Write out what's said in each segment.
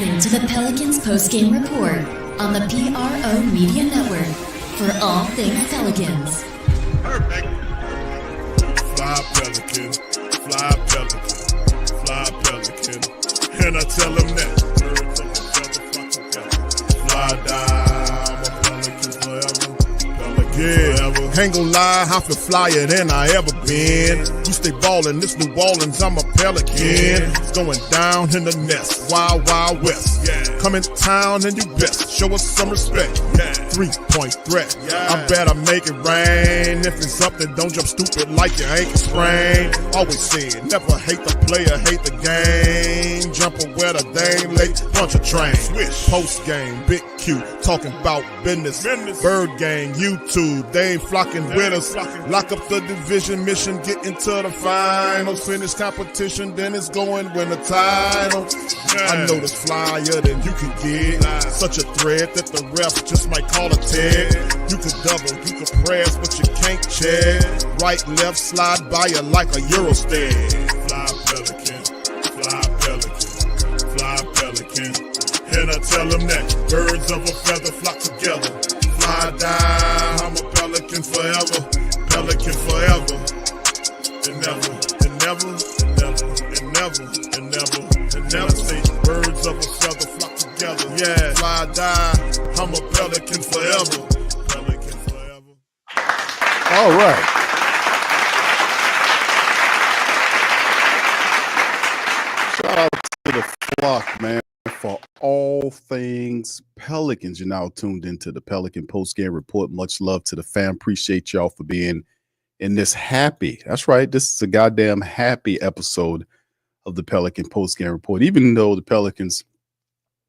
listening to the Pelicans postgame report on the PRO Media Network for all things Pelicans. Perfect. Fly Pelican, fly Pelican, fly Pelican. And I tell them that. Fly down, I'm a Pelican forever. Yeah, ain't gon' lie, I feel flyer than I ever been. We stay ballin', this New Orleans, I'm a Pelican. It's going down in the nest, wild, wild west. Come in town and you best show us some respect. 3-point threat, I better make it rain. If it's something, don't jump stupid like your ankle sprain. Always said, never hate the player, hate the game. Jumper where the dame late, punch a train. Post game, big Q, talking about business. Bird gang, YouTube, they ain't flocking with us. Lock up the division mission, get into the finals. Finish competition, then it's going win the title. I know this flyer than you can get. Such a threat that the ref just might call a tag. You could double, you could press, but you can't check. Right, left, slide by you like a Eurostep. Fly Pelican, fly Pelican, fly Pelican. And I tell them that birds of a feather flock together. Fly down, I'm a Pelican forever, Pelican forever. And never, and never, and never, and never, and never, and never say birds of a feather flock together. Yeah, fly down, I'm a Pelican forever, Pelican forever. All right. Shout out to the flock, man, for all things Pelicans. You're now tuned into the Pelican postgame report. Much love to the fam. Appreciate y'all for being in this happy. That's right. This is a goddamn happy episode of the Pelican postgame report. Even though the Pelicans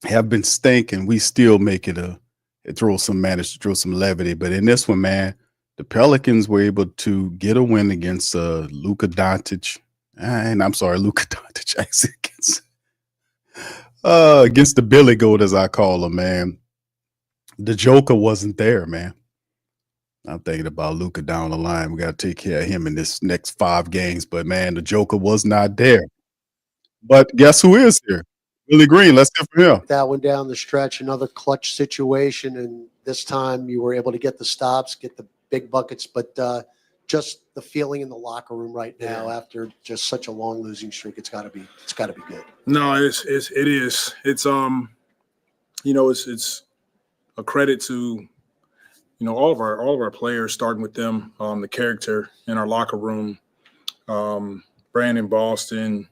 have been stinking, we still make it manage to throw some levity. But in this one, man, the Pelicans were able to get a win against Luka Doncic. And I'm sorry, Luka Doncic against the Billy Goat, as I call him, man. The Joker wasn't there, man. I'm thinking about Luka down the line. We got to take care of him in this next 5 games. But, man, the Joker was not there. But guess who is here? Willie Green. Let's hear from him. That one down the stretch, another clutch situation. And this time you were able to get the stops, get the big buckets. But just the feeling in the locker room right now after just such a long losing streak, it's got to be good. No, it is. It's it's a credit to all of our players, starting with them, the character in our locker room, Brandon, Boston,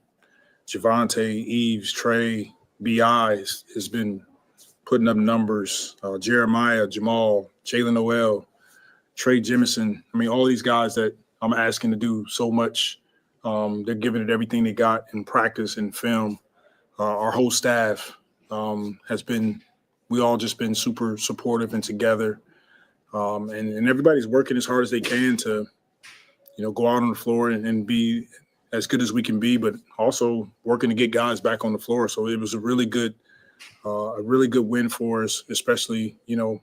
Javante, Eves, Trey, B.I. has been putting up numbers. Jeremiah, Jamal, Jalen Noel, Trey Jemison. I mean, all these guys that I'm asking to do so much. They're giving it everything they got in practice and film. Our whole staff we all just been super supportive and together. And everybody's working as hard as they can to, go out on the floor and be as good as we can be, but also working to get guys back on the floor. So it was a really good win for us, especially, kind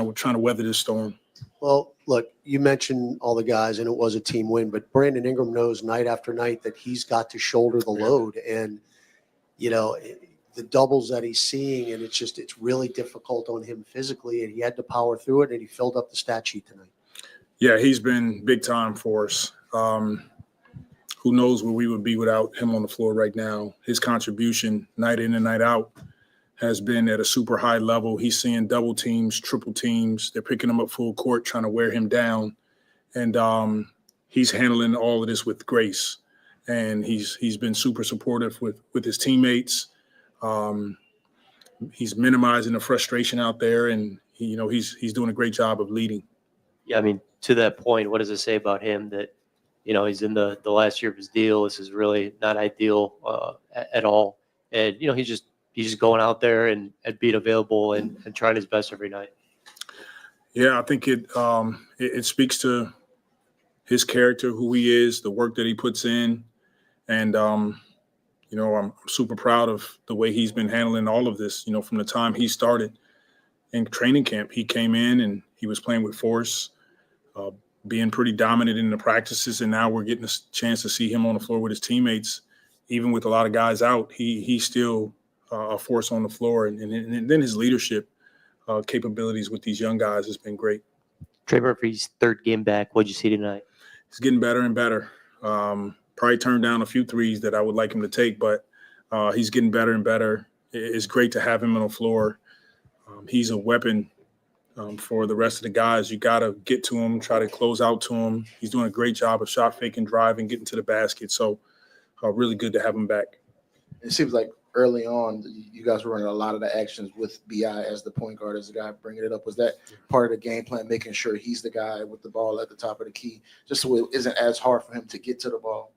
of trying to weather this storm. Well, look, you mentioned all the guys, and it was a team win, but Brandon Ingram knows night after night that he's got to shoulder the load. And, the doubles that he's seeing, and it's really difficult on him physically, and he had to power through it, and he filled up the stat sheet tonight. Yeah, he's been big time for us. Who knows where we would be without him on the floor right now. His contribution night in and night out has been at a super high level. He's seeing double teams, triple teams. They're picking him up full court, trying to wear him down. And he's handling all of this with grace. And he's been super supportive with his teammates. He's minimizing the frustration out there, and he's doing a great job of leading. Yeah, I mean, to that point, what does it say about him that he's in the last year of his deal? This is really not ideal at all, and he's just going out there and being available and trying his best every night. Yeah, I think it speaks to his character, who he is, the work that he puts in, and I'm super proud of the way he's been handling all of this, from the time he started in training camp. He came in and he was playing with force, being pretty dominant in the practices. And now we're getting a chance to see him on the floor with his teammates. Even with a lot of guys out, he still a force on the floor, and then his leadership capabilities with these young guys has been great. Trey Murphy's third game back. What'd you see tonight? He's getting better and better. Probably turned down a few threes that I would like him to take, but he's getting better and better. It's great to have him on the floor. He's a weapon for the rest of the guys. You got to get to him, try to close out to him. He's doing a great job of shot faking, driving, getting to the basket. So really good to have him back. It seems like early on, you guys were running a lot of the actions with BI as the point guard, as the guy bringing it up. Was that part of the game plan, making sure he's the guy with the ball at the top of the key, just so it isn't as hard for him to get to the ball?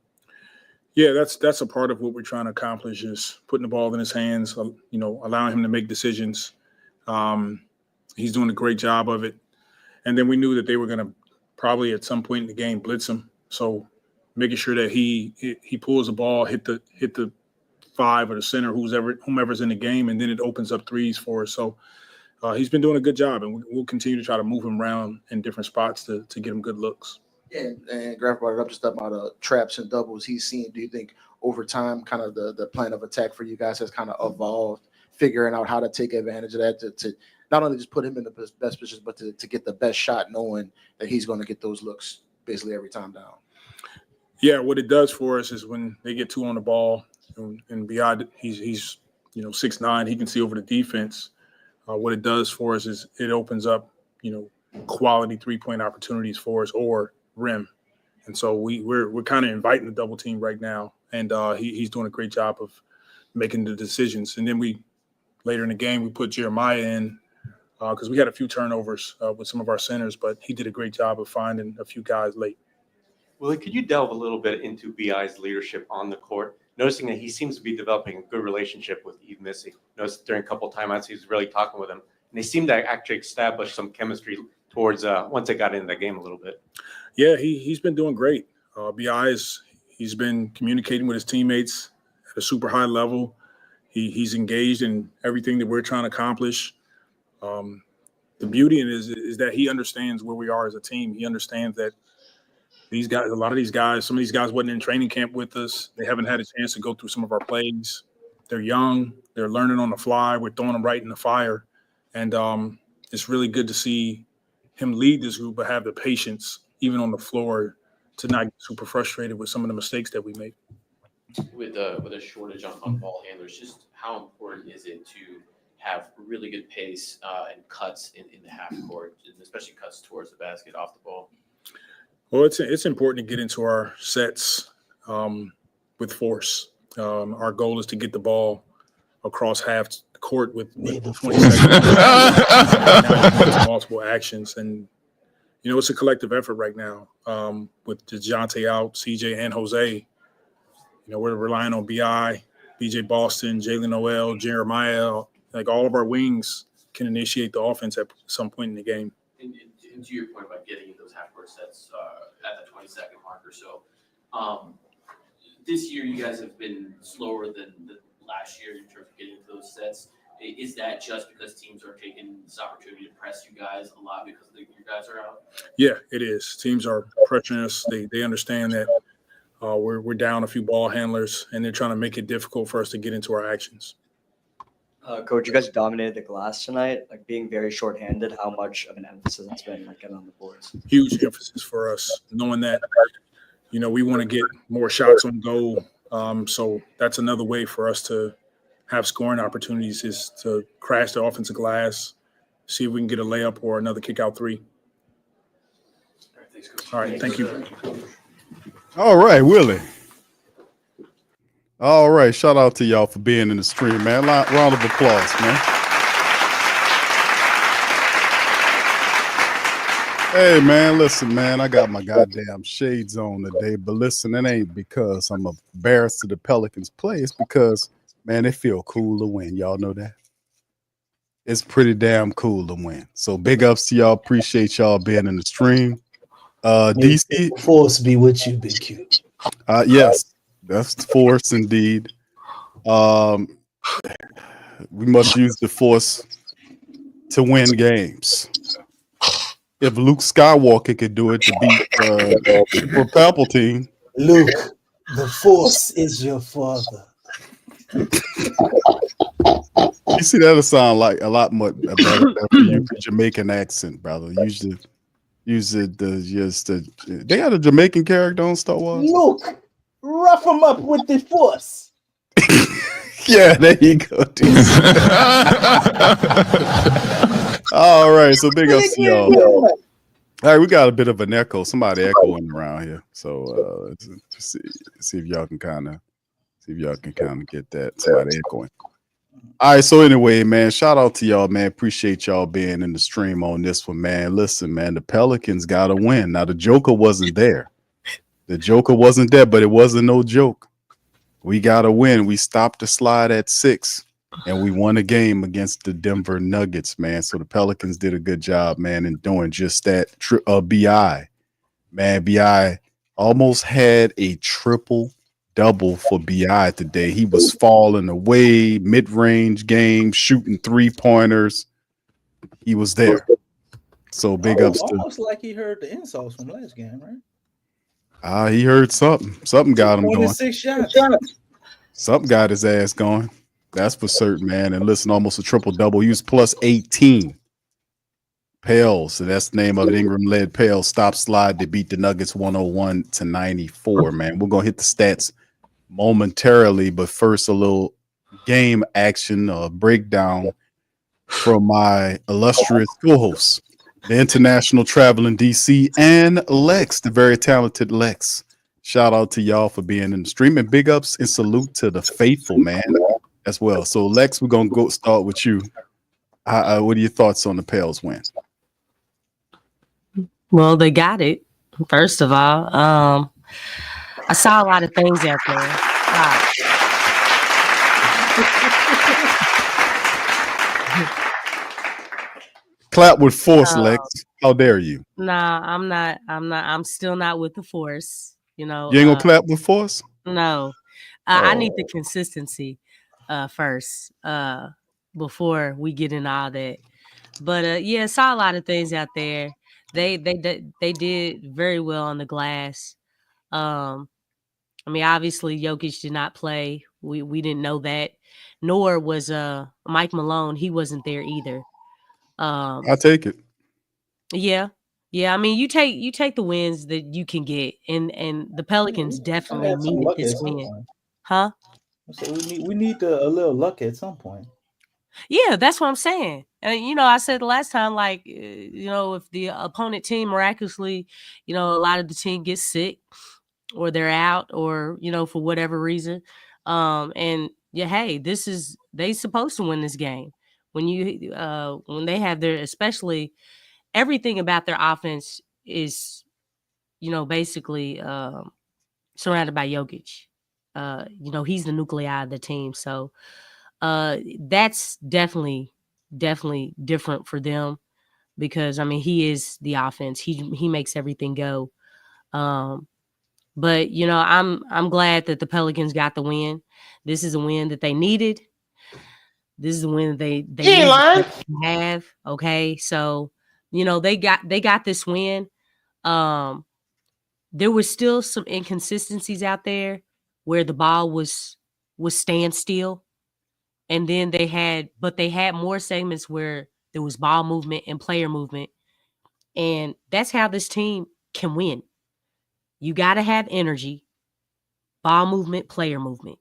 Yeah, that's a part of what we're trying to accomplish, is putting the ball in his hands, allowing him to make decisions. He's doing a great job of it. And then we knew that they were going to probably at some point in the game blitz him. So making sure that he pulls the ball, hit the five or the center, whomever's in the game, and then it opens up threes for us. So he's been doing a good job, and we'll continue to try to move him around in different spots to get him good looks. Yeah, and Graf brought it up just about traps and doubles he's seen. Do you think over time kind of the plan of attack for you guys has kind of evolved, figuring out how to take advantage of that to not only just put him in the best position, but to get the best shot, knowing that he's going to get those looks basically every time down? Yeah, what it does for us is when they get two on the ball, and beyond, he's 6'9", he can see over the defense. What it does for us is it opens up, quality 3-point opportunities for us or rim. And so we're kind of inviting the double team right now, and he's doing a great job of making the decisions. And then later in the game, we put Jeremiah in because we had a few turnovers with some of our centers, but he did a great job of finding a few guys late. Willie, could you delve a little bit into BI's leadership on the court? Noticing that he seems to be developing a good relationship with Yves Missy. Noticed during a couple of timeouts, he was really talking with him. And they seem to actually establish some chemistry towards once they got into the game a little bit. Yeah, he's been doing great. He's been communicating with his teammates at a super high level. He's engaged in everything that we're trying to accomplish. The beauty in it is that he understands where we are as a team. He understands that these guys, some of these guys wasn't in training camp with us. They haven't had a chance to go through some of our plays. They're young. They're learning on the fly. We're throwing them right in the fire. And it's really good to see him lead this group, but have the patience, even on the floor, to not get super frustrated with some of the mistakes that we make. With a shortage on ball handlers, just how important is it to have really good pace and cuts in the half court, and especially cuts towards the basket off the ball? Well, it's important to get into our sets with force. Our goal is to get the ball across half the court with 20 seconds. Multiple actions. And, it's a collective effort right now with DeJounte out, CJ and Jose. We're relying on BI, BJ Boston, Jalen Noel, Jeremiah. Like, all of our wings can initiate the offense at some point in the game. And to your point about getting those half-court sets at the 20-second mark or so, this year you guys have been slower than last year in terms of getting to those sets. Is that just because teams are taking this opportunity to press you guys a lot because your guys are out? Yeah, it is. Teams are pressuring us. They understand that we're down a few ball handlers, and they're trying to make it difficult for us to get into our actions. Coach, you guys dominated the glass tonight, being very shorthanded. How much of an emphasis has been getting on the boards? Huge emphasis for us, knowing that, we want to get more shots on goal. So that's another way for us to have scoring opportunities, is to crash the offensive glass, see if we can get a layup or another kick-out three. All right, thanks, Coach. All right, thank you. All right, Willie. All right, shout out to y'all for being in the stream, man. Round of applause, man. Hey, man, listen, man, I got my goddamn shades on today, but listen, it ain't because I'm embarrassed to the Pelicans play. It's because, man, it feel cool to win. Y'all know that? It's pretty damn cool to win. So big ups to y'all. Appreciate y'all being in the stream. DC, force be with you, Big Q. Yes. That's the force indeed. We must use the force to win games. If Luke Skywalker could do it to beat for Palpatine. Luke, the force is your father. You see, that'll sound like a lot more better for you, Jamaican accent, brother. Use the they got a Jamaican character on Star Wars. Luke, rough him up with the force. Yeah, there you go. All right, so big ups to y'all. All right, we got a bit of an echo. Somebody echoing around here. So see if y'all can kind of get that. Somebody echoing. All right, so anyway, man, shout out to y'all, man. Appreciate y'all being in the stream on this one, man. Listen, man, the Pelicans got to win. Now, the Joker wasn't there. But it wasn't no joke. We got to win. We stopped the slide at 6, and we won a game against the Denver Nuggets, man. So the Pelicans did a good job, man, in doing just that. BI, man, BI almost had a triple-double for BI today. He was falling away, mid-range game, shooting three-pointers. He was there. So big ups to. Almost like he heard the insults from last game, right? He heard something. Something got him going. 6 shots. Something got his ass going. That's for certain, man. And listen, almost a triple-double. He was plus 18. Pels, so that's the name of it. Ingram-led Pels stop slide to beat the Nuggets 101-94, man. We're going to hit the stats momentarily, but first a little game action breakdown from my illustrious co-hosts, the international traveling DC, and Lex, the very talented Lex. Shout out to y'all for being in the stream, and big ups and salute to the faithful, man, as well. So Lex, we're going to go start with you. What are your thoughts on the Pels win? Well, they got it. First of all, I saw a lot of things out there. Clap with force, Lex. How dare you? Nah, I'm not. I'm still not with the force. You know, you ain't gonna clap with force. No, I need the consistency first before we get into all that. But yeah, saw a lot of things out there. They did very well on the glass. I mean, obviously, Jokic did not play. We didn't know that. Nor was Mike Malone. He wasn't there either. I take it. Yeah. I mean, you take the wins that you can get, and the Pelicans definitely needed this win, huh? So we need a little luck at some point. Yeah, that's what I'm saying. And you know, I said the last time, like, you know, if the opponent team miraculously, you know, a lot of the team gets sick, or they're out, or you know, for whatever reason, and yeah, hey, they supposed to win this game when they have their, especially everything about their offense is, you know, basically surrounded by Jokic. You know, he's the nuclei of the team, so that's definitely different for them because I mean he is the offense. He makes everything go. But you know, I'm glad that the Pelicans got the win. This is a win that they needed. This is a win that they needed to have. Okay, so you know they got this win. There was still some inconsistencies out there where the ball was staying still. And then they had more segments where there was ball movement and player movement. And that's how this team can win. You got to have energy, ball movement, player movement.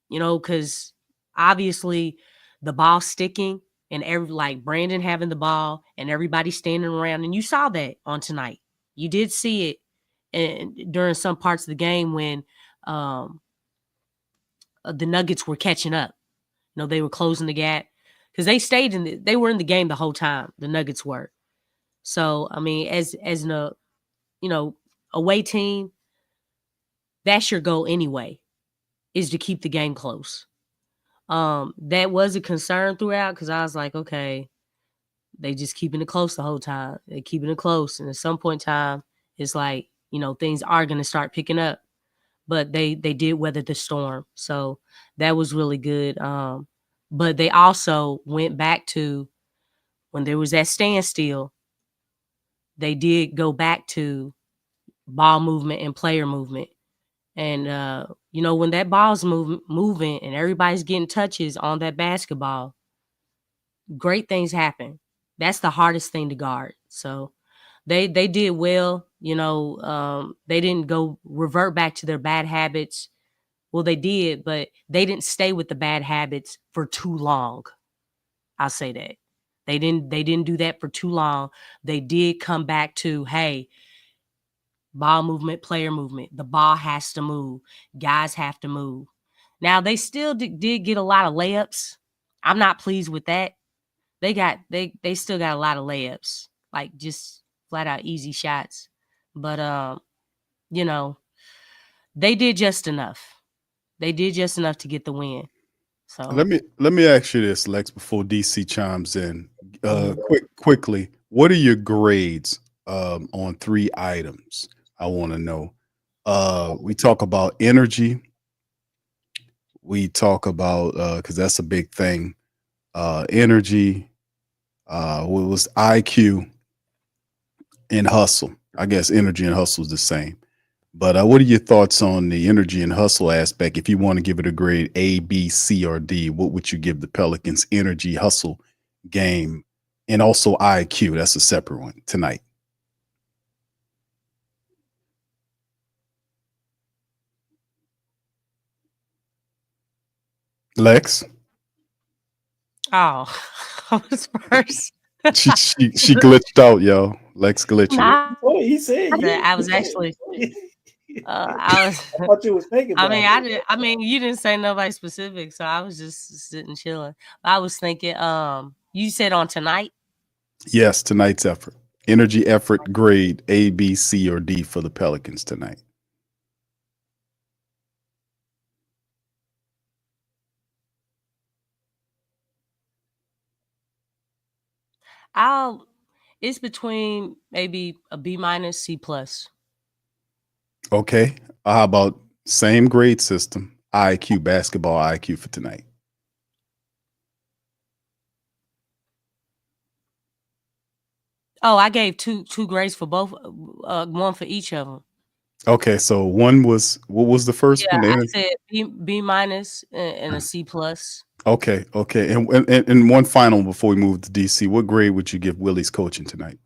You know, because obviously the ball sticking and like Brandon having the ball and everybody standing around. And you saw that on tonight. You did see it during some parts of the game when the Nuggets were catching up. You know, they were closing the gap because they were in the game the whole time. The Nuggets were. So, I mean, as a, you know, away team, that's your goal anyway, is to keep the game close. That was a concern throughout because I was like, okay, they just keeping it close the whole time. They're keeping it close. And at some point in time, it's like, you know, things are going to start picking up. But they did weather the storm. So that was really good. But they also went back to when there was that standstill, they did go back to ball movement and player movement. And, you know, when that ball's moving and everybody's getting touches on that basketball, great things happen. That's the hardest thing to guard. So they did well. They didn't go revert back to their bad habits. Well, they did, but they didn't stay with the bad habits for too long. I'll say that. They didn't do that for too long. They did come back to, hey, ball movement, player movement. The ball has to move. Guys have to move. Now, they still did get a lot of layups. I'm not pleased with that. They still got a lot of layups, like just flat out easy shots. But they did just enough. They did just enough to get the win. So Let me ask you this, Lex, before DC chimes in. Quickly, what are your grades on 3 items? I want to know. We talk about energy. We talk about because that's a big thing. Energy. What was IQ and hustle? I guess energy and hustle is the same. But what are your thoughts on the energy and hustle aspect? If you want to give it a grade A, B, C, or D, what would you give the Pelicans' energy, hustle game, and also IQ? That's a separate one tonight. Lex? I was first. She glitched out, yo. Lex glitching. Nah, What he said? I was actually. I was. I thought you was thinking. I mean, I didn't. I mean, you didn't say nobody specific, so I was just sitting chilling. I was thinking. You said on tonight. Yes, tonight's effort. Energy effort grade A, B, C, or D for the Pelicans tonight. It's between maybe a B minus, C plus. Okay. How about same grade system, IQ, basketball IQ for tonight? Oh, I gave two grades for both, one for each of them. Okay, so one was what was the first Yeah, one? I said B minus and a C plus. Okay, and one final one before we move to DC. What grade would you give Willie's coaching tonight?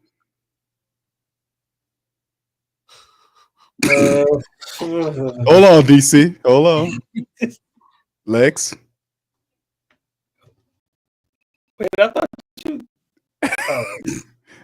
Hold on, DC. Hold on. Lex. Wait, I thought you.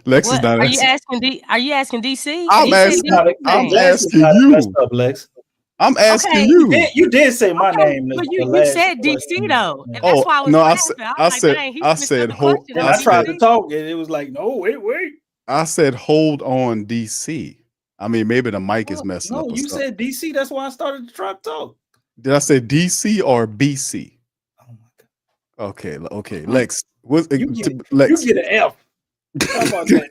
Lex is What not are you asking. asking? Are you asking DC? I'm He said asking. DC I'm name. asking you. Up, Lex. I'm asking Okay. you. You did say my name. But the you last said DC question. though, and that's Oh why I was no, laughing. I was like, dang, he I finished said up the hold. question. And I I tried to said talk, and it was like, no, wait. I said hold on, DC. I mean, maybe the mic is messing No, up or you something. said DC. That's why I started to try to talk. Did I say DC or BC? Oh my god. Okay. Lex, You get an F. How about that?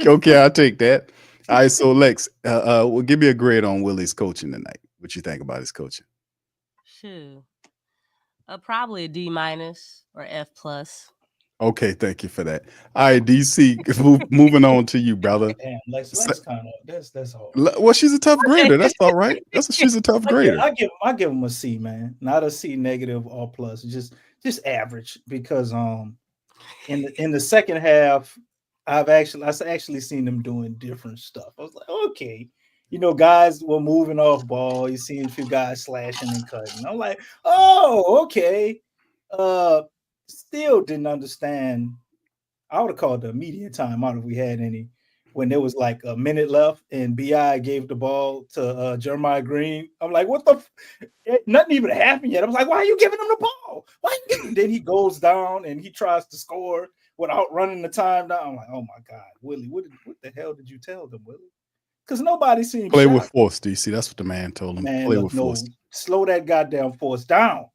Okay, I'll take that. All right, so Lex, well, give me a grade on Willie's coaching tonight. What you think about his coaching? Shoot. Probably a D minus or F plus. Okay, thank you for that. All right, DC, moving on to you, brother. Damn, Lex kind of that's hard. Well, she's a tough grader. That's all right. She's a tough grader. I give him a C, man. Not a C negative or plus. Just average because in the second half, I've actually seen them doing different stuff. I was like, okay, guys were moving off ball. You seen a few guys slashing and cutting. I'm like, oh, okay. Still didn't understand. I would have called the immediate timeout if we had any. When there was like a minute left and BI gave the ball to Jeremiah Green. I'm like, what the? Nothing even happened yet. I was like, why are you giving him the ball? Why are you giving? Then he goes down and he tries to score without running the time down. I'm like, oh my God, Willie, what the hell did you tell them, Willie? Because nobody seen him play with force, DC. That's what the man told him. Man, play with force. Slow that goddamn force down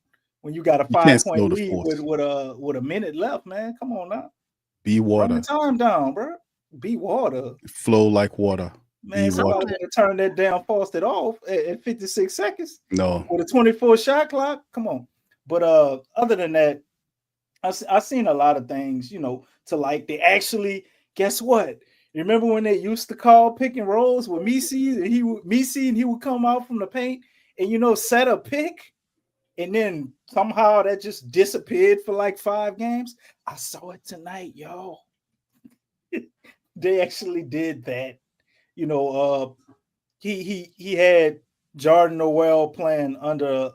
when you got a 5-point lead with a minute left, man. Come on now. Be water. Run the time down, bro. Be water. Flow like water. Man, somebody would have turned that damn faucet off at 56 seconds. No. With a 24 shot clock. Come on. But other than that, I've seen a lot of things, to like. They actually, guess what? You remember when they used to call pick and rolls with Messi and he would come out from the paint and set a pick? and then somehow that just disappeared for like 5 games. I saw it tonight, yo. They actually did that. You know, he had Jordan Noel playing under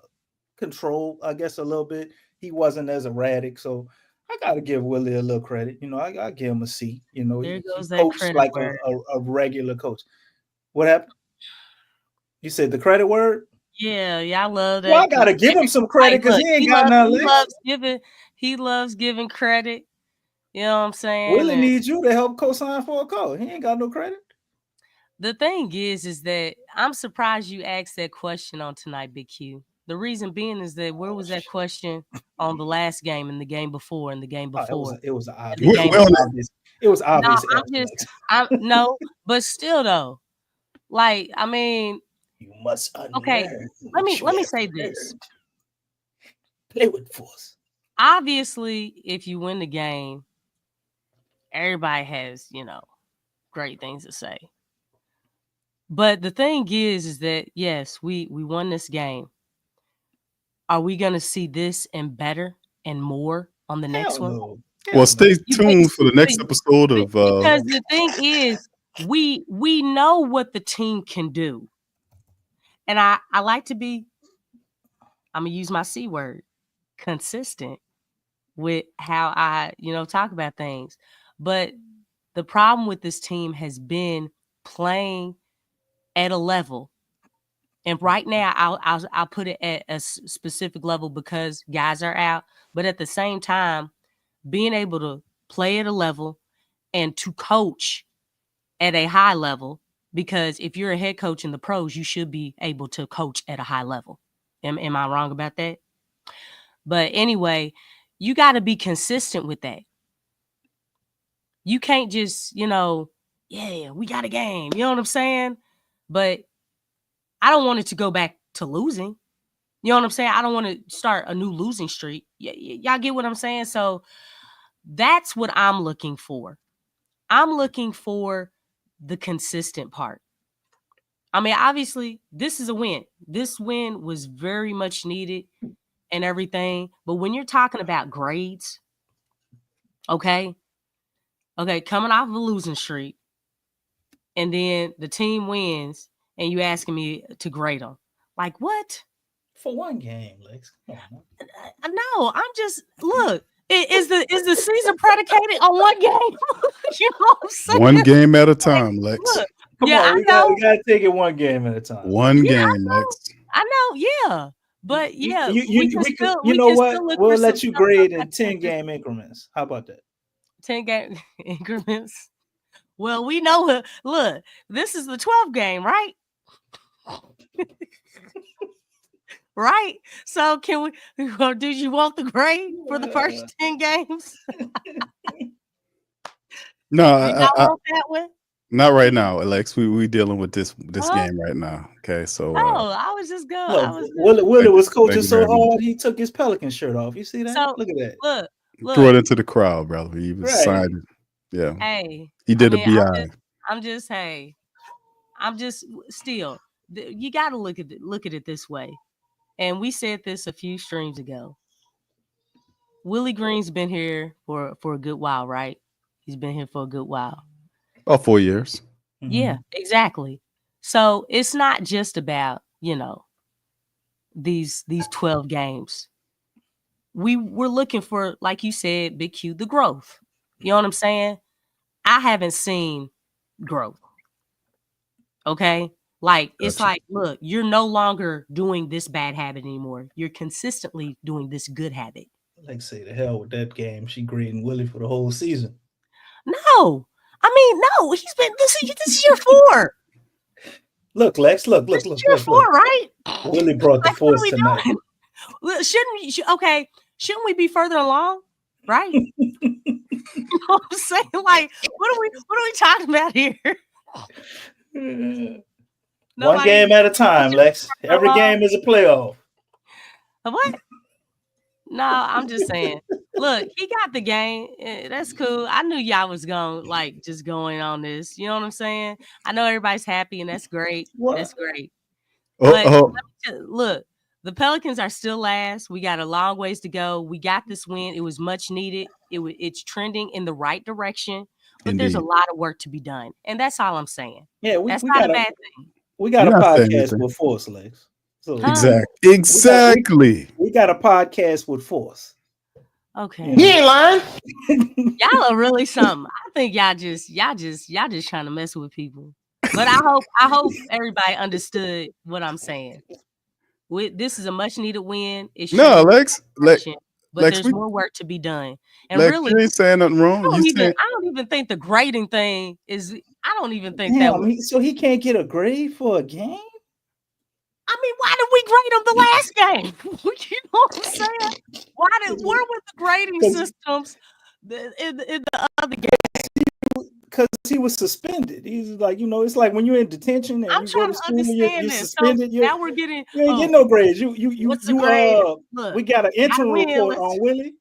control, I guess, a little bit. He wasn't as erratic, so I gotta give Willie a little credit. You know, I give him a C. You know, There he goes that coached credit like word. a regular coach. What happened? You said the credit word? Yeah, I love Well, I that. gotta give him some credit Like, because look, he ain't got nothing left. he loves giving credit. You know what I'm saying? Willie And needs you to help co-sign for a call. He ain't got no credit. the thing is that I'm surprised you asked that question on tonight, Big Q. The reason being is that where was that question on the last game and the game before and the game Oh, before it was and obvious. the game Well, before? Obvious. It was No, obvious. I'm no, but still though, like I mean, You must okay, unlearn let what me you let me have say this. learned. Play with force. Obviously, if you win the game, everybody has, great things to say. But the thing is that yes, we won this game. Are we going to see this and better and more on the next Hell one? no. well, Hell stay no. tuned for the next But- episode of. because the thing is, we know what the team can do, and I like to be. I'm gonna use my C word, consistent with how I talk about things. But the problem with this team has been playing at a level. And right now, I'll put it at a specific level because guys are out. But at the same time, being able to play at a level and to coach at a high level, because if you're a head coach in the pros, you should be able to coach at a high level. Am I wrong about that? But anyway, you got to be consistent with that. You can't just, yeah, we got a game. You know what I'm saying? But I don't want it to go back to losing. You know what I'm saying? I don't want to start a new losing streak. Y'all get what I'm saying? So that's what I'm looking for. I'm looking for the consistent part. I mean, obviously, this is a win. This win was very much needed and everything. But when you're talking about grades, okay, coming off of a losing streak, and then the team wins, and you asking me to grade them, like what? For one game, Lex. Come on, man. No, I'm just look. Is the season predicated on one game? You know what I'm saying? One game at a time, Lex. Look, Come yeah, on, I know. we gotta take it one game at a time. One Yeah, game, Lex. I know, yeah. But yeah, You know what? We'll let you grade in 10-game increments. How about that? 10-game increments. Well, we know it. Look, this is the 12th game, right? Right? So can we or did you want the grade for the first 10 games? No, You not want that one? not right now, Alex. We dealing with this Huh? game right now. Okay, so Oh, I was just going. Look, Willie was coaching thank you so very much. hard he took his Pelican shirt off. You see that? So Look at that. look. Throw it into the crowd, brother. He was Right. excited. Yeah. Hey, He did I mean, a BI. I'm just still. You got to look at it this way. And we said this a few streams ago. Willie Green's been here for a good while, right? He's been here for a good while. About 4 years. Yeah, exactly. So it's not just about, these 12 games. We're looking for, like you said, Big Q, the growth. You know what I'm saying? I haven't seen growth. Okay? Like, it's Gotcha. like, look, you're no longer doing this bad habit anymore. You're consistently doing this good habit. Like, say the hell with that game. She grading Willie for the whole season. No. I mean, no, he's been this is year 4. Look, Lex, look. This is year 4, right? Willie brought the Like, what are force we tonight. doing? Well, shouldn't we be further along? Right? You know what I'm saying? Like, what are we talking about here? One game at a time, Lex. Every game is a playoff. What? No, I'm just saying. Look, he got the game. That's cool. I knew y'all was just going on this. You know what I'm saying? I know everybody's happy, and that's great. What? That's great. But look, The Pelicans are still last. We got a long ways to go. We got this win. It was much needed. It's trending in the right direction, but there's a Indeed. lot of work to be done, and that's all I'm saying. Yeah, That's we not got a a bad thing. we got You're a not saying podcast anything. with force, Lex. So Huh? Exactly. we Exactly. got a podcast with force. Okay. You know? He ain't lying. Y'all are really something. I think y'all just trying to mess with people. But I hope everybody understood what I'm saying. This is a much needed win. It's No, trending in the Lex. right direction, but Lex, there's more work to be done. And Lex, really, you ain't saying nothing wrong. You saying I don't even think the grading thing is. I don't even think that. Damn, so he can't get a grade for a game? I mean, why did we grade them the last game? You know what I'm saying? Where were the grading systems in the other game? Because he was suspended. He's like, it's like when you're in detention and I'm you go trying to to school and understand you're this. suspended. So now we're getting. You ain't getting no grades. What's the grade? Look, We got an interim win, report let's- on Willie,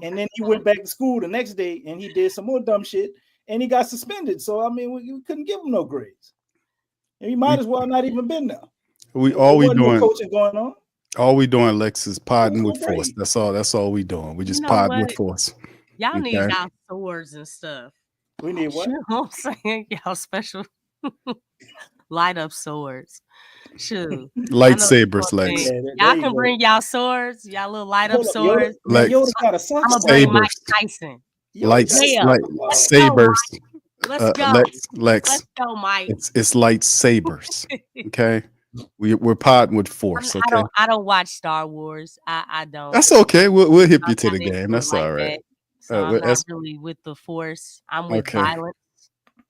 and then he went back to school the next day and he did some more dumb shit and he got suspended. So I mean, we couldn't give him no grades. And he might as well not even been there. all we wasn't no doing? coaching going on. All we doing, Lex, is podding with Great. force. That's all. That's all we doing. We just know podding what? with force. Y'all need Okay. y'all swords and stuff. We need what? You know what I'm saying? Y'all special light up swords. Shoot. Lightsabers, Lex. Yeah, there Y'all you can go. bring y'all swords, y'all little light up Hold up, swords. Man, Lex. Yoda got a soft I'm gonna spot. bring Mike Sabers. Tyson. Lights, Let's go, sabers. Mike. Let's go. Lex. Let's go, Mike. It's lightsabers. Okay. We're podding with force. Okay. I don't watch Star Wars. I don't. That's okay. We'll hip you I'm to not the into game. it That's like all right. that. So I'm not that's really with the force. I'm with okay. violence.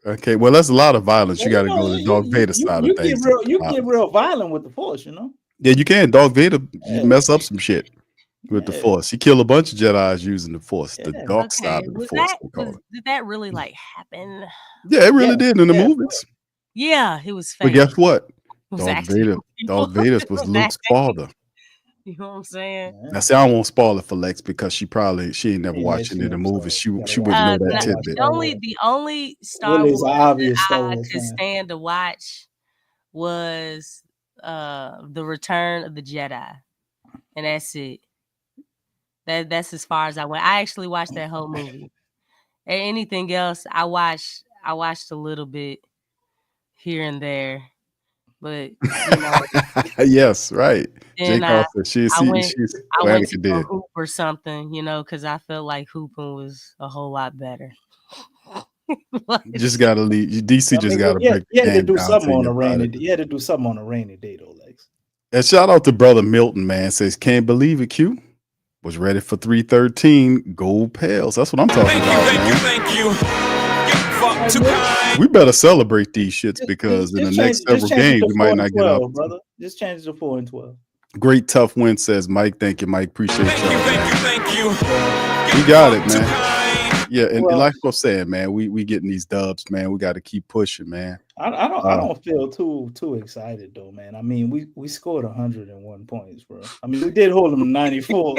Okay. Well, there's a lot of violence. You Well, got to go to the Darth Vader side you of things. get real violent with the force, Yeah, you can. Darth Vader, you Yeah. mess up some shit with the Yeah. force. He killed a bunch of Jedis using the force, the Yeah. dark side of the force. They call it. Did that really like happen? Yeah, it really did in the Yeah. movies. Yeah, it was fake. But guess what? It was Darth actually Vader It was was Luke's actually- father. You know what I'm saying? Now, see, I won't spoil it for Lex because she ain't never Yeah, watched any of the movies. She wouldn't know that tidbit. The only Star Willie's Wars an obvious that Star I Wars could fan. stand to watch was the Return of the Jedi, and that's it. That's as far as I went. I actually watched that whole movie. And anything else, I watched a little bit here and there, but Yes, right. then Jake I said she's went to Anakin go did. hoop or something, because I felt like hooping was a whole lot better. You just gotta leave. DC just gotta break You the had to game do down something to on you a about rainy it. day. You had to do something on a rainy day, though, Lex. And shout out to brother Milton, man. Says can't believe it. Q was ready for 313 gold Pels. That's what I'm talking about, man. Thank you. Fuck too kind. We better celebrate these shits because in the next several games we might not get up. Brother. Just change it to 4 and 12. Great tough win, says Mike. Thank you, Mike. Appreciate y'all. Thank you. We got it, man. Yeah, and like I was saying, man, we getting these dubs, man. We got to keep pushing, man. I don't feel too excited though, man. I mean, we scored 101 points, bro. I mean, we did hold them to 94.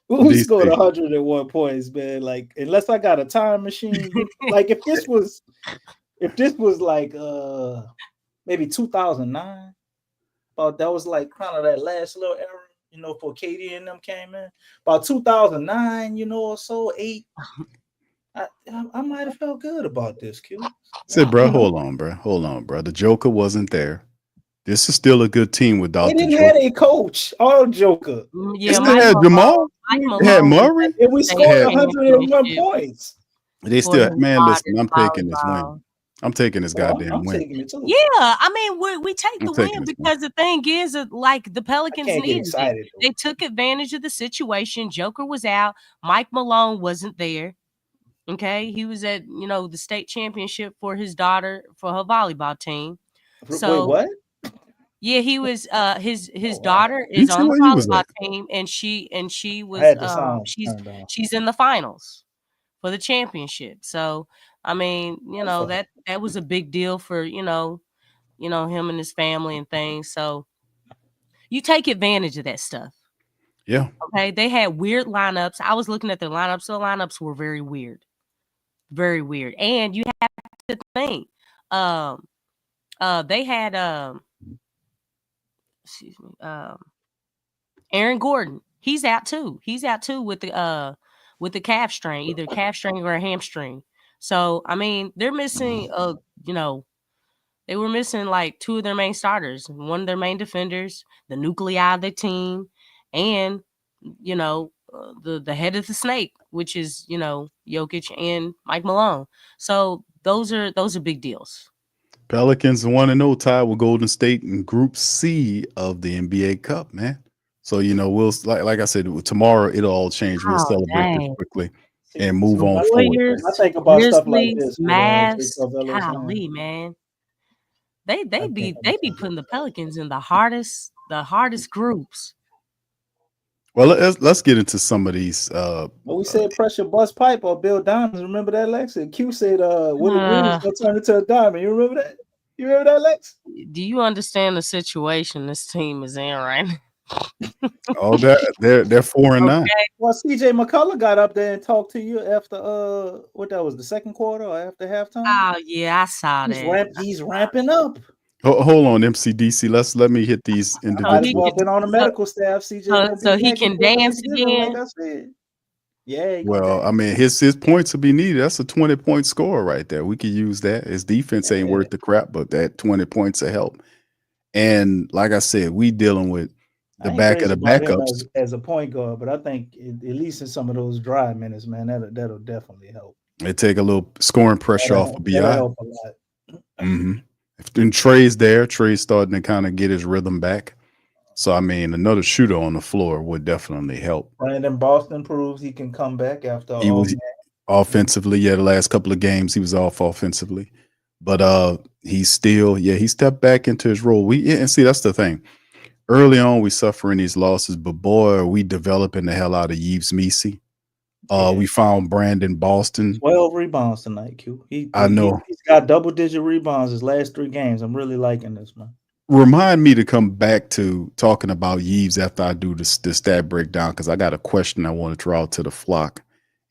We scored 101 points, man. Like, unless I got a time machine, like if this was like maybe 2009, that was like kind of that last little era, for Katie and them came in. About 2009, or so, 8. I might have felt good about this, Q. Said, bro, hold on, bro. The Joker wasn't there. This is still a good team without They the didn't Joker. have a coach or Joker. Yeah, They still had Jamal. They had Murray. And we scored 101 points. They still, man, listen, I'm taking this win. I'm taking this goddamn I'm win. taking it too. Yeah, I mean, we take the win because the thing is, like the Pelicans needed it. They took advantage of the situation. Joker was out. Mike Malone wasn't there. Okay, he was at the state championship for his daughter for her volleyball team. So wait, what? Yeah, he was. His daughter is on the volleyball team, and she was. She's in the finals for the championship. So I mean, that was a big deal for him and his family and things. So you take advantage of that stuff. Yeah. Okay. They had weird lineups. I was looking at the lineups. So the lineups were very weird. Very weird. And you have to think, they had excuse me, Aaron Gordon, he's out too. He's out too with the calf strain, either calf strain or a hamstring. So I mean, they're missing they were missing like two of their main starters, one of their main defenders, the nuclei of the team, and the head of the snake, which is Jokic and Mike Malone. So those are big deals. Pelicans 1-0 tied with Golden State in Group C of the NBA Cup, man. So we'll like I said, tomorrow it'll all change. We'll Oh, celebrate this dang. quickly and move So on I forward. Warriors, I think about stuff like Grizzlies, this with Mavs, Jay Carvello's hand. golly, man. They I be think putting the Pelicans in the hardest groups. Well, let's get into some of these. Well, we said pressure bust pipe or Bill Diamonds. Remember that, Lex? And Q said Willie Green was gonna turn into a diamond. You remember that? You remember that, Lex? Do you understand the situation this team is in right now? All that they're 4-9. Okay. Well, CJ McCullough got up there and talked to you after what that was, the second quarter or after halftime? Oh yeah, I saw that. He's ramping up. Hold on, MCDC. Let me hit these Might as individual. well been on the medical staff, CJ. So he can dance again. Like I said. Yeah. Well, I mean, his points will be needed. That's a 20-point score right there. We could use that. His defense ain't worth the crap, but that 20 points will help. And like I said, we dealing with the back of the backups as a point guard, but I think at least in some of those dry minutes, man, that'll definitely help. They take a little scoring pressure off of BI. Help a lot. Mm-hmm. And Trey's there. Trey's starting to kind of get his rhythm back. So, I mean, another shooter on the floor would definitely help. Brandon Boston proves he can come back after He was offensively. Yeah, the last couple of games he was off offensively. But he's still, he stepped back into his role. And see, that's the thing. Early on, we suffering these losses, but boy, are we developing the hell out of Yves Missi. We found Brandon Boston. 12 rebounds tonight, Q. I know. He's got double-digit rebounds his last 3 games. I'm really liking this, man. Remind me to come back to talking about Yves after I do the stat breakdown, because I got a question I want to draw out to the flock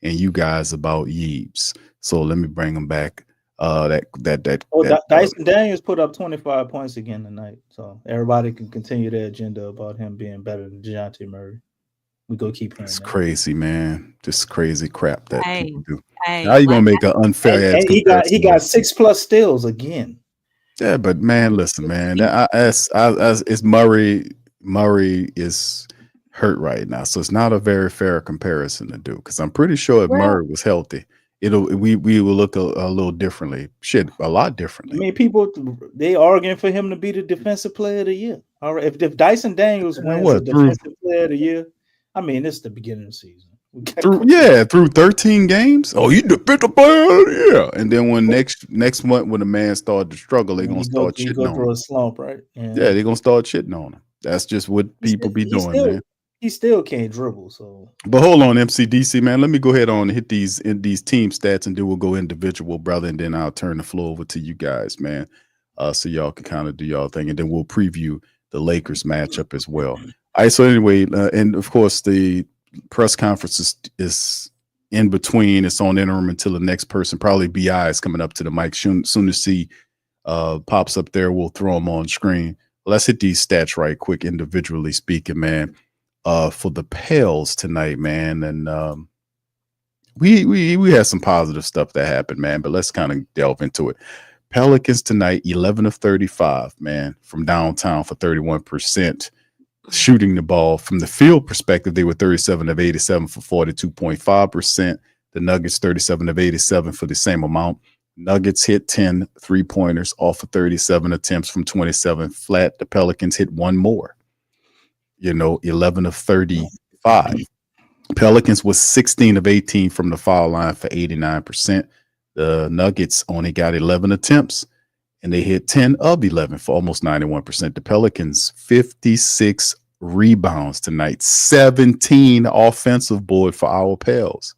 and you guys about Yves. So let me bring him back. Dyson Daniels put up 25 points again tonight. So everybody can continue their agenda about him being better than DeJounte Murray. We go keep hearing It's that. crazy, man. Just crazy crap that people do. Hey, How you gonna make an unfair ass he got 6+ steals again. Yeah, but man, listen, man. It's Murray. Murray is hurt right now, so it's not a very fair comparison to do. Because I'm pretty sure if Murray was healthy, we will look a little differently. A lot differently. I mean, people they arguing for him to be the defensive player of the year. All right, if Dyson Daniels wins the defensive player of the year, I mean, it's the beginning of the season. Through 13 games. Oh, you defensive player, yeah. And then when next month when the man started to struggle, they're gonna start shitting on him. A slump, right? Yeah, they're gonna start shitting on him. That's just what people be doing, man. He still can't dribble. So, but hold on, MCDC, man. Let me go ahead on and hit these team stats, and then we'll go individual, brother, and then I'll turn the floor over to you guys, man. So y'all can kind of do y'all thing, and then we'll preview the Lakers matchup as well. All right. So anyway, and of course the press conference is in between. It's on interim until the next person, probably BI, is coming up to the mic. Soon as he pops up there, we'll throw him on screen. Let's hit these stats right quick, individually speaking, man. For the Pels tonight, man, and we had some positive stuff that happened, man. But let's kind of delve into it. Pelicans tonight, 11 of 35, man, from downtown for 31%. Shooting the ball from the field perspective, they were 37 of 87 for 42.5%. The Nuggets 37 of 87 for the same amount. Nuggets hit 10 3-pointers off of 37 attempts from 27 flat. The Pelicans hit one more. 11 of 35. Pelicans was 16 of 18 from the foul line for 89%. The Nuggets only got 11 attempts, and they hit 10 of 11 for almost 91%. The Pelicans, 56 rebounds tonight, 17 offensive board for our Pels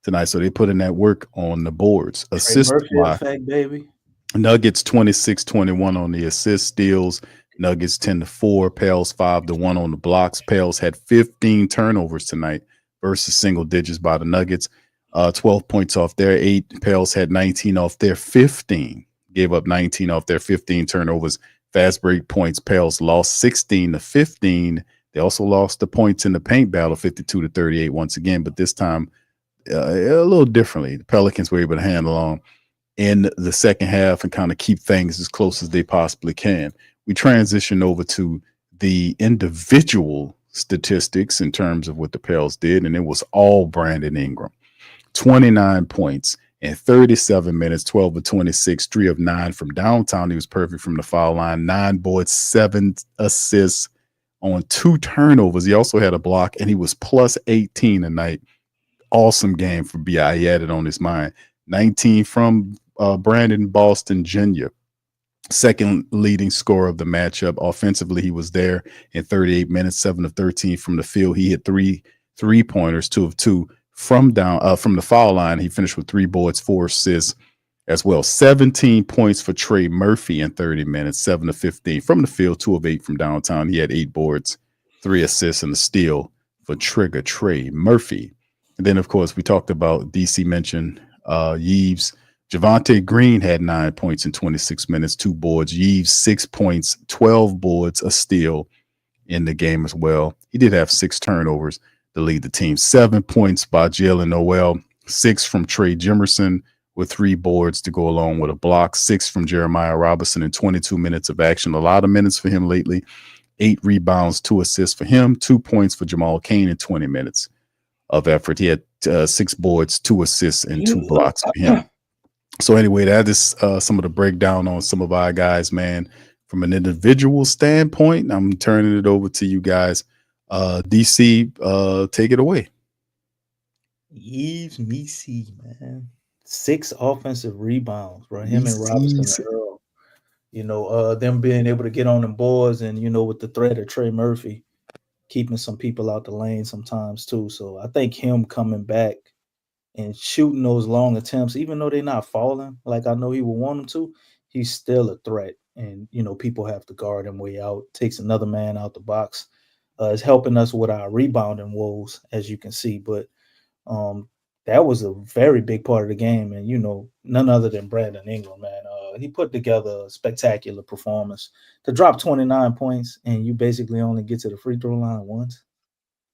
tonight. So they put in that work on the boards. Assist effect, baby. Nuggets 26-21 on the assist steals. Nuggets 10-4. Pels 5-1 on the blocks. Pels had 15 turnovers tonight versus single digits by the Nuggets. 12 points off their 8. Pels had 19 off their 15. Gave up 19 off their 15 turnovers. Fast break points. Pels lost 16-15. They also lost the points in the paint battle, 52-38 once again, but this time a little differently. The Pelicans were able to handle on in the second half and kind of keep things as close as they possibly can. We transition over to the individual statistics in terms of what the Pels did, and it was all Brandon Ingram. 29 points in 37 minutes, 12 of 26, 3 of 9 from downtown. He was perfect from the foul line, 9 boards, 7 assists on 2 turnovers. He also had a block, and he was plus 18 tonight. Awesome game for B.I. He had it on his mind. 19 from Brandon Boston Jr., second leading scorer of the matchup. Offensively, he was there in 38 minutes, 7 of 13 from the field. He hit 3 3-pointers, 2 of 2 from the foul line. He finished with 3 boards, 4 assists as well. 17 points for Trey Murphy in 30 minutes, 7 of 15 from the field, 2 of 8 from downtown. He had 8 boards, 3 assists, and a steal for Trigger Trey Murphy. And then, of course, we talked about DC mentioned Yves. Javonte Green had 9 points in 26 minutes, 2 boards. Yves, 6 points, 12 boards, a steal in the game as well. He did have 6 turnovers to lead the team. 7 points by Jalen Noel, 6 from Trey Jimerson with 3 boards to go along with a block, 6 from Jeremiah Robinson in 22 minutes of action. A lot of minutes for him lately. 8 rebounds, 2 assists for him, 2 points for Jamal Cain in 20 minutes of effort. He had 6 boards, 2 assists, and 2 blocks for him. So anyway, that is some of the breakdown on some of our guys, man. From an individual standpoint, I'm turning it over to you guys. DC, take it away. Yves Messi, man. 6 offensive rebounds, bro. Him and Robinson and Earl. You know, them being able to get on them boards and, you know, with the threat of Trey Murphy, keeping some people out the lane sometimes too. So I think him coming back and shooting those long attempts, even though they're not falling like I know he would want them to, he's still a threat. And, you know, people have to guard him way out. Takes another man out the box. It's helping us with our rebounding woes, as you can see. But that was a very big part of the game. And, you know, none other than Brandon Ingram, man. He put together a spectacular performance. To drop 29 points and you basically only get to the free throw line once,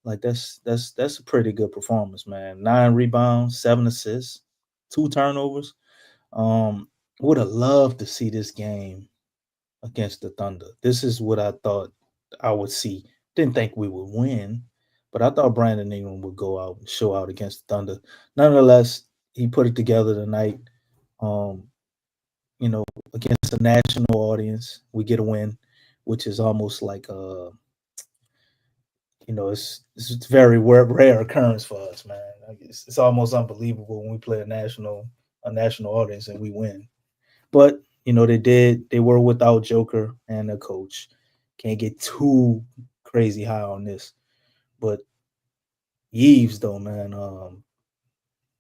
like that's a pretty good performance, man. 9 rebounds, 7 assists, 2 turnovers. Would have loved to see this game against the Thunder. This is what I thought I would see. Didn't think we would win, but I thought Brandon Ingram would go out and show out against the Thunder. Nonetheless, he put it together tonight. You know, against a national audience, we get a win, which is almost like you know, it's very rare occurrence for us, man. It's almost unbelievable when we play a national audience and we win. But you know, they were without Joker and a coach. Can't get too crazy high on this. But Yves, though, man,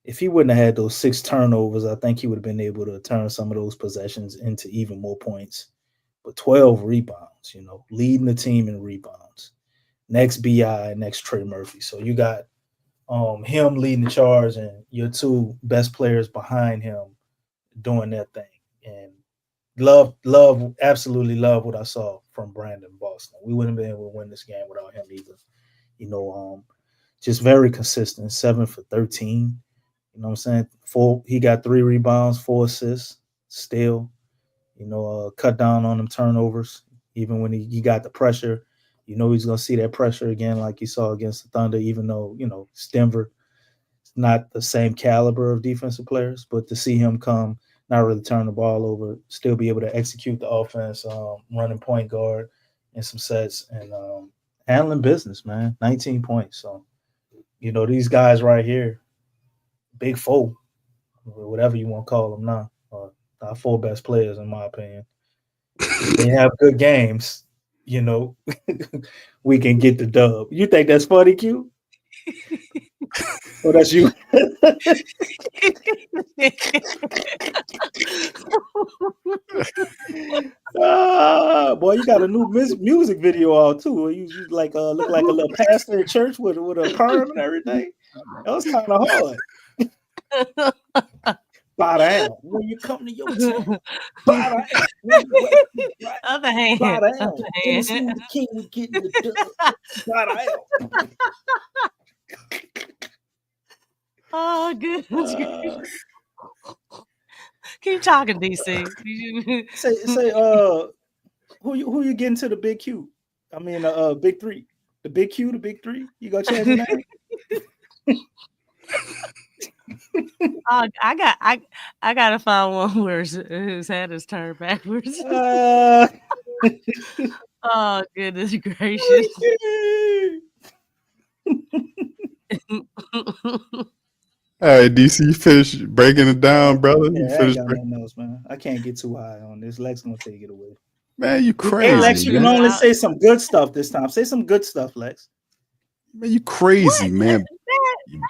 if he wouldn't have had those 6 turnovers, I think he would have been able to turn some of those possessions into even more points. But 12 rebounds, you know, leading the team in rebounds. Next BI, next Trey Murphy. So you got him leading the charge and your 2 best players behind him doing their thing. And absolutely love what I saw from Brandon Boston. We wouldn't have been able to win this game without him either. You know, just very consistent, 7 for 13. You know what I'm saying? He got 3 rebounds, 4 assists, still, you know, cut down on them turnovers. Even when he got the pressure, you know he's going to see that pressure again like he saw against the Thunder, even though, you know, it's Denver. It's not the same caliber of defensive players, but to see him come, not really turn the ball over, still be able to execute the offense, running point guard in some sets and handling business, man. 19 points. So, you know, these guys right here, Big 4, whatever you want to call them now, our 4 best players, in my opinion. They have good games, you know, we can get the dub. You think that's funny, Q? Or that's you? Boy, you got a new music video out too. You like look like a little pastor in church with a perm and everything. That was kind of hard. Bow down. When you come to your town, bow down. When you wait, right, Other hand. bow down. Other And hand. Smooth King was getting the dub. Bow down. Oh, goodness. Keep talking, DC. Say, who you getting to the big Q? I mean, big three. The big Q, the big three. You gonna change the name? I gotta find one where his head is turned backwards. Oh, goodness gracious. All right, DC, you finish breaking it down, brother. You Yeah, I finish ain't got nothing else, man. I can't get too high on this. Lex gonna take it away. Man, you Hey, Lex, crazy, you can man. only say some good stuff this time. Say some good stuff, Lex. Man, you crazy, man. You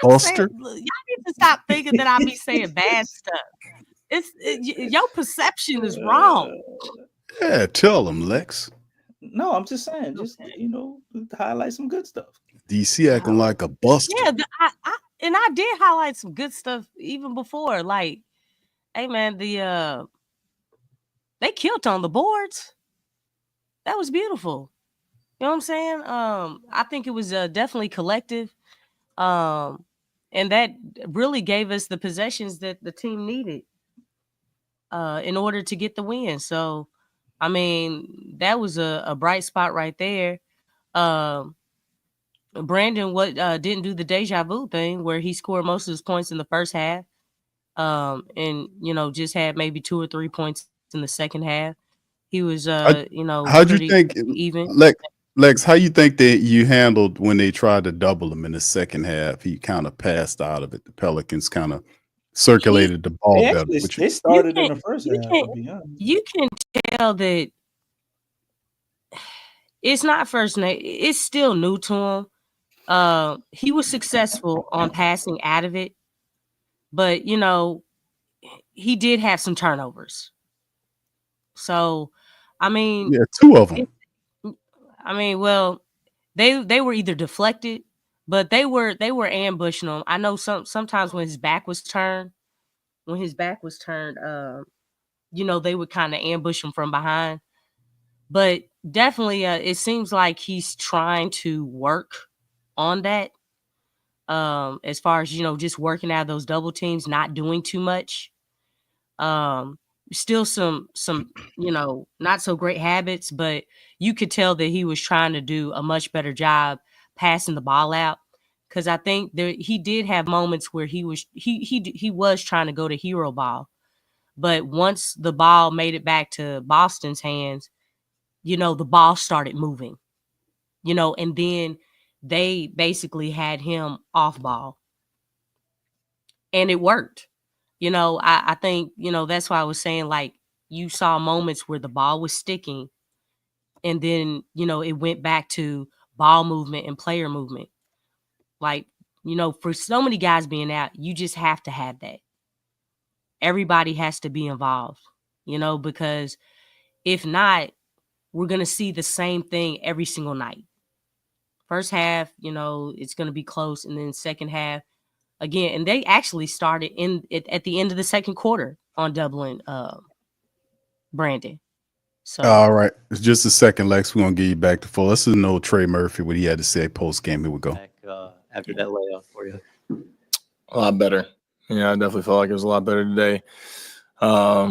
buster. Y'all need to stop thinking that I be saying bad stuff. Your perception is wrong. Yeah, tell them, Lex. No, I'm just saying, just highlight some good stuff. DC acting like a buster. Yeah, I did highlight some good stuff even before. Like, hey man, they killed on the boards. That was beautiful. You know what I'm saying? I think it was definitely collective. And that really gave us the possessions that the team needed in order to get the win. So, I mean, that was a bright spot right there. Brandon didn't do the deja vu thing where he scored most of his points in the first half, and just had maybe 2 or 3 points in the second half. He was How'd you think, even. Lex? How you think that you handled when they tried to double him in the second half? He kind of passed out of it. The Pelicans kind of circulated the ball better. They started in the first half. To be honest, you can tell that it's not first name. It's still new to him. He was successful on passing out of it, but he did have some turnovers. So, I mean, Yeah, 2 of them. I mean, well, they were either deflected, but they were ambushing him. I know sometimes when his back was turned, they would kind of ambush him from behind. But definitely, it seems like he's trying to work on that. As far as just working out those double teams, not doing too much. Still some not so great habits, but you could tell that he was trying to do a much better job passing the ball out. Because I think he did have moments where he was trying to go to hero ball, but once the ball made it back to Boston's hands, the ball started moving, and then they basically had him off ball, and it worked. I think, that's why I was saying, like, you saw moments where the ball was sticking and then, it went back to ball movement and player movement. Like, for so many guys being out, you just have to have that. Everybody has to be involved, because if not, we're going to see the same thing every single night. First half, it's going to be close. And then second half, again, and they actually started at the end of the second quarter on doubling Brandon. So all right, it's just a second, Lex. We're gonna get you back to full. Let's know Trey Murphy what he had to say post game. Here we go. Back, after that layoff for you. A lot better. Yeah, I definitely felt like it was a lot better today. I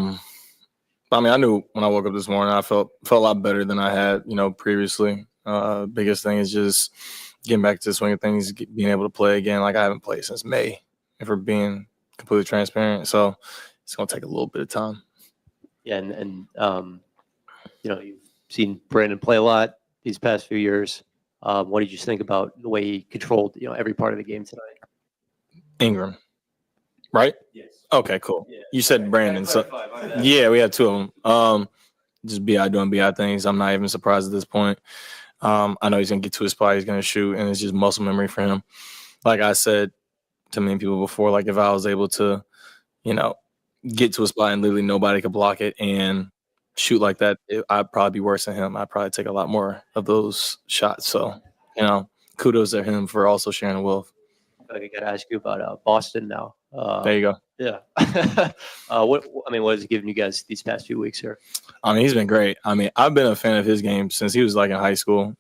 mean, I knew when I woke up this morning, I felt a lot better than I had, previously. Biggest thing is just getting back to the swing of things, being able to play again. Like I haven't played since May, if we're being completely transparent. So it's gonna take a little bit of time. Yeah, and you've seen Brandon play a lot these past few years. What did you think about the way he controlled, every part of the game tonight? Ingram, right? Yes. Okay, cool. Yeah. You said Brandon, so yeah, we have 2 of them. Just BI doing BI things. I'm not even surprised at this point. I know he's gonna get to his spot. He's gonna shoot, and it's just muscle memory for him. Like I said to many people before, like if I was able to, get to a spot and literally nobody could block it and shoot like that, I'd probably be worse than him. I'd probably take a lot more of those shots. So, kudos to him for also sharing the wealth. I got to ask you about Boston now. There you go. Yeah. What has he given you guys these past few weeks here? I mean, he's been great. I mean, I've been a fan of his game since he was like in high school.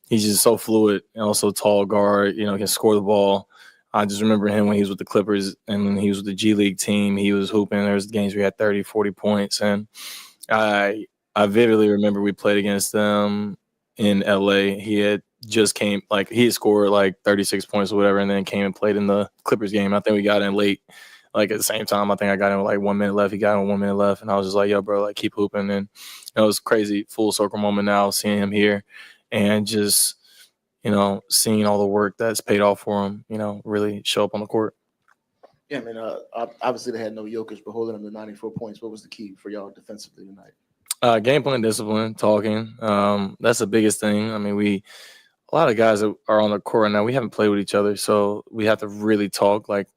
He's just so fluid and also tall guard, can score the ball. I just remember him when he was with the Clippers and when he was with the G League team, he was hooping. There was games where he had 30, 40 points. And I vividly remember we played against them in LA. He had scored like 36 points or whatever, and then came and played in the Clippers game. I think we got in late, like at the same time. I think I got in with like 1 minute left. He got in 1 minute left, and I was just like, yo, bro, like keep hooping. And it was crazy, full circle moment now seeing him here and just, seeing all the work that's paid off for him, really show up on the court. Yeah, I mean, obviously they had no Jokic, but holding them to 94 points. What was the key for y'all defensively tonight? Game plan discipline, talking. That's the biggest thing. I mean, a lot of guys that are on the court right now, we haven't played with each other, so we have to really talk. Like,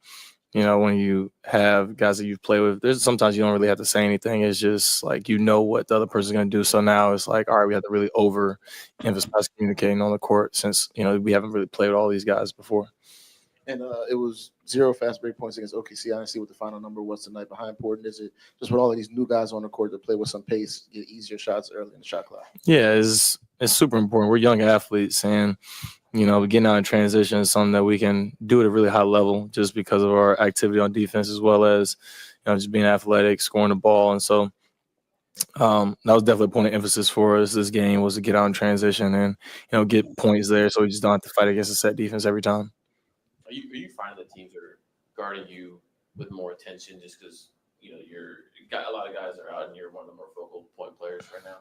when you have guys that you've played with, there's sometimes you don't really have to say anything. It's just like what the other person's going to do. So now it's like, all right, we have to really overemphasize communicating on the court since, we haven't really played with all these guys before. And it was 0 fast break points against OKC. I didn't see what the final number was tonight, but how important is it just with all of these new guys on the court to play with some pace, get easier shots early in the shot clock? Yeah, it's super important. We're young athletes, and getting out in transition is something that we can do at a really high level just because of our activity on defense as well as just being athletic, scoring the ball. And so that was definitely a point of emphasis for us this game was to get out in transition and get points there so we just don't have to fight against a set defense every time. Are you finding that teams are guarding you with more attention just because you're got a lot of guys that are out and you're one of the more focal point players right now?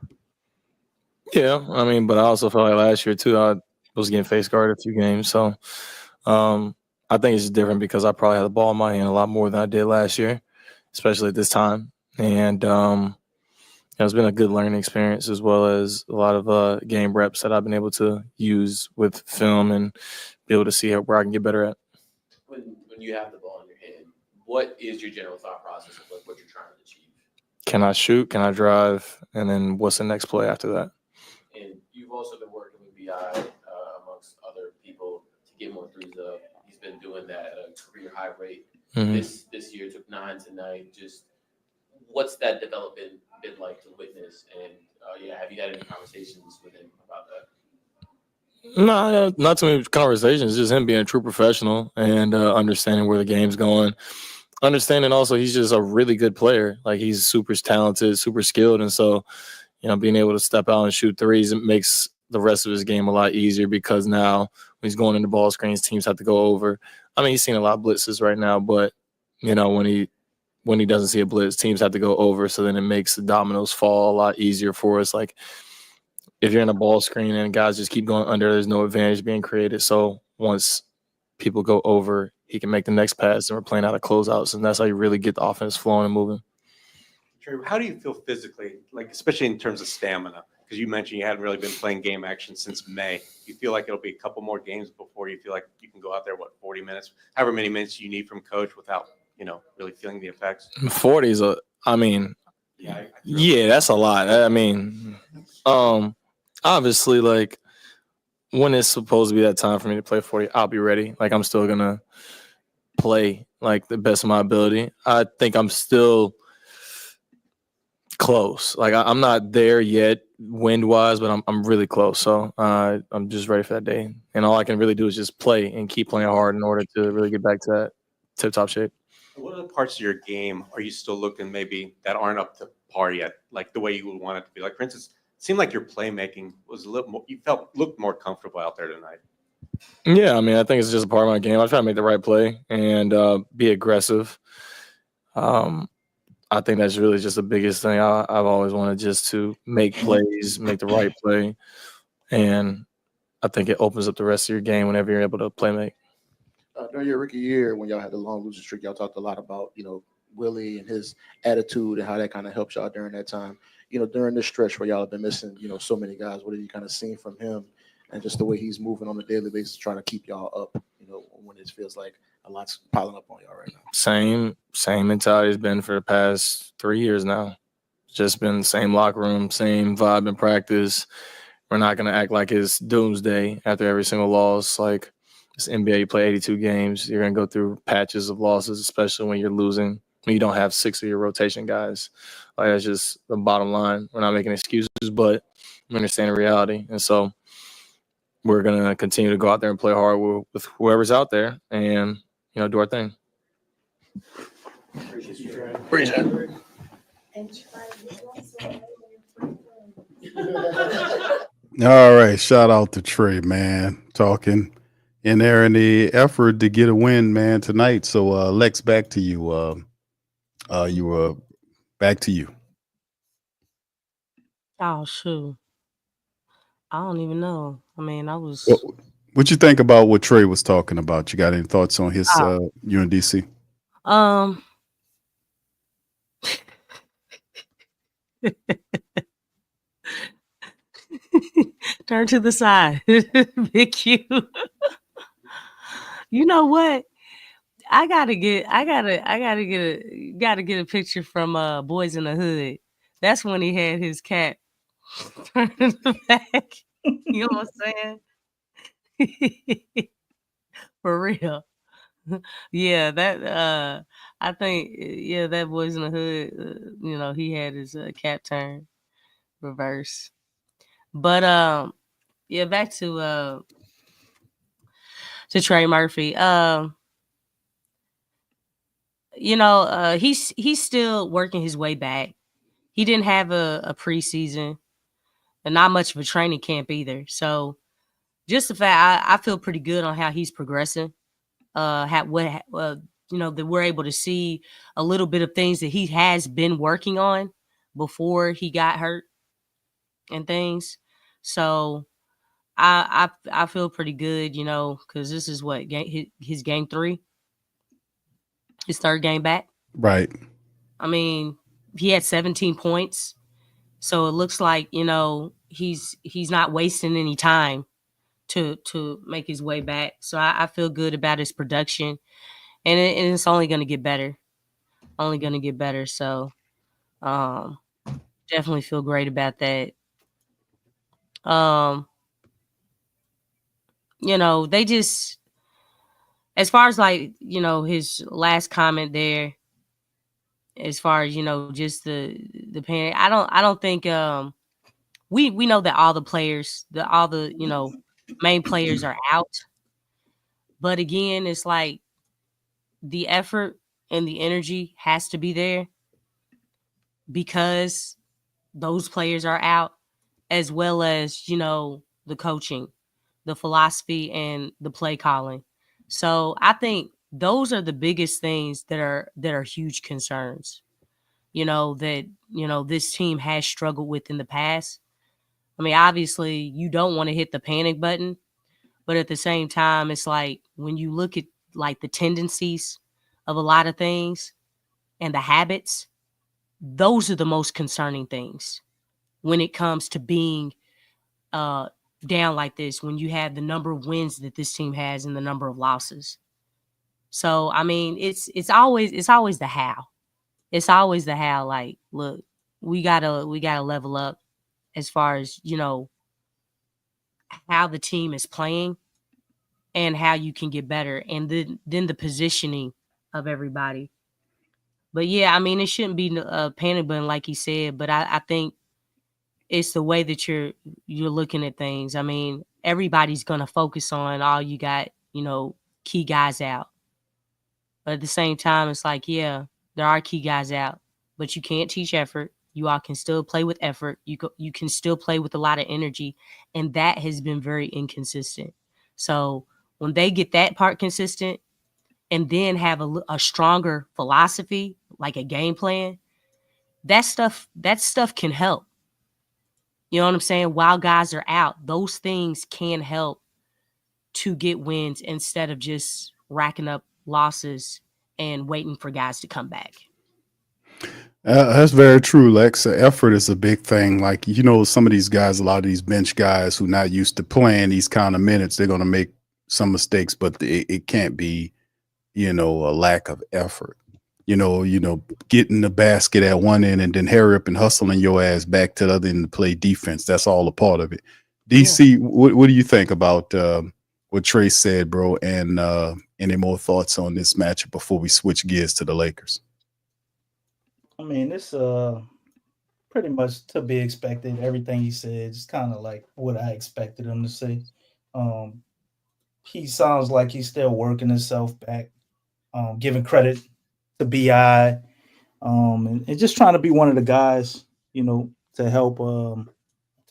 Yeah, I mean, but I also felt like last year too, I was getting face guarded a few games, so I think it's different because I probably had the ball in my hand a lot more than I did last year, especially at this time, and it's been a good learning experience as well as a lot of game reps that I've been able to use with film and be able to see where I can get better at. When you have the ball in your hand, what is your general thought process of what you're trying to achieve? Can I shoot? Can I drive? And then what's the next play after that? And you've also been working with BI amongst other people to get more threes up. He's been doing that at a career high rate. Mm-hmm. This year took 9 tonight. Just what's that development been like to witness? And have you had any conversations with him about that? No, not too many conversations. Just him being a true professional and understanding where the game's going. Understanding also he's just a really good player. Like he's super talented, super skilled. And so, being able to step out and shoot threes, it makes the rest of his game a lot easier because now when he's going into ball screens, teams have to go over. I mean, he's seen a lot of blitzes right now, but, when he doesn't see a blitz, teams have to go over. So then it makes the dominoes fall a lot easier for us. Like, if you're in a ball screen and guys just keep going under, there's no advantage being created. So once people go over, he can make the next pass, and we're playing out of closeouts, and that's how you really get the offense flowing and moving. Drew, how do you feel physically, like especially in terms of stamina? Because you mentioned you hadn't really been playing game action since May. You feel like it'll be a couple more games before you feel like you can go out there, 40 minutes, however many minutes you need from coach without, really feeling the effects? 40 is that's a lot. I mean, obviously, like, when it's supposed to be that time for me to play 40, I'll be ready. Like, I'm still going to play, like, the best of my ability. I think I'm still close. Like, I'm not there yet wind-wise, but I'm really close. So I'm just ready for that day. And all I can really do is just play and keep playing hard in order to really get back to that tip-top shape. What other parts of your game are you still looking maybe that aren't up to par yet, like the way you would want it to be? Like, for instance, it seemed like your playmaking was a little more, looked more comfortable out there tonight. Yeah, I mean, I think it's just a part of my game. I try to make the right play and be aggressive. I think that's really just the biggest thing. I've always wanted just to make plays, make the right play, and I think it opens up the rest of your game whenever you're able to play make. During your rookie year, when y'all had the long losing streak, y'all talked a lot about, Willie and his attitude and how that kind of helped y'all during that time. During this stretch where y'all have been missing, so many guys, what have you kind of seen from him and just the way he's moving on a daily basis, trying to keep y'all up, when it feels like a lot's piling up on y'all right now? Same mentality has been for the past 3 years now. Just been the same locker room, same vibe in practice. We're not going to act like it's doomsday after every single loss. Like, It's NBA, you play 82 games. You're going to go through patches of losses, especially when you're losing, when you don't have 6 of your rotation guys. Like, that's just the bottom line. We're not making excuses, but we understand the reality. And so we're going to continue to go out there and play hard with whoever's out there and, do our thing. Appreciate it. All right, shout out to Trey, man, talking in there in the effort to get a win, man, tonight. So, Lex, back to you. Back to you. Oh shoot. I don't even know. I mean, I was What you think about what Trey was talking about? You got any thoughts on his UNDC? Turn to the side. Big Q. You know what? I gotta get a picture from Boys in the Hood. That's when he had his cat turned in the back. You know what I'm saying? For real. Yeah, that I think that Boys in the Hood, he had his cat turn reverse. But back to Trey Murphy. He's still working his way back. He didn't have a preseason and not much of a training camp either. So just the fact I feel pretty good on how he's progressing. That we're able to see a little bit of things that he has been working on before he got hurt and things. So I feel pretty good, because this is what his game 3, his third game back. Right. I mean, he had 17 points, so it looks like he's not wasting any time to make his way back. So I feel good about his production, and it's only going to get better. So definitely feel great about that. They just, as far as his last comment there, as far as just the panic, I don't think we know that all the players, all the main players are out, but again, it's like the effort and the energy has to be there because those players are out, as well as the coaching, the philosophy, and the play calling. So I think those are the biggest things that are huge concerns, that this team has struggled with in the past. I mean, obviously you don't want to hit the panic button, but at the same time, it's like when you look at like the tendencies of a lot of things and the habits, those are the most concerning things when it comes to being down like this, when you have the number of wins that this team has and the number of losses. So I mean, it's always the how. It's always the how. Like, look, we gotta level up as far as how the team is playing and how you can get better, and then the positioning of everybody. But yeah, I mean, it shouldn't be a panic button like he said, but I think it's the way that you're looking at things. I mean, everybody's gonna focus on all you got, key guys out. But at the same time, it's like, yeah, there are key guys out, but you can't teach effort. You all can still play with effort. You can still play with a lot of energy, and that has been very inconsistent. So when they get that part consistent, and then have a stronger philosophy, like a game plan, that stuff can help. You know what I'm saying? While guys are out, those things can help to get wins instead of just racking up losses and waiting for guys to come back. That's very true, Lex. Effort is a big thing. Like, some of these guys, a lot of these bench guys who not used to playing these kind of minutes, they're going to make some mistakes, but it can't be, a lack of effort. Getting the basket at one end and then hurry up and hustling your ass back to the other end to play defense. That's all a part of it. DC, what do you think about what Trey said, bro. And any more thoughts on this matchup before we switch gears to the Lakers? I mean, it's pretty much to be expected. Everything he said is kind of like what I expected him to say. He sounds like he's still working himself back, giving credit to BI, and just trying to be one of the guys, to help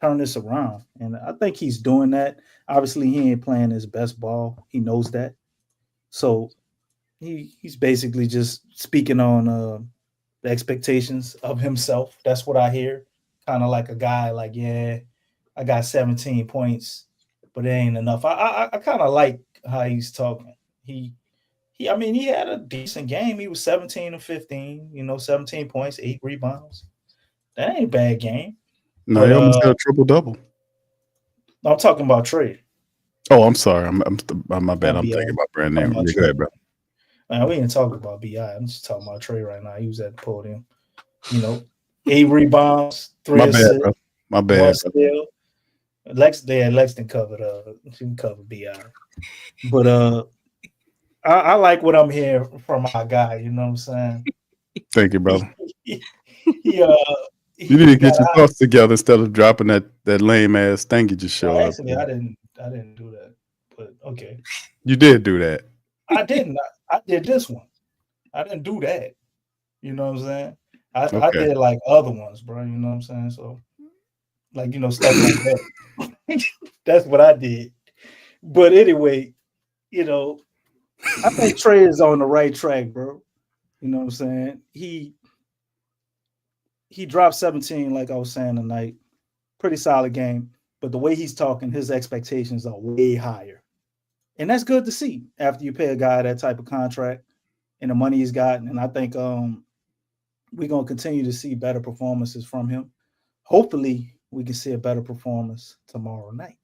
turn this around. And I think he's doing that. Obviously, he ain't playing his best ball. He knows that. So he's basically just speaking on the expectations of himself. That's what I hear. Kind of like a guy like, yeah, I got 17 points, but it ain't enough. I kind of like how he's talking. He had a decent game. He was 17 and 15, 17 points, 8 rebounds. That ain't a bad game. No, But, he almost got a triple-double. I'm talking about Trey. Oh, I'm sorry. I'm my bad. I'm BI. thinking about Brandon. Talking about Go ahead, Trey. bro. Man, we ain't talking about BI. I'm just talking about Trey right now. He was at the podium. 8 rebounds, 3 My bad, assists, bro. My 1 bad, bro. steal. Lexington covered BI. But I like what I'm hearing from our guy, you know what I'm saying? Thank you, brother. He You need to get your thoughts together instead of dropping that lame ass thing you just showed up. Actually, I didn't do that. But okay. You did do that. I didn't. I did this one. I didn't do that. You know what I'm saying? I Okay. did like other ones, bro. You know what I'm saying? So, like, stuff like that. That's what I did. But anyway, I think Trey is on the right track, bro. You know what I'm saying? He dropped 17, like I was saying tonight. Pretty solid game. But the way he's talking, his expectations are way higher. And that's good to see after you pay a guy that type of contract and the money he's gotten. And I think we're going to continue to see better performances from him. Hopefully, we can see a better performance tomorrow night.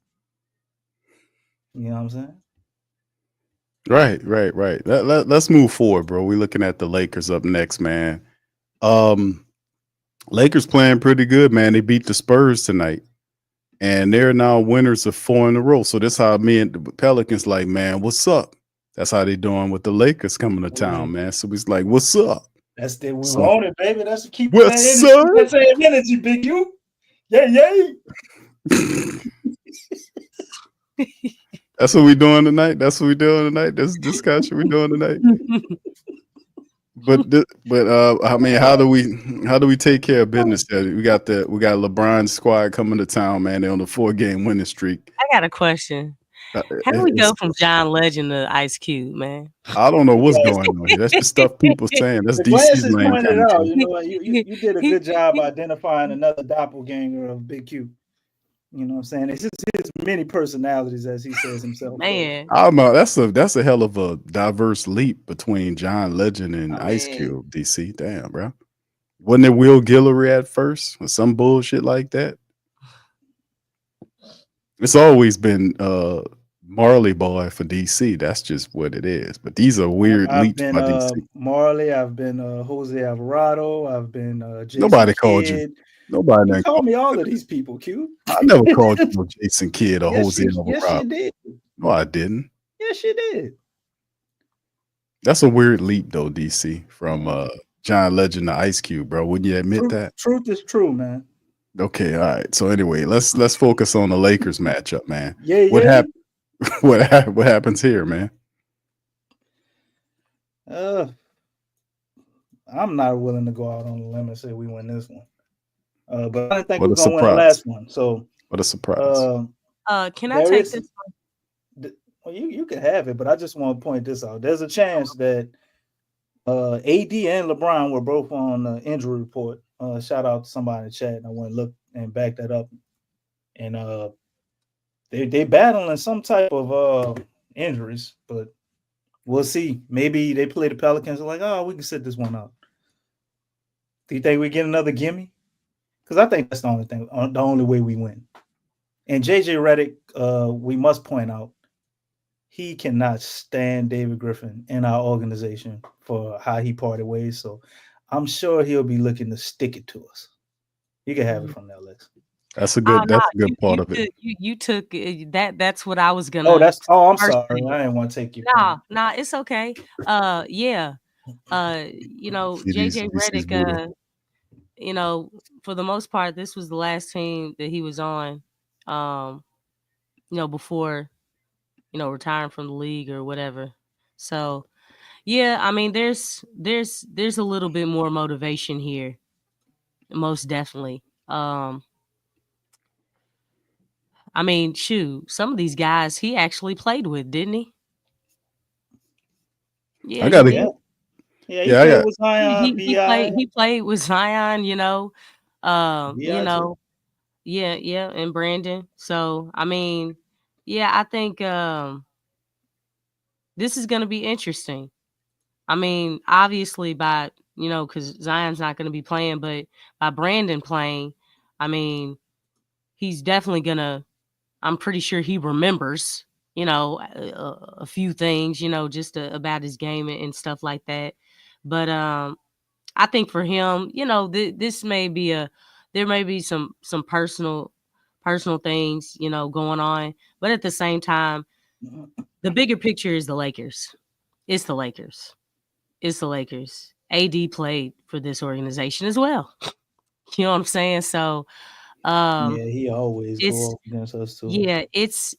You know what I'm saying? Right. Let's move forward, bro. We're looking at the Lakers up next, man. Lakers playing pretty good, man. They beat the Spurs tonight. And they're now winners of 4 in a row. So that's how me and the Pelicans like, man, what's up? That's how they doing with the Lakers coming to town, man. So he's like, what's up? That's the we So- want it, baby. That's keep What's that energy. up? That same energy, big you. Yay. That's what we doing tonight. That's what we doing tonight. This discussion we doing tonight. But I mean, how do we take care of business there? We got LeBron's squad coming to town, man. They're on a 4-game winning streak. I got a question. How do we go from John Legend to Ice Cube, man? I don't know what's going on here. That's just stuff people saying. That's The DC's glasses lane pointed coming. out. You know what? You did a good job identifying another doppelganger of Big Q. You know what I'm saying? It's just his many personalities, as he says himself. Man. I don't know. That's a hell of a diverse leap between John Legend and Ice Cube, DC. Damn, bro. Wasn't it Will Guillory at first or some bullshit like that? It's always been Marley Boy for DC. That's just what it is. But these are weird I've leaps been by DC. Marley. I've been Jose Alvarado. I've been Jason Nobody called you. Kidd. Nobody You done called me all of these people, Q. I never called you no Jason Kidd or Yes, Jose yes, Alvarado. you did. No, I didn't. Yes, you did. That's a weird leap, though, DC, from John Legend to Ice Cube, bro. Wouldn't you admit that? Truth is true, man. Okay, all right. So anyway, let's focus on the Lakers matchup, man. Yeah, What yeah. happened? What happens here, man? I'm not willing to go out on the limb and say we win this one. But I didn't think What we a were gonna win the surprise. last one. So What a surprise. Can I there take is- this one? Well, you can have it, but I just want to point this out. There's a chance that AD and LeBron were both on the injury report. Shout out to somebody in the chat. And I went and look and back that up. And they battling some type of injuries, but we'll see. Maybe they play the Pelicans and like, oh, we can sit this one out. Do you think we get another gimme? Because I think that's the only thing, the only way we win. And JJ Redick, we must point out, he cannot stand David Griffin in our organization for how he parted ways. So I'm sure he'll be looking to stick it to us. You can have it from there, Lex. That's a Oh good. no, That's a good part of it. you took that. That's what I was Oh, gonna that's. Oh, I'm first sorry. say. I didn't want to take your Nah, point. nah, it's okay. Yeah. JJ CD's Redick. brutal. You know, for the most part, this was the last team that he was on. Um, before retiring from the league or whatever. So yeah, I mean, there's a little bit more motivation here, most definitely. I mean, shoot, some of these guys he actually played with, didn't he? I Yeah, he got it. Yeah, did. yeah. He Yeah, I played got. with He Zion, he, he Bi, played he played with Zion, Bi too. yeah, yeah, and Brandon. So I mean, yeah, I think this is gonna be interesting. I mean, obviously by because Zion's not gonna be playing, but by Brandon playing, I mean, he's definitely gonna. I'm pretty sure he remembers, a few things, just about his game and stuff like that. But I think for him, this may be there may be some personal things, going on, but at the same time, the bigger picture is the Lakers. It's the Lakers. It's the Lakers. AD played for this organization as well. You know what I'm saying? So, um, Yeah, he always go it's up against us too. yeah, it's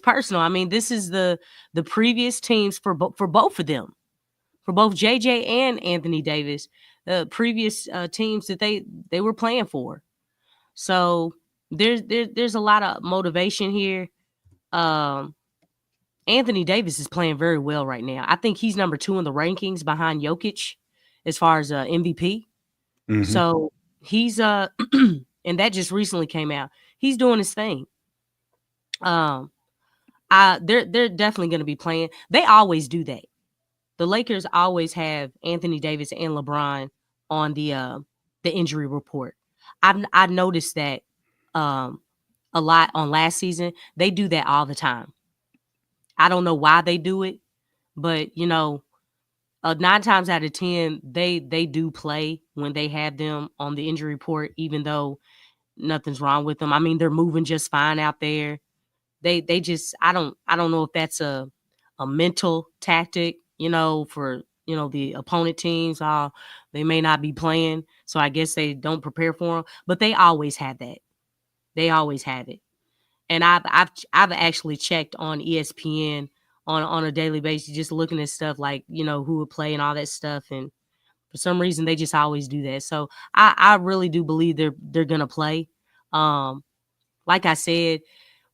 personal. I mean, this is the previous teams for both of them, for both JJ and Anthony Davis, the previous teams that they were playing for. So there's a lot of motivation here. Um, Anthony Davis is playing very well right now. I think he's number 2 in the rankings behind Jokic as far as MVP. Hmm. So he's and that just recently came out. He's doing his thing. Um, they're definitely going to be playing. They always do that. The Lakers always have Anthony Davis and LeBron on the injury report. I noticed that um a lot on last season. They do that all the time. I don't know why they do it, but 9 times out of 10 they do play when they have them on the injury report, even though nothing's wrong with them. I mean, they're moving just fine out there. They just I don't know if that's a mental tactic, for the opponent teams. They may not be playing, so I guess they don't prepare for them. But they always have that. They always have it. And I've actually checked on ESPN on a daily basis, just looking at stuff like who would play and all that stuff. And for some reason, they just always do that. So I really do believe they're gonna play. Um, like I said,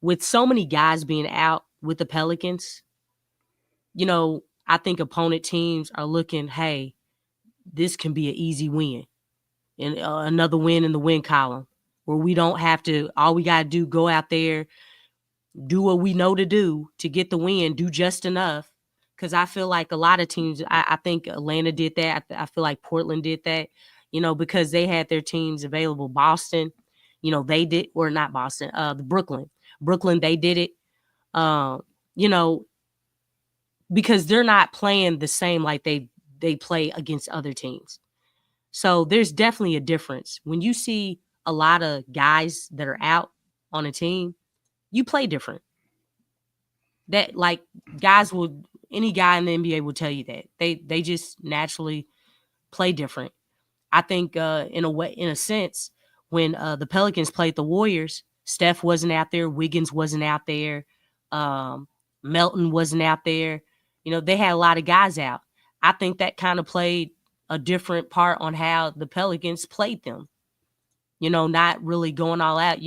with so many guys being out with the Pelicans, I think opponent teams are looking, hey, this can be an easy win and another win in the win column where we don't have to, all we got to do, go out there, do what we know to do to get the win, do just enough. Because I feel like a lot of teams, I think Atlanta did that. I feel like Portland did that, because they had their teams available. Boston, they did, or not Boston, the Brooklyn, they did it. You know, because they're not playing the same like they play against other teams. So there's definitely a difference. When you see a lot of guys that are out on a team, you play different. That like guys will any guy in the NBA will tell you that. They just naturally play different. I think in a sense, when the Pelicans played the Warriors, Steph wasn't out there, Wiggins wasn't out there, Melton wasn't out there. They had a lot of guys out. I think that kind of played a different part on how the Pelicans played them. Not really going all out.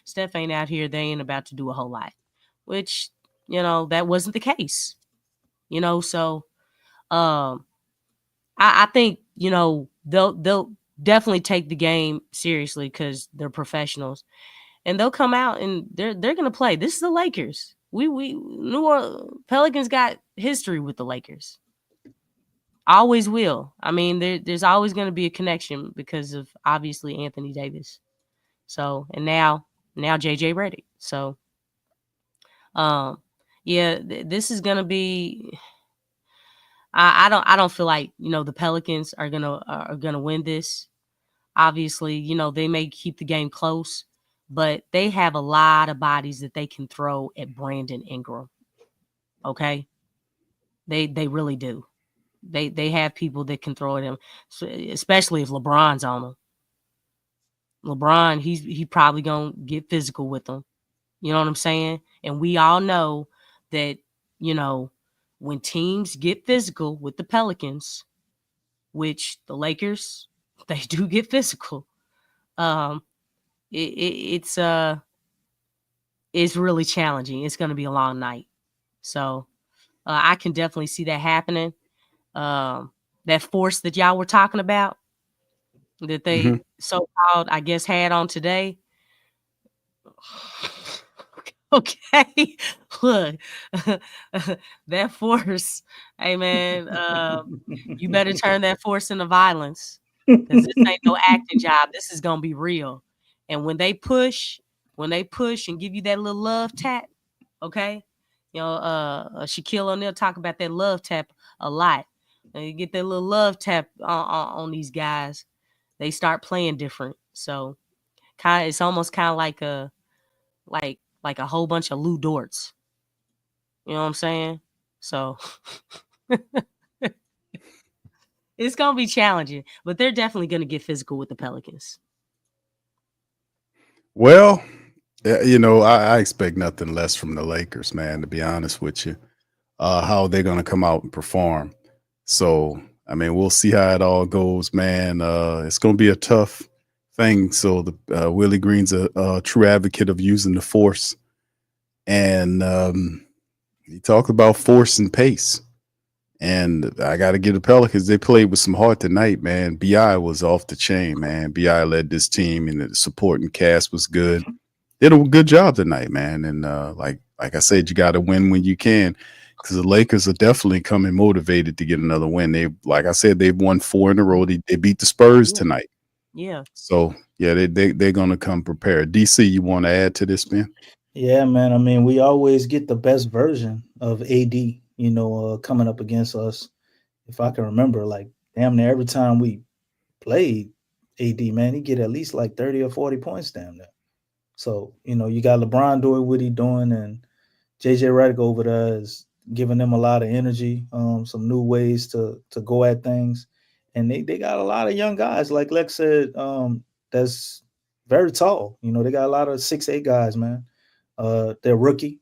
Steph ain't out here. They ain't about to do a whole lot, which that wasn't the case. So um, I think they'll definitely take the game seriously because they're professionals, and they'll come out and they're gonna play. This is the Lakers. We New Orleans Pelicans got history with the Lakers. Always will. I mean, there's always going to be a connection because of obviously Anthony Davis. So and now JJ Redick. So um yeah, this is gonna be. I don't feel like the Pelicans are gonna win this. Obviously, you know, they may keep the game close, but they have a lot of bodies that they can throw at Brandon Ingram. Okay? They really do. They have people that can throw at him, especially if LeBron's on him. LeBron, he probably gonna get physical with them. You know what I'm saying? And we all know that, you know, when teams get physical with the Pelicans, which the Lakers, they do get physical. Um, it's really challenging. It's going to be a long night. So I can definitely see that happening. That force that y'all were talking about, that they so-called, I guess, had on today. Okay, look, that force, hey man, you better turn that force into violence, because this ain't no acting job. This is gonna be real. And when they push and give you that little love tap, okay, you know, Shaquille O'Neal talk about that love tap a lot. And you get that little love tap on these guys, they start playing different. So it's almost kind of like a whole bunch of Lou Dorts. You know what I'm saying? So it's gonna be challenging, but they're definitely gonna get physical with the Pelicans. Well, you know, I expect nothing less from the Lakers, man, to be honest with you. How they're going to come out and perform. So, I mean, we'll see how it all goes, man. It's going to be a tough thing. So, the Willie Green's a true advocate of using the force. And he talked about force and pace. And I got to give the Pelicans, they played with some heart tonight, man. BI was off the chain, man. BI led this team, and the supporting cast was good. Did a good job tonight, man. And like I said, you got to win when you can, because the Lakers are definitely coming motivated to get another win. They, like I said, they've won 4 in a row. They beat the Spurs tonight. Yeah. So yeah, they're gonna come prepared. DC, you want to add to this, man? Yeah, man. I mean, we always get the best version of AD, you know, coming up against us. If I can remember, like damn near every time we played AD, man, he get at least like 30 or 40 points down there. So, you know, you got LeBron doing what he doing, and JJ Redick over there is giving them a lot of energy, some new ways to go at things. And they got a lot of young guys, like Lex said, that's very tall. You know, they got a lot of 6'8" guys, man. Their rookie,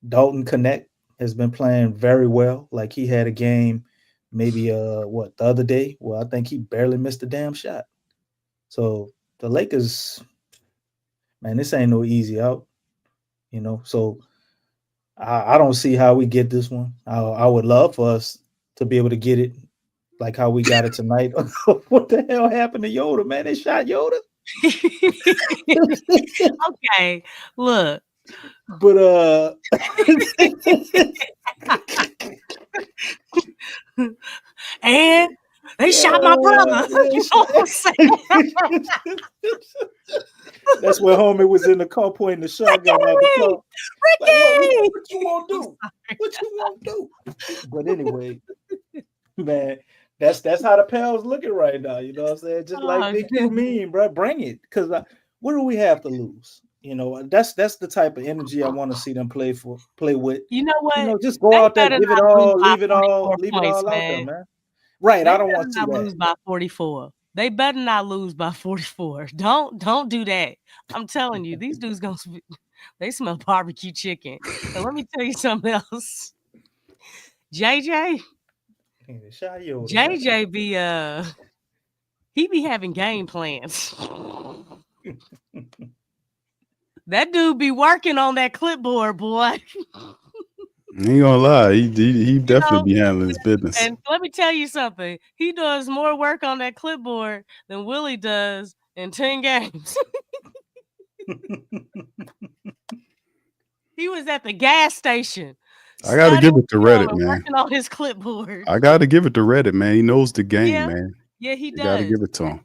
Dalton Connect, has been playing very well. Like he had a game maybe the other day where I think he barely missed a damn shot. So the Lakers, man, this ain't no easy out, you know. So I don't see how we get this one. I would love for us to be able to get it like how we got it tonight. What the hell happened to Yoda, man? They shot Yoda. Okay, look. But and they shot my brother. You know what I'm saying? That's where homie was in the car pointing the shotgun out the car. Ricky! Like, what you want to do? What you want to do? But anyway, man, that's how the Pels looking right now. You know what I'm saying? Just like Big Q mean, bro. Bring it, because what do we have to lose? You know, that's the type of energy I want to see them play with. You know what? You know, just go out there, give it all, leave it all out there, man. Right. They I don't want to not lose by 44. They better not lose by 44. Don't do that. I'm telling you, these dudes they smell barbecue chicken. And let me tell you something else. JJ be he be having game plans. That dude be working on that clipboard, boy. I ain't gonna lie, he definitely be handling his business. And let me tell you something. He does more work on that clipboard than Willie does in 10 games. He was at the gas station. I gotta give it to Reddit, man. Working on his clipboard. I gotta give it to Reddit, man. He knows the game, man. Yeah, he does. Gotta give it to him.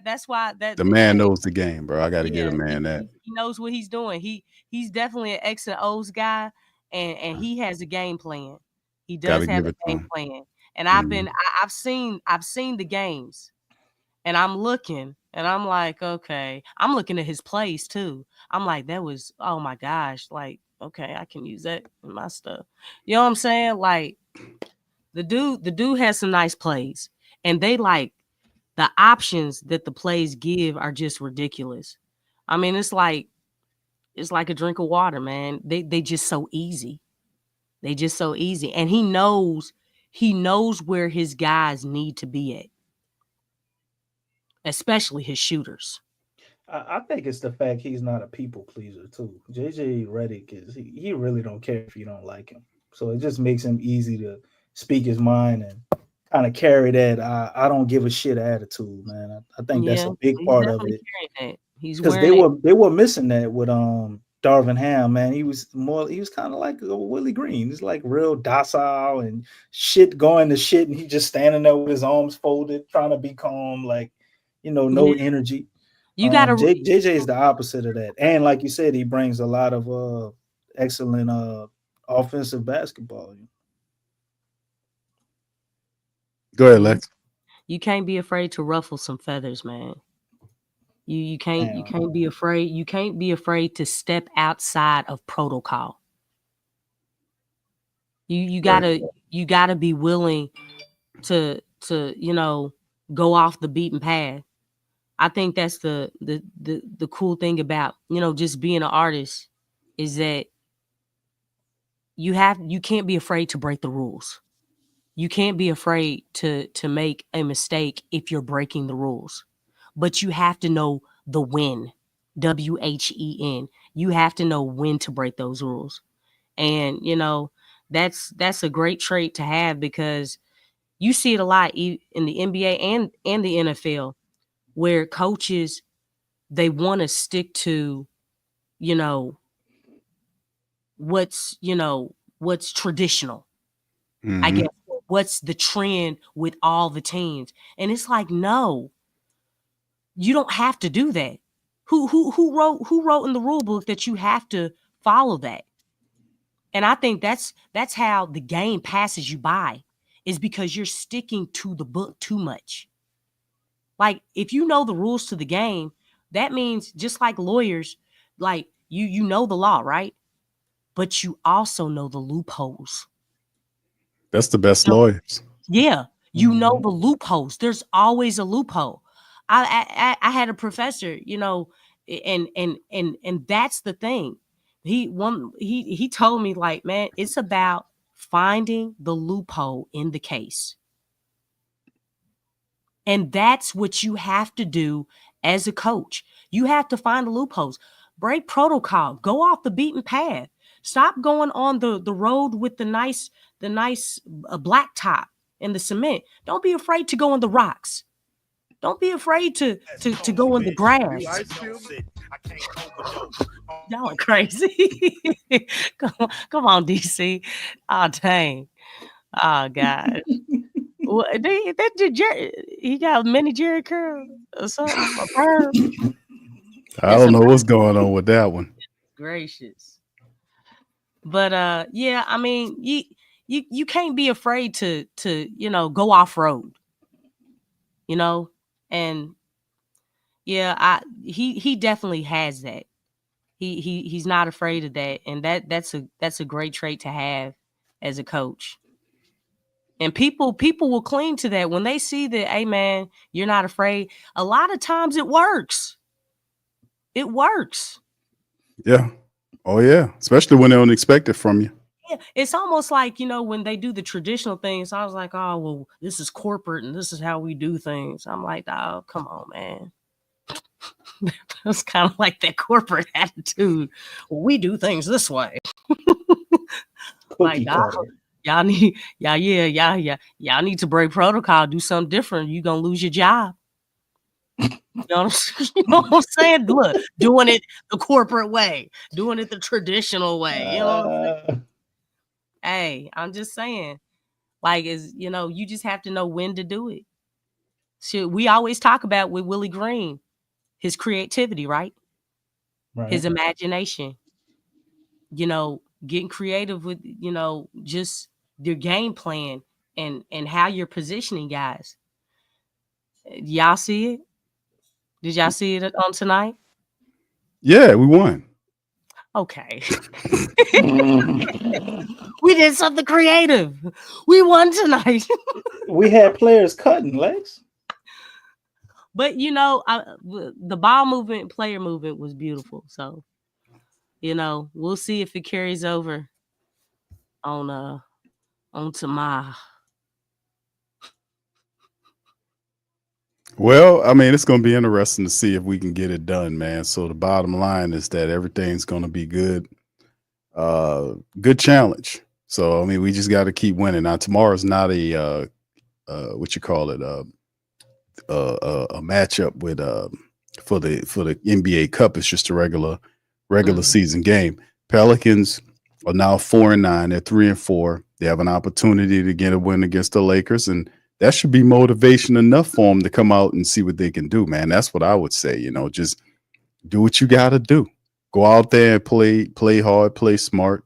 That's why the man knows the game, bro. I gotta give a man that. He knows what he's doing. He's definitely an X and O's guy, and he has a game plan. He does have a game plan. And I've seen the games, And I'm looking and I'm like, okay. I'm looking at his plays too. I'm like, that was, oh my gosh. Like, okay, I can use that in my stuff. You know what I'm saying? Like the dude has some nice plays. And they like the options that the plays give are just ridiculous. I mean, it's like a drink of water, man. They just so easy. They just so easy. And he knows where his guys need to be at, especially his shooters. I think it's the fact he's not a people pleaser too. JJ Redick he really don't care if you don't like him. So it just makes him easy to speak his mind and kind of carry that I don't give a shit attitude, man. I think that's Yeah, a big he's part of definitely it carrying that. He's because wearing it. they were missing that with Darvin Ham, man. He was kind of like a Willie Green. He's like real docile and shit going to shit, and he just standing there with his arms folded, trying to be calm, like no Yeah. energy. You gotta JJ is the opposite of that, and like you said, he brings a lot of excellent offensive basketball. Go ahead, Lex. you can't be afraid to ruffle some feathers, man. You can't be afraid. You can't be afraid to step outside of protocol. You gotta be willing to go off the beaten path. I think that's the cool thing about just being an artist is that you can't be afraid to break the rules. You can't be afraid to make a mistake if you're breaking the rules. But you have to know the when. WHEN. You have to know when to break those rules. And that's a great trait to have because you see it a lot in the NBA and the NFL where coaches they want to stick to what's traditional. I guess what's the trend with all the teams. And it's like, no, you don't have to do that. Who wrote in the rule book that you have to follow that? And I think that's how the game passes you by is because you're sticking to the book too much. Like if you know the rules to the game, that means just like lawyers, like you know the law, right? But you also know the loopholes. That's the best lawyers. Yeah, you know the loopholes. There's always a loophole. I had a professor, and that's the thing. He told me like, man, it's about finding the loophole in the case. And that's what you have to do as a coach. You have to find the loopholes, break protocol, go off the beaten path. Stop going on the road with the nice black top and the cement. Don't be afraid to go on the rocks. Don't be afraid to go in the grass. Y'all are crazy. Come on, DC. Oh, dang. Oh, God. He got a mini Jerry curl or something. A perm. I don't know what's going on with that one. Gracious. But yeah, I mean, you can't be afraid to go off road. And yeah, he definitely has that. He's not afraid of that, and that's a great trait to have as a coach. And people will cling to that when they see that, hey man, you're not afraid. A lot of times it works. It works. Yeah. Oh yeah. Especially when they don't expect it from you. Yeah, it's almost like, when they do the traditional things, I was like, oh, well, this is corporate and this is how we do things. I'm like, oh, come on, man. It's kind of like that corporate attitude. Well, we do things this way. Like, y'all need to break protocol, do something different. You're gonna lose your job. You know what I'm saying? Look, doing it the corporate way, doing it the traditional way. You know what I'm saying? Hey, I'm just saying, like, you just have to know when to do it. So we always talk about with Willie Green, his creativity, right? His imagination, getting creative with, just your game plan and how you're positioning guys. Y'all see it? Did y'all see it on tonight? Yeah, we won. Okay. We did something creative. We won tonight. We had players cutting, Lex. But the ball movement, player movement was beautiful. So, we'll see if it carries over on tomorrow. Well, I mean, it's going to be interesting to see if we can get it done, man. So the bottom line is that everything's going to be good. Good challenge. So I mean, we just got to keep winning. Now tomorrow's not a what you call it a matchup with for the NBA Cup. It's just a regular season game. Pelicans are now 4-9. They're 3-4. They have an opportunity to get a win against the Lakers, and that should be motivation enough for them to come out and see what they can do, man. That's what I would say. Just do what you got to do. Go out there and play hard, play smart,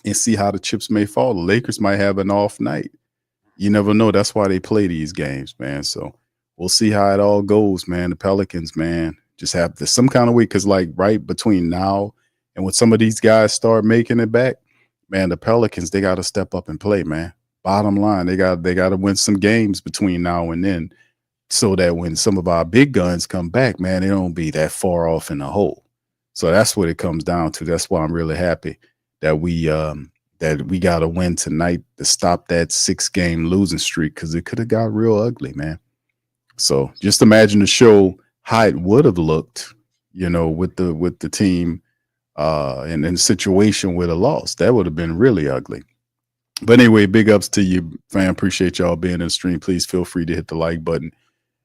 and see how the chips may fall. The Lakers might have an off night. You never know. That's why they play these games, man. So we'll see how it all goes, man. The Pelicans, man, just have this some kind of way, because like right between now and when some of these guys start making it back, man, the Pelicans, they got to step up and play, man. Bottom line, they got to win some games between now and then, so that when some of our big guns come back, man, they don't be that far off in the hole. So that's what it comes down to. That's why I'm really happy that we got a win tonight to stop that 6-game losing streak, because it could have got real ugly, man. So just imagine the show how it would have looked, with the team and in a situation with a loss. That would have been really ugly. But anyway, big ups to you, fam. Appreciate y'all being in the stream. Please feel free to hit the like button.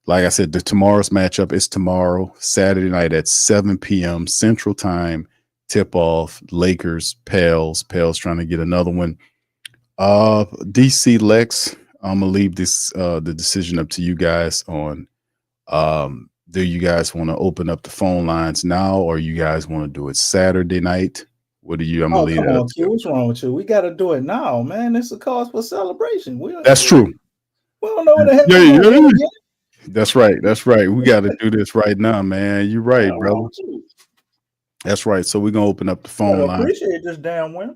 Like I said, tomorrow's matchup is tomorrow, Saturday night at 7 p.m. Central Time. Tip off, Lakers, Pels trying to get another one. DC Lex, I'm gonna leave this the decision up to you guys on do you guys want to open up the phone lines now, or you guys want to do it Saturday night? What do you? I'm gonna leave come that on, up to Q. you. What's wrong with you? We got to do it now, man. It's a cause for celebration. That's true. We don't know what the heck we're doing yet. That's right. We got to do this right now, man. You're right, brother. That's right. So we're gonna open up the phone line. Appreciate this damn win.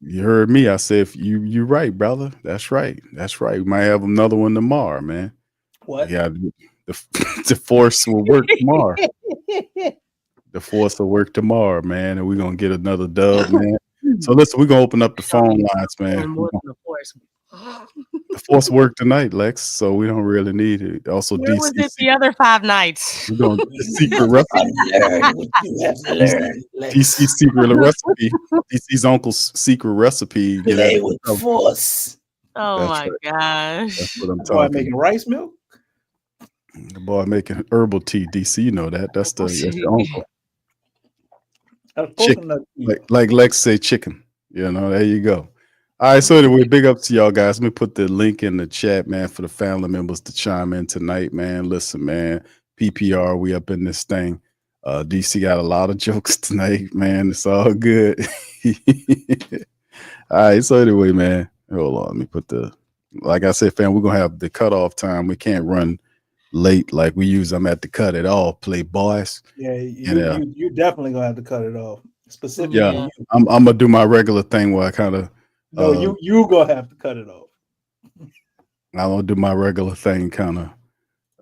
You heard me. I said, if you're right, brother. That's right. We might have another one tomorrow, man. What? Yeah, the force will work tomorrow. The force will work tomorrow, man, and we're gonna get another dub, man. So listen, we're gonna open up the phone lines, man. The force worked tonight, Lex, so we don't really need it. Also, Where was it the other 5 nights? We're going to secret recipe. DC secret recipe. DC's uncle's secret recipe. Play with force. Oh That's my gosh. That's what I'm Boy talking. making rice milk. The boy making herbal tea. DC, you know that. That's your uncle. Chicken. Like Lex say, chicken. There you go. All right, so anyway, big up to y'all guys. Let me put the link in the chat, man, for the family members to chime in tonight, man. Listen, man, PPR, we up in this thing. DC got a lot of jokes tonight, man. It's all good. All right, so anyway, man, hold on. Let me put like I said, fam, we're going to have the cutoff time. We can't run late like we use. I'm at the cut it all, play boys. Yeah, you definitely going to have to cut it off. Specifically, yeah, I'm going to do my regular thing where I kind of, no, you gonna have to cut it off. I'm gonna do my regular thing, kind of.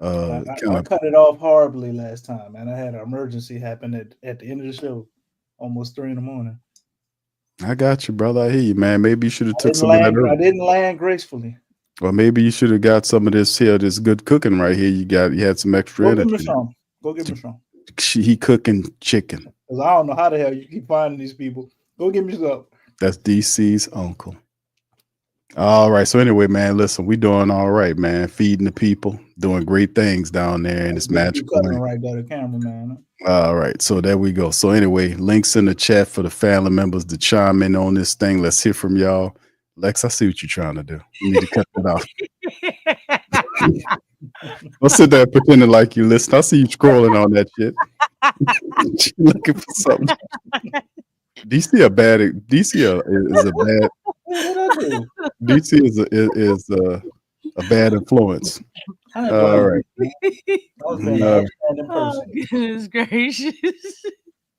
I cut it off horribly last time, and I had an emergency happen at the end of the show, almost 3 a.m. I got you, brother. I hear you, man. Maybe you should have took some of that. I didn't land gracefully. Or maybe you should have got some of this good cooking right here. You had some extra energy. Go give me some. He cooking chicken. Because I don't know how the hell you keep finding these people. Go give me some. That's DC's uncle. All right. So anyway, man, listen, we doing all right, man. Feeding the people, doing great things down there in this magical land. Right there, the cameraman. All right. So there we go. So anyway, links in the chat for the family members to chime in on this thing. Let's hear from y'all. Lex, I see what you're trying to do. You need to cut that off. Don't sit there pretending like you listen. I see you scrolling on that shit. Looking for something. DC is a bad. DC is a bad influence. I didn't All blame right. you. I was being an No. upstanding Oh, person. goodness gracious.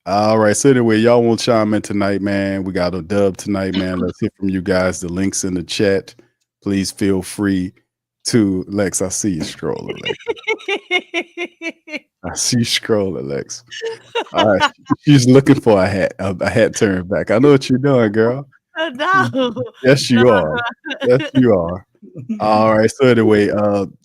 All right. So anyway, y'all won't chime in tonight, man. We got a dub tonight, man. Let's hear from you guys. The links in the chat. Please feel free to Lex. I see you scrolling, Lex. I see you scrolling, Lex. All right. She's looking for a hat turned back. I know what you're doing, girl. No. Yes, you are. Yes, you are. All right. So anyway,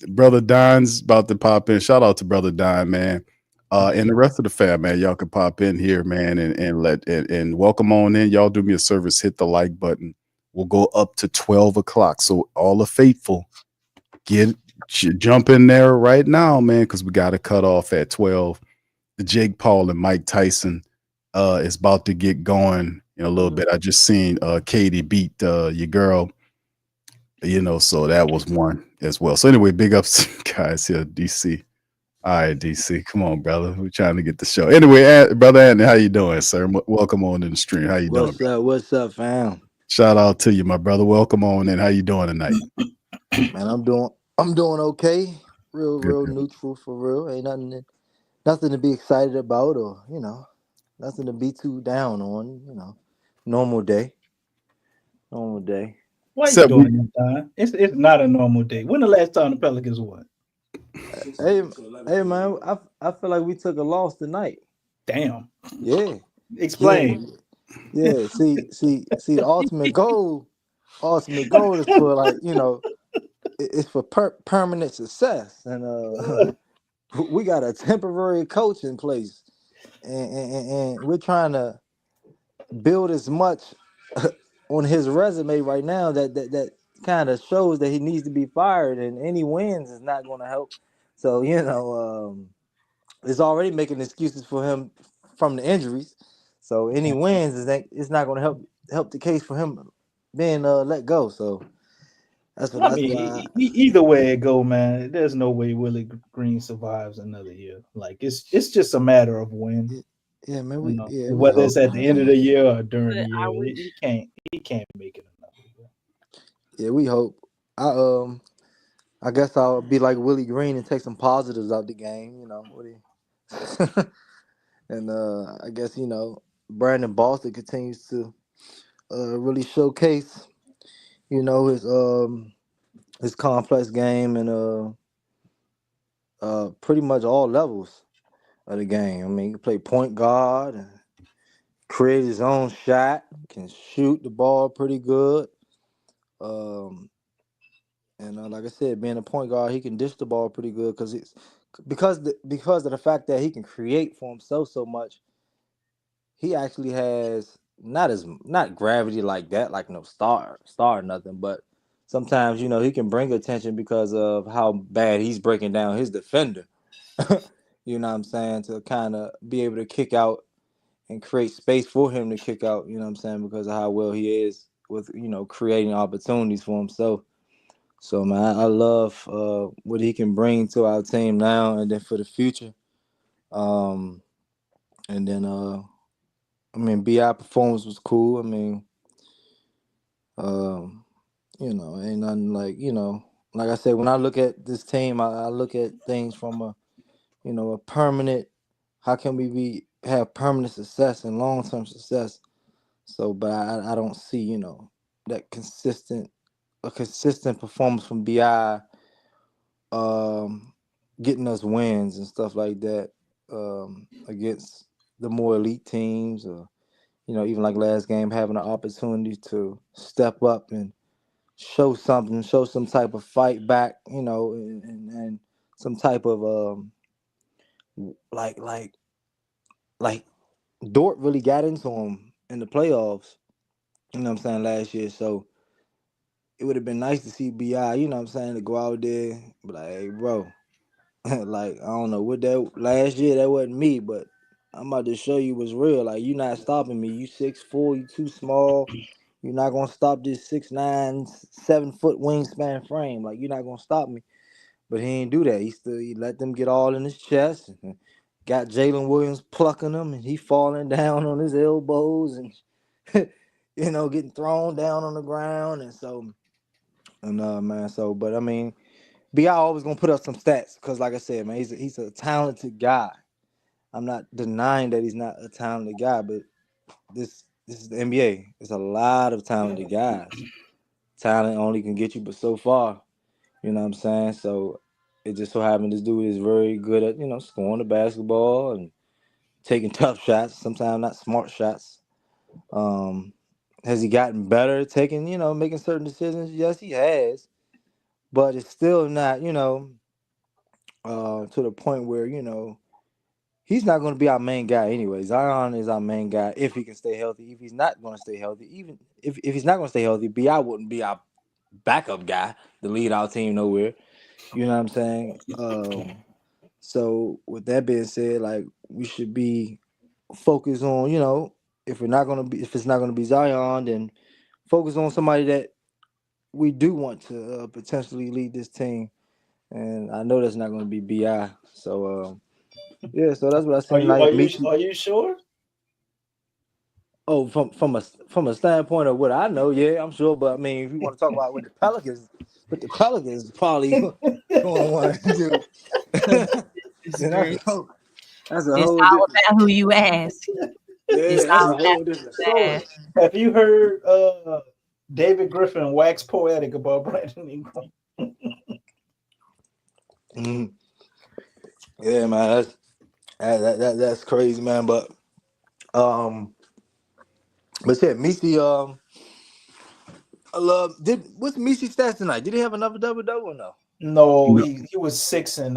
brother Don's about to pop in. Shout out to brother Don, man. And the rest of the fam, man, y'all can pop in here, man, and welcome on in. Y'all do me a service, hit the like button. We'll go up to 12 o'clock. So all the faithful, jump in there right now, man, because we got to cut off at 12. The Jake Paul and Mike Tyson is about to get going in a little bit. I just seen Katie beat your girl. So that was one as well. So anyway, big ups, guys, here, DC. All right, DC, come on, brother. We're trying to get the show. Anyway, brother Andy, how you doing, sir? Welcome on in the stream. How you doing? What's up, fam? Shout out to you, my brother. Welcome on in. How you doing tonight? Man, I'm doing okay. Real Good. neutral for real. Ain't nothing to be excited about or nothing to be too down on. Normal day. Normal day. Why you doing that, Don? It's not a normal day. When the last time the Pelicans won? Hey man, I feel like we took a loss tonight. Damn. Yeah. Explain. Yeah. See, the ultimate goal is for it's for permanent success. And we got a temporary coach in place. And we're trying to build as much on his resume right now that kind of shows that he needs to be fired, and any wins is not going to help. So it's already making excuses for him from the injuries. So any wins it's not going to help the case for him being let go. So that's why. Either way it go, man. There's no way Willie Green survives another year. Like it's just a matter of when. Yeah, man. Whether it's at the end of the year or during the year, he can't make it another year. Yeah, we hope. I guess I'll be like Willie Green and take some positives out the game. And I guess Brandon Boston continues to really showcase his complex game and pretty much all levels of the game. I mean, he can play point guard and create his own shot, can shoot the ball pretty good. And like I said, being a point guard, he can dish the ball pretty good because of the fact that he can create for himself so much. He actually has not gravity like that, like no star or nothing, but sometimes he can bring attention because of how bad he's breaking down his defender. You know what I'm saying? To kind of be able to kick out and create space for him to kick out. You know what I'm saying? Because of how well he is with creating opportunities for himself. So man, I love what he can bring to our team now and then for the future. And then BI performance was cool. I mean, ain't nothing like I said, when I look at this team, I look at things from a permanent, how can we have permanent success and long-term success? So, but I don't see, that consistent performance from BI getting us wins and stuff like that against the more elite teams, or even like last game, having an opportunity to step up and show some type of fight back, and some type of like Dort really got into him in the playoffs, you know what I'm saying, last year. So it would have been nice to see BI, you know what I'm saying, to go out there and be like, hey, bro, like, I don't know what that last year, that wasn't me, but I'm about to show you what's real. Like, you not stopping me. You 6'4", you too small. You're not gonna stop this 6'9", 7-foot wingspan frame. Like, you're not gonna stop me. But he didn't do that. He let them get all in his chest and got Jalen Williams plucking him, and he falling down on his elbows and getting thrown down on the ground. And so, man, but I mean, Bi always gonna put up some stats because, like I said, man, he's a talented guy. I'm not denying that he's not a talented guy, but this is the NBA. It's a lot of talented guys. Talent only can get you but so far. You know what I'm saying? So it just so happened this dude is very good at, scoring the basketball and taking tough shots, sometimes not smart shots. Has he gotten better at taking, making certain decisions? Yes, he has. But it's still not, to the point where, he's not going to be our main guy anyway. Zion is our main guy if he can stay healthy. If he's not going to stay healthy, even if he's not going to stay healthy, Bi wouldn't be our backup guy to lead our team nowhere. You know what I'm saying? So with that being said, like we should be focused on, if it's not gonna be Zion, then focus on somebody that we do want to potentially lead this team. And I know that's not gonna be Bi. So yeah, so that's what I Are say. you Like are you Michi. are you sure? Oh, from a standpoint of what I know, yeah, I'm sure. But I mean, if you want to talk about with the Pelicans probably going to want to do. Then Disagree. that's a It's whole all different. about who you ask. It's Yeah, that's all a about whole different who you story. ask. Have you heard David Griffin wax poetic about Brandon Ingram? Mhm. Yeah, man, that's crazy, man. But yeah, Misi, I love. What's Misi's stats tonight? Did he have another double or no? No, No. he was 6 and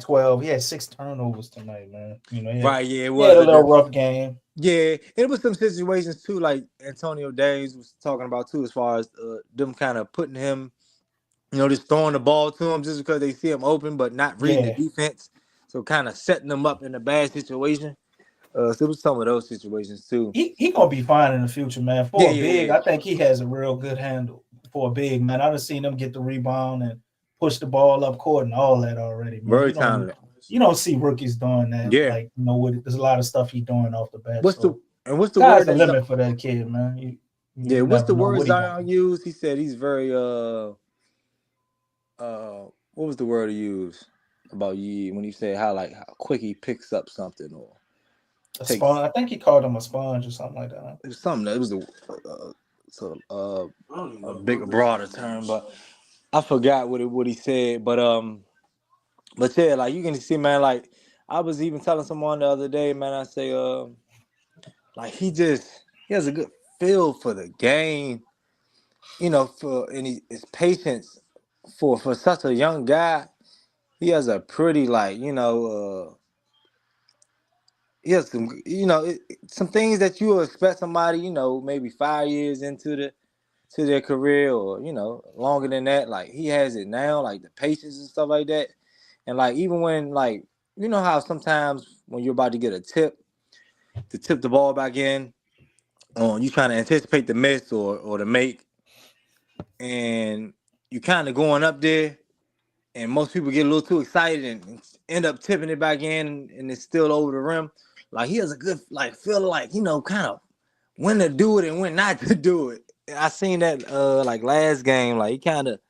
12. He had 6 turnovers tonight, man. Right, yeah, it he had was a a little rough game. yeah. It was some situations too, like Antonio Davis was talking about too, as far as them kind of putting him, just throwing the ball to him just because they see him open, but not reading the Yeah, defense, so kind of setting them up in a bad situation. So it was some of those situations too. he gonna be fine in the future, man. Yeah, For a yeah, big, yeah. I think he has a real good handle for a big man. I've seen him get the rebound and push the ball up court and all that already, man. Very talented. You don't see rookies doing that. Yeah. Like there's a lot of stuff he doing off the bat. What's So the sky's word the that limit for that kid, man. yeah, You what's never the know word what he gonna Zion do. used? He said he's very what was the word he used about Yee when he said how quick he picks up something or A takes sponge. I think he called him a sponge or something like that. it was something that it was a big broader term, but I forgot what he said. But yeah, like you can see, man, like I was even telling someone the other day, man, I say like he has a good feel for the game, his patience for such a young guy. He has a pretty he has some some things that you would expect somebody maybe 5 years into to their career or longer than that. Like he has it now, like the patience and stuff like that. And like even when like how sometimes when you're about to get a tip to tip the ball back in, you trying to anticipate the miss or the make, and you kind of going up there, and most people get a little too excited and end up tipping it back in, and it's still over the rim. Like he has a good feel like kind of when to do it and when not to do it. I seen that like last game, like he kind of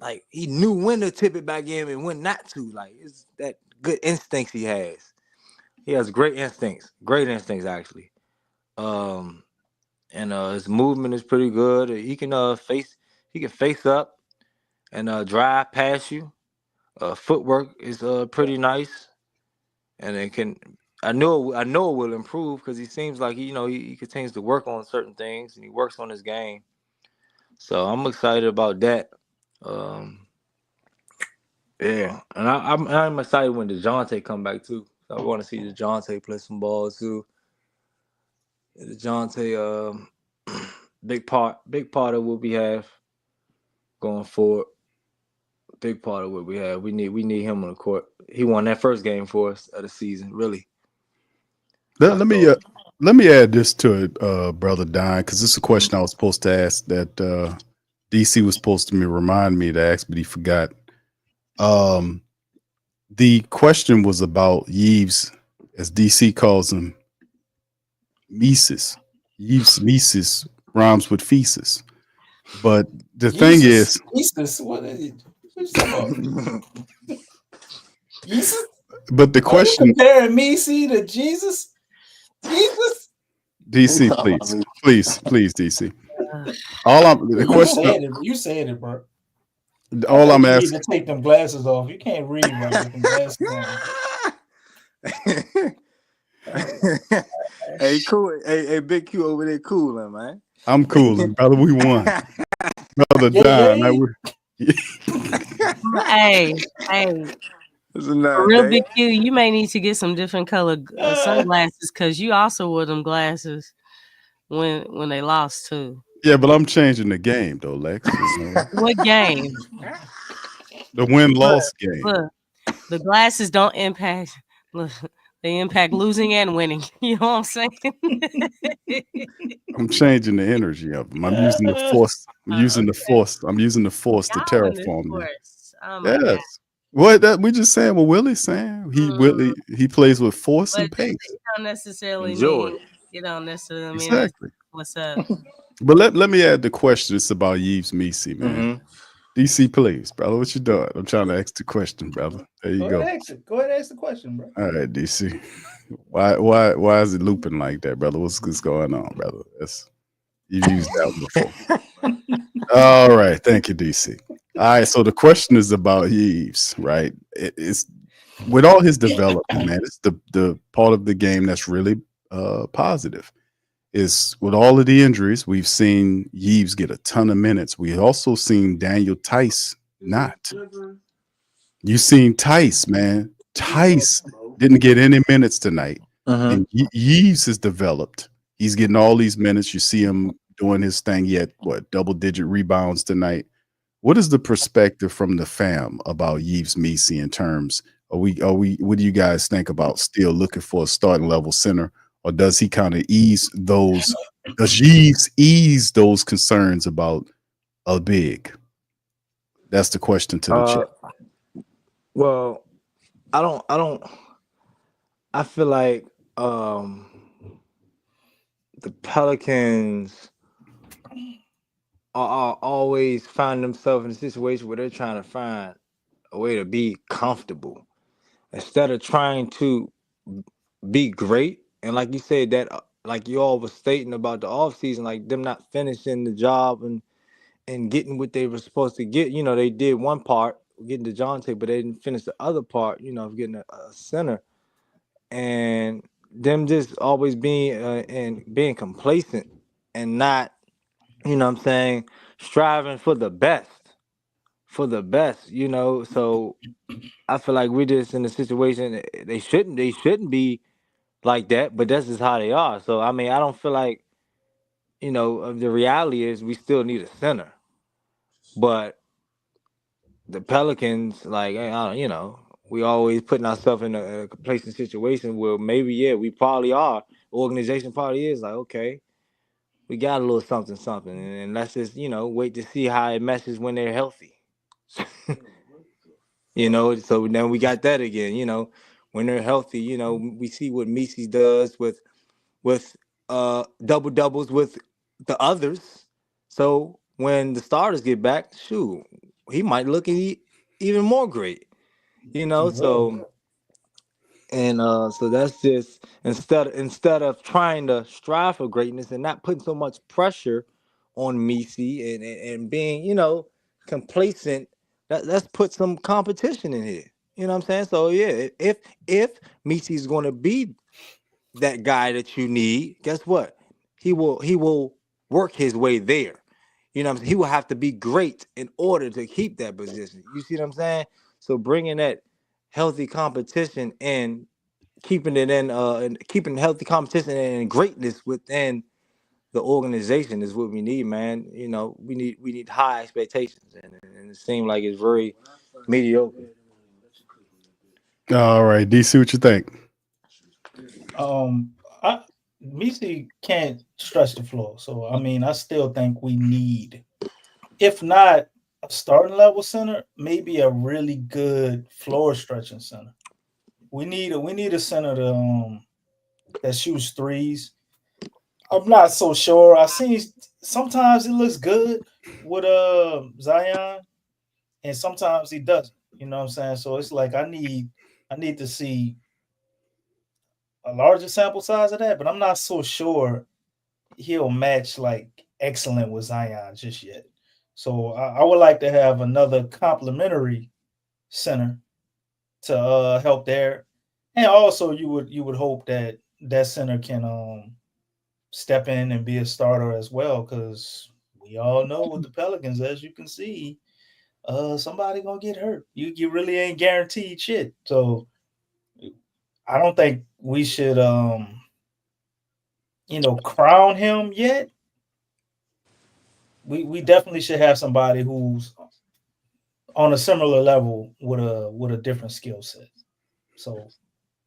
like he knew when to tip it back in and when not to. Like it's that good instincts he has. He has great instincts actually. And his movement is pretty good. He can face up and drive past you. Footwork is pretty nice, and it can. I know it will improve because he seems like he continues to work on certain things and he works on his game. So I'm excited about that. Um, yeah, and I'm excited when DeJounte come back too. I want to see DeJounte play some ball too. DeJounte, big part of what we have going forward. Big part of what we have. We need him on the court. He won that first game for us of the season. Really. Let me add this to it, brother Don, because this is a question I was supposed to ask that DC was supposed to remind me to ask, but he forgot. The question was about Yves, as DC calls him, Mises. Yves Mises rhymes with feces. But the thing is, Jesus, what is it? Jesus? But the question, comparing Messi to Jesus? Jesus? DC, please, DC. All I'm the You question, said it. You said it, bro. all I'm You need asking. to take them glasses off. You can't read right with them glasses on. Hey, cool. Hey, Big Q over there cooling, man. I'm cooling, brother. We won, brother. Don, Hey, for real, Big Q, you may need to get some different color sunglasses because you also wore them glasses when they lost too. yeah, but I'm changing the game though, Lex. You know? What game? The win-loss game. Look, the glasses don't impact. Look, they impact losing and winning. You know what I'm saying? I'm changing the energy of them. I'm using the force. I'm using the force. I'm using the force to Y'all in this terraform them. force. Oh my God. Yes. What that we just saying what Willie's saying. He plays with force But and pace. it don't necessarily Enjoy. mean it don't necessarily mean Exactly. that's what's up. But let me add the question. It's about Yves Messi, man. DC, please, brother. What you doing? I'm trying to ask the question, brother. There you go. Go ahead and ask the question, bro. All right, DC. Why is it looping like that, brother? What's going on, brother? You've used that one before. All right, thank you, DC. All right, so the question is about Yves, right? It's with all his development, man. It's the part of the game that's really positive. Is with all of the injuries, we've seen Yves get a ton of minutes. We've also seen Daniel Tice not. You seen Tice, man. Tice didn't get any minutes tonight. And Yves has developed. He's getting all these minutes. You see him doing his thing. Yet double-digit rebounds tonight. What is the perspective from the fam about Yves Messi in terms? Are we? What do you guys think about still looking for a starting level center? Or does he kind of ease those? Does Yves ease those concerns about a big? That's the question to the chat. Well, I feel like the Pelicans are always find themselves in a situation where they're trying to find a way to be comfortable instead of trying to be great. And like you said, that like you all was stating about the offseason, like them not finishing the job and getting what they were supposed to get. You know, they did one part, getting DeJounte, but they didn't finish the other part, you know, of getting a center. And them just always being complacent and not, you know what I'm saying, striving for the best, you know. So I feel like we're just in a situation they shouldn't be like that, but that's just how they are. So I mean, I don't feel like, you know, the reality is we still need a center. But the Pelicans, like, you know, we always putting ourselves in a complacent situation where maybe, we probably are. The organization probably is like, okay, we got a little something, and let's just, you know, wait to see how it meshes when they're healthy. You know, so then we got that again, you know, when they're healthy, you know, we see what Messi does with double doubles with the others. So when the starters get back, shoot, he might look even more great, you know. So and so that's just instead of trying to strive for greatness and not putting so much pressure on Messi and being, you know, complacent. Let's put some competition in here. You know what I'm saying? So yeah, if Messi is going to be that guy that you need, guess what? He will work his way there. You know what I'm saying? He will have to be great in order to keep that position. You see what I'm saying? So bringing that healthy competition and keeping it in and keeping healthy competition and greatness within the organization is what we need, man. You know, we need high expectations, and it seems like it's very mediocre. All right, DC, what you think? Messi can't stretch the floor, so I mean, I still think we need, if not a starting level center, maybe a really good floor stretching center. We need a center that shoots threes. I'm not so sure. I see sometimes it looks good with Zion, and sometimes he doesn't. You know what I'm saying? So it's like I need to see a larger sample size of that, but I'm not so sure he'll match like excellent with Zion just yet. So I would like to have another complementary center to help there, and also you would hope that that center can step in and be a starter as well, because we all know with the Pelicans, as you can see, somebody gonna get hurt. You really ain't guaranteed shit. So I don't think we should crown him yet. We definitely should have somebody who's on a similar level with a different skill set. So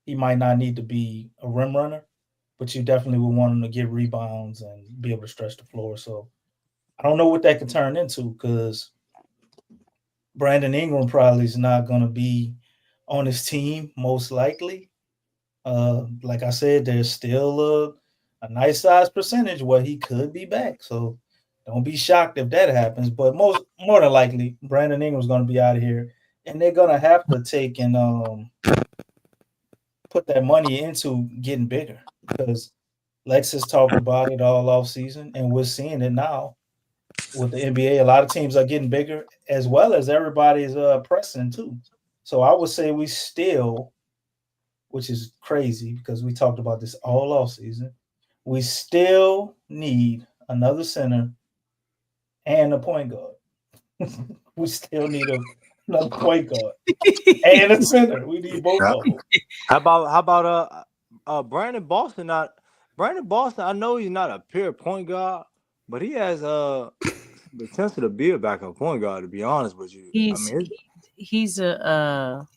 he might not need to be a rim runner, but you definitely would want him to get rebounds and be able to stretch the floor. So I don't know what that could turn into, because Brandon Ingram probably is not going to be on his team, most likely. Like I said, there's still a nice size percentage where he could be back. So don't be shocked if that happens. But more than likely, Brandon Ingram's going to be out of here, and they're going to have to take and put that money into getting bigger, because Lex has talked about it all off season, and we're seeing it now with the NBA. A lot of teams are getting bigger, as well as everybody's pressing too. So I would say we still, which is crazy because we talked about this all off season, we still need another center and a point guard. We still need another point guard and a center. We need both of them. How about Brandon Boston? Brandon Boston, I know he's not a pure point guard, but he has potential to be a backup point guard, to be honest with you. He's he's a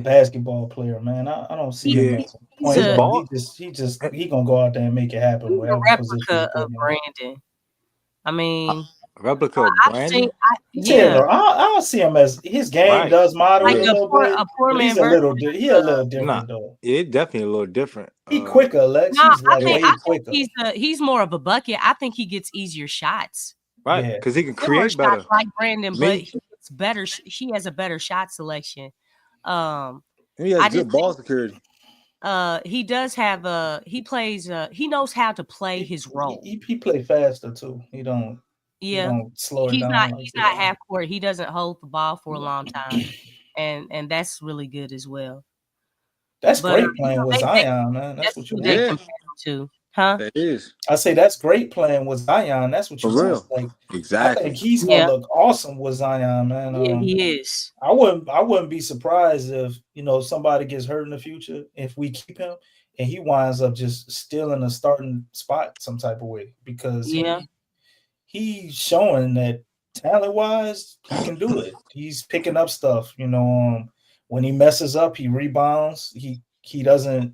basketball player, man. I don't see him as a point guard. He gonna go out there and make it happen. He's a Whatever position you replica put of him in. Brandon. I mean, replica of Brandon. Yeah, I don't see him as his game does moderate like a little bit. a poor But man he's a little different Nah, though. it's definitely a little different. He quicker, Lex. No, He's like way I think quicker. he's more of a bucket. I think he gets easier shots. Right, because he can Similar create better. shots like Brandon, but he gets better. He has a better shot selection. He has good ball security. He does have he plays. He knows how to play his role. He play faster too. He don't. Yeah, he don't slow it he's down. not. like He's that. not half court. He doesn't hold the ball for a long time, and that's really good as well. That's great playing with Zion, man. That's what you who they want. compare him to, huh? It is. I say that's great playing with Zion. That's what you For want. real. Like, Exactly. I think he's gonna look awesome with Zion, man. Yeah, he is. I wouldn't be surprised if somebody gets hurt in the future if we keep him and he winds up just still in a starting spot some type of way, because he's showing that talent wise he can do it. He's picking up stuff. When he messes up, he rebounds. He doesn't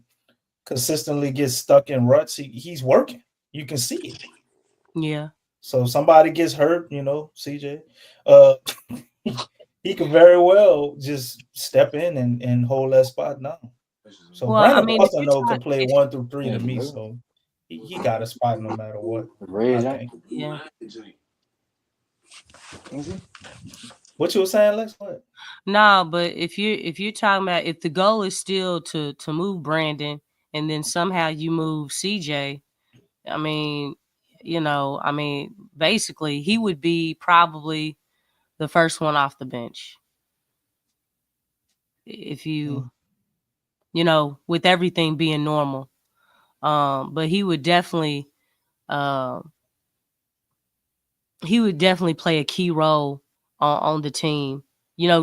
consistently get stuck in ruts. He's working. You can see it. Yeah. So if somebody gets hurt, CJ, he could very well just step in and hold that spot down. So Brandon Boston can play 1 through 3 to me. So he got a spot no matter what. I think. Yeah. What you were saying, Lex? What? No, but if you're talking about, if the goal is still to move Brandon and then somehow you move CJ, I mean, basically he would be probably the first one off the bench. If you, with everything being normal. But he would definitely play a key role on the team,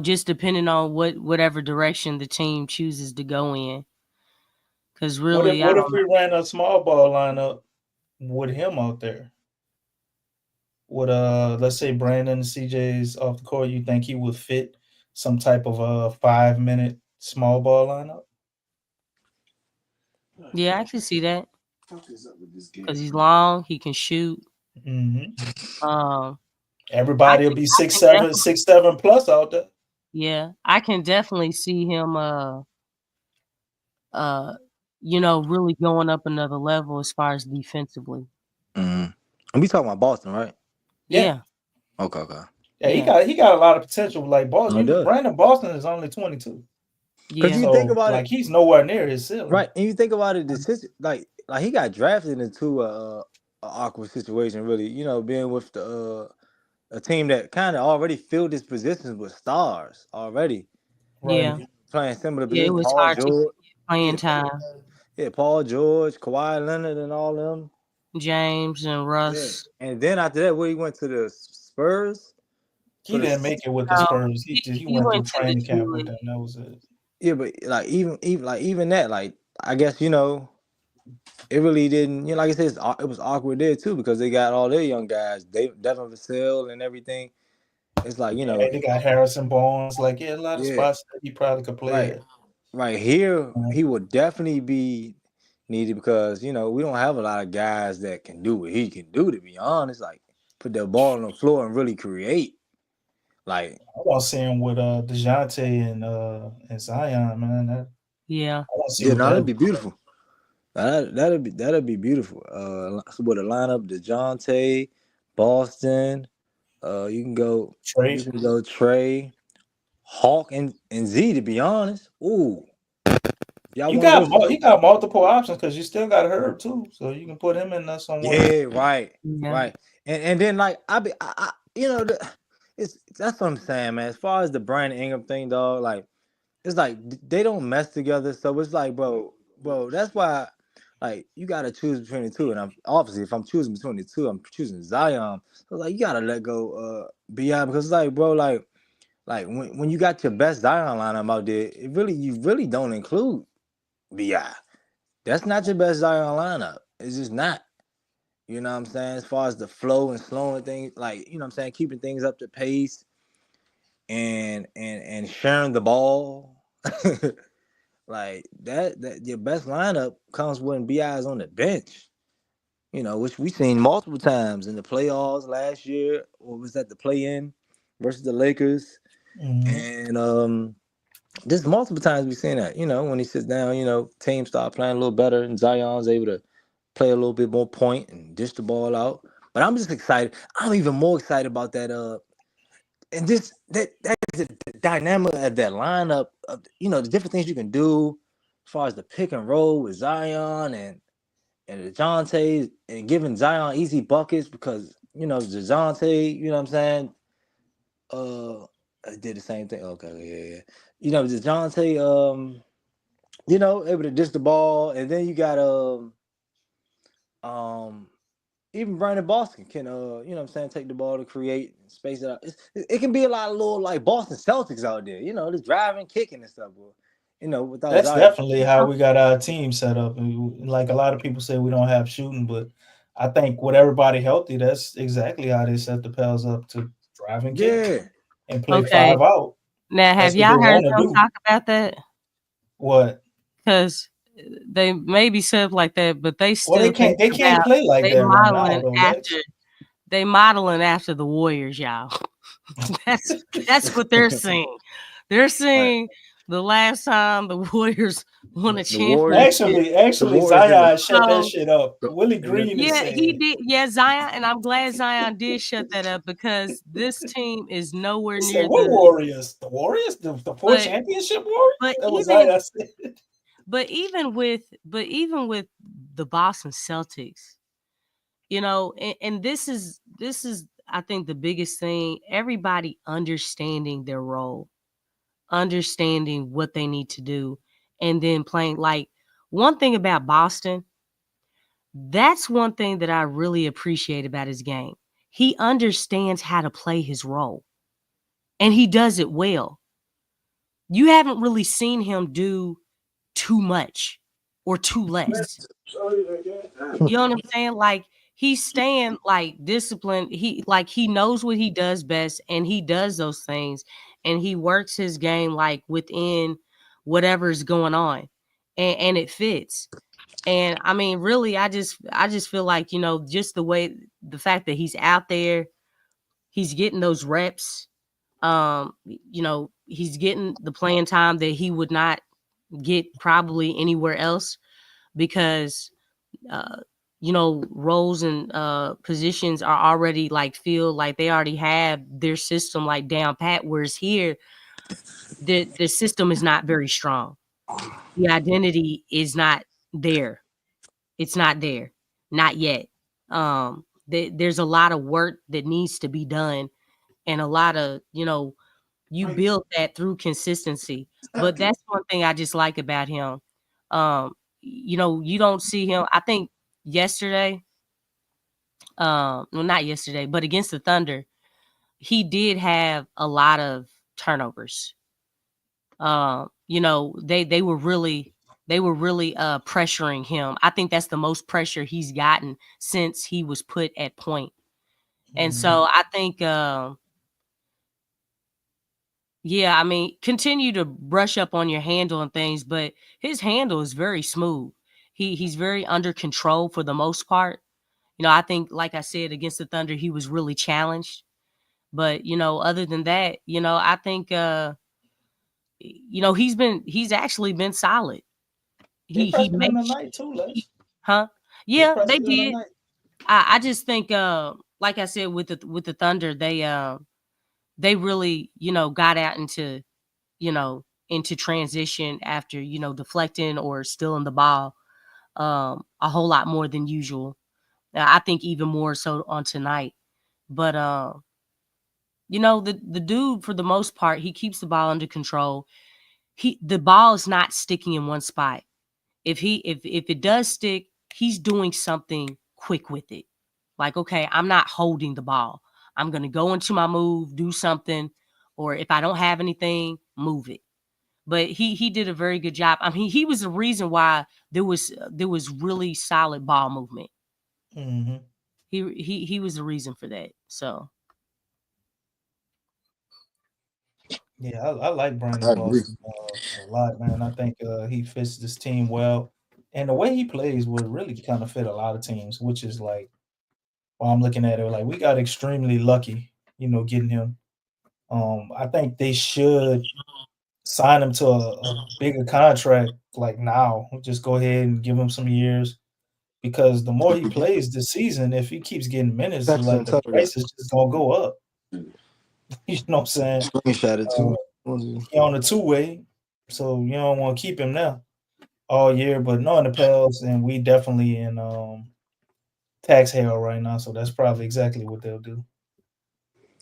just depending on whatever direction the team chooses to go in. Because really, what if we ran a small ball lineup with him out there? Would let's say Brandon and CJ's off the court, you think he would fit some type of a 5-minute small ball lineup? Yeah, I can see that. Because he's long, he can shoot. Mm-hmm. Everybody will be 6'7" plus out there. Yeah, I can definitely see him really going up another level as far as defensively. Mm-hmm. And we talking about Boston, right? Yeah. Okay. Yeah, he got a lot of potential. Like No, it does. Brandon Boston is only 22. Because Yeah. you think So about like it, he's nowhere near his ceiling. right? And you think about it, like he got drafted into a awkward situation, really. You know, being with a team that kind of already filled his positions with stars already, Yeah. playing similar Yeah, it positions. was Paul hard to get George, playing time. Paul George, Kawhi Leonard, and all them. James and Yeah, Russ. and then after that, where he went to the Spurs. He didn't make it with the No, Spurs. He went through went to training camp with Detroit. them. That was it. Yeah, but like even that, like I guess it really didn't. Like I said, it was awkward there too because they got all their young guys, Devin Vassell and everything. It's like Yeah, they got Harrison Barnes. Like, yeah, a lot of yeah, spots that he probably could play at. right here he would definitely be needed because we don't have a lot of guys that can do what he can do. To be honest, like put the ball on the floor and really create. Like I want to see him with DeJounte and Zion, man. Yeah. I want to see yeah, what no, that that'd be beautiful. That'd be beautiful. With a lineup, DeJounte, Boston. You can go Trey, Hawk, and Z. To be honest, ooh, y'all he one of those. he got multiple options because you still got Herb too, so you can put him in there somewhere. Yeah, right. And then like that's what I'm saying, man. As far as the Brandon Ingram thing, dog, like it's like they don't mess together, so it's like, bro, that's why. Like you gotta choose between the two, and if I'm choosing between the two, I'm choosing Zion. So like you gotta let go Bi because it's like, bro, like when you got your best Zion lineup out there, you really don't include Bi. That's not your best Zion lineup. It's just not. You know what I'm saying? As far as the flow and slowing things, like what I'm saying, keeping things up to pace and sharing the ball. Like that your best lineup comes when Bi is on the bench. Which we've seen multiple times in the playoffs last year, or was that the play-in versus the Lakers? Mm-hmm. And just multiple times we've seen that. When he sits down, teams start playing a little better, and Zion's able to play a little bit more point and dish the ball out. But I'm just excited. I'm even more excited about that. And just that is the dynamic of that lineup of the different things you can do as far as the pick and roll with Zion and DeJounte and giving Zion easy buckets because DeJounte, you know what I'm saying? I did the same thing. Okay, yeah. DeJounte, able to dish the ball, and then you got even Brandon Boston can take the ball to create and space it out. It can be a lot of little like Boston Celtics out there, just driving, kicking and stuff. Without That's Zion. definitely how we got our team set up. And like a lot of people say we don't have shooting, but I think with everybody healthy, that's exactly how they set the Pels up to drive and kick and play 5 out. Now, have That's what y'all they heard wanna them do. talk about that? What? Because they maybe set up like that, but they still They can't about- play like they that right now, modeling though, after they modeling after the Warriors, y'all. that's what they're saying. They're saying the last time the Warriors won a championship. Actually, Zion shut that So, shit up. Willie Green is yeah, saying he did. Yeah, Zion, and I'm glad Zion did shut that up because this team is nowhere He near said, what the Warriors? The Warriors? The four But- championship Warriors? but That was even- Zion said. But even with the Boston Celtics, and this is I think the biggest thing, everybody understanding their role, understanding what they need to do, and then playing. Like, one thing about Boston, that's one thing that I really appreciate about his game. He understands how to play his role, and he does it well. You haven't really seen him do too much or too less. You know what I'm saying? Like, he's staying like disciplined. He knows what he does best, and he does those things, and he works his game like within whatever's going on, and it fits. And I mean, really, I just feel like, just the fact that he's out there, he's getting those reps. He's getting the playing time that he would not get probably anywhere else because roles and positions are already like filled, like they already have their system like down pat. Whereas here, the system is not very strong. The identity is not there. It's not there, not yet. There's a lot of work that needs to be done, and a lot of you build that through consistency. But that's one thing I just like about him. You don't see him. I think yesterday, well, not yesterday, but against the Thunder, he did have a lot of turnovers. They were really pressuring him. I think that's the most pressure he's gotten since he was put at point. And so I think yeah, I mean, continue to brush up on your handle and things, but his handle is very smooth. He's very under control for the most part. I think, like I said, against the Thunder, he was really challenged. But other than that, I think he's actually been solid. They He pressed him makes, tonight too, Les. huh? They Yeah, pressed they him did. tonight. I just think like I said with the Thunder, they really got out into transition after deflecting or stealing the ball a whole lot more than usual. I think even more so on tonight. But the dude, for the most part, he keeps the ball under control. The ball is not sticking in one spot. If it does stick, he's doing something quick with it. Like, okay, I'm not holding the ball. I'm gonna go into my move, do something, or if I don't have anything, move it. But he did a very good job. I mean, he was the reason why there was really solid ball movement. Mm-hmm. He was the reason for that. So Yeah, I like I Brandon agree. Boston a lot, man. I think he fits this team well, and the way he plays would really kind of fit a lot of teams, which is like, while I'm looking at it, like we got extremely lucky, getting him. I think they should sign him to a bigger contract like now. Just go ahead and give him some years because the more he plays this season, if he keeps getting minutes, Texas like and the Tucker price is just gonna go up. You know what I'm saying? screenshot it too. He on a two-way, so you don't want to keep him now all year. But knowing the Pels, and we definitely in tax hell right now, so that's probably exactly what they'll do.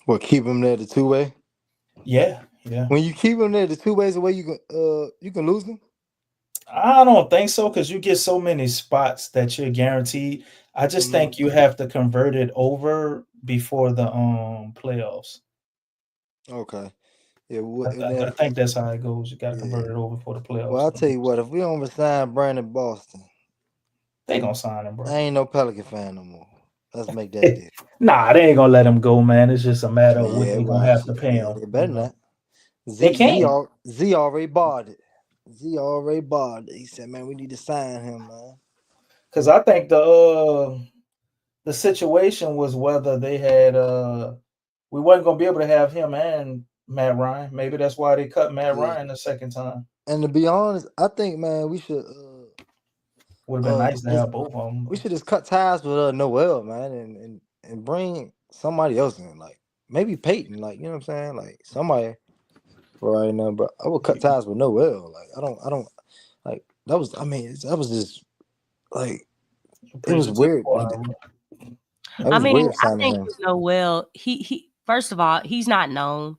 What, keep him there the two-way? Yeah. When you keep him there the two ways away, you can lose him. I don't think so because you get so many spots that you're guaranteed. I just think you have to convert it over before the playoffs. Okay. Yeah. I think that's how it goes. You got to convert it over for the playoffs. Well, I'll tell you what. If we don't resign Brandon Boston, they gonna sign him, bro. I ain't no Pelican fan no more. Let's make that deal. Nah, they ain't gonna let him go, man. It's just a matter of what they're gonna have to pay him. They better not. They can't. Z already barred it. He said, "Man, we need to sign him, man." Because I think the situation was whether they had we wasn't gonna be able to have him and Matt Ryan. Maybe that's why they cut Matt Ryan the second time. And to be honest, I think, man, we should would have been nice to have both of them. We should just cut ties with Noel, man, and bring somebody else in, like maybe Peyton, like, you know what I'm saying, like somebody for right now. But I would cut ties with Noel. Like I don't like that was. I mean, that was just like it was weird. I mean, I think Noel. He first of all, he's not known.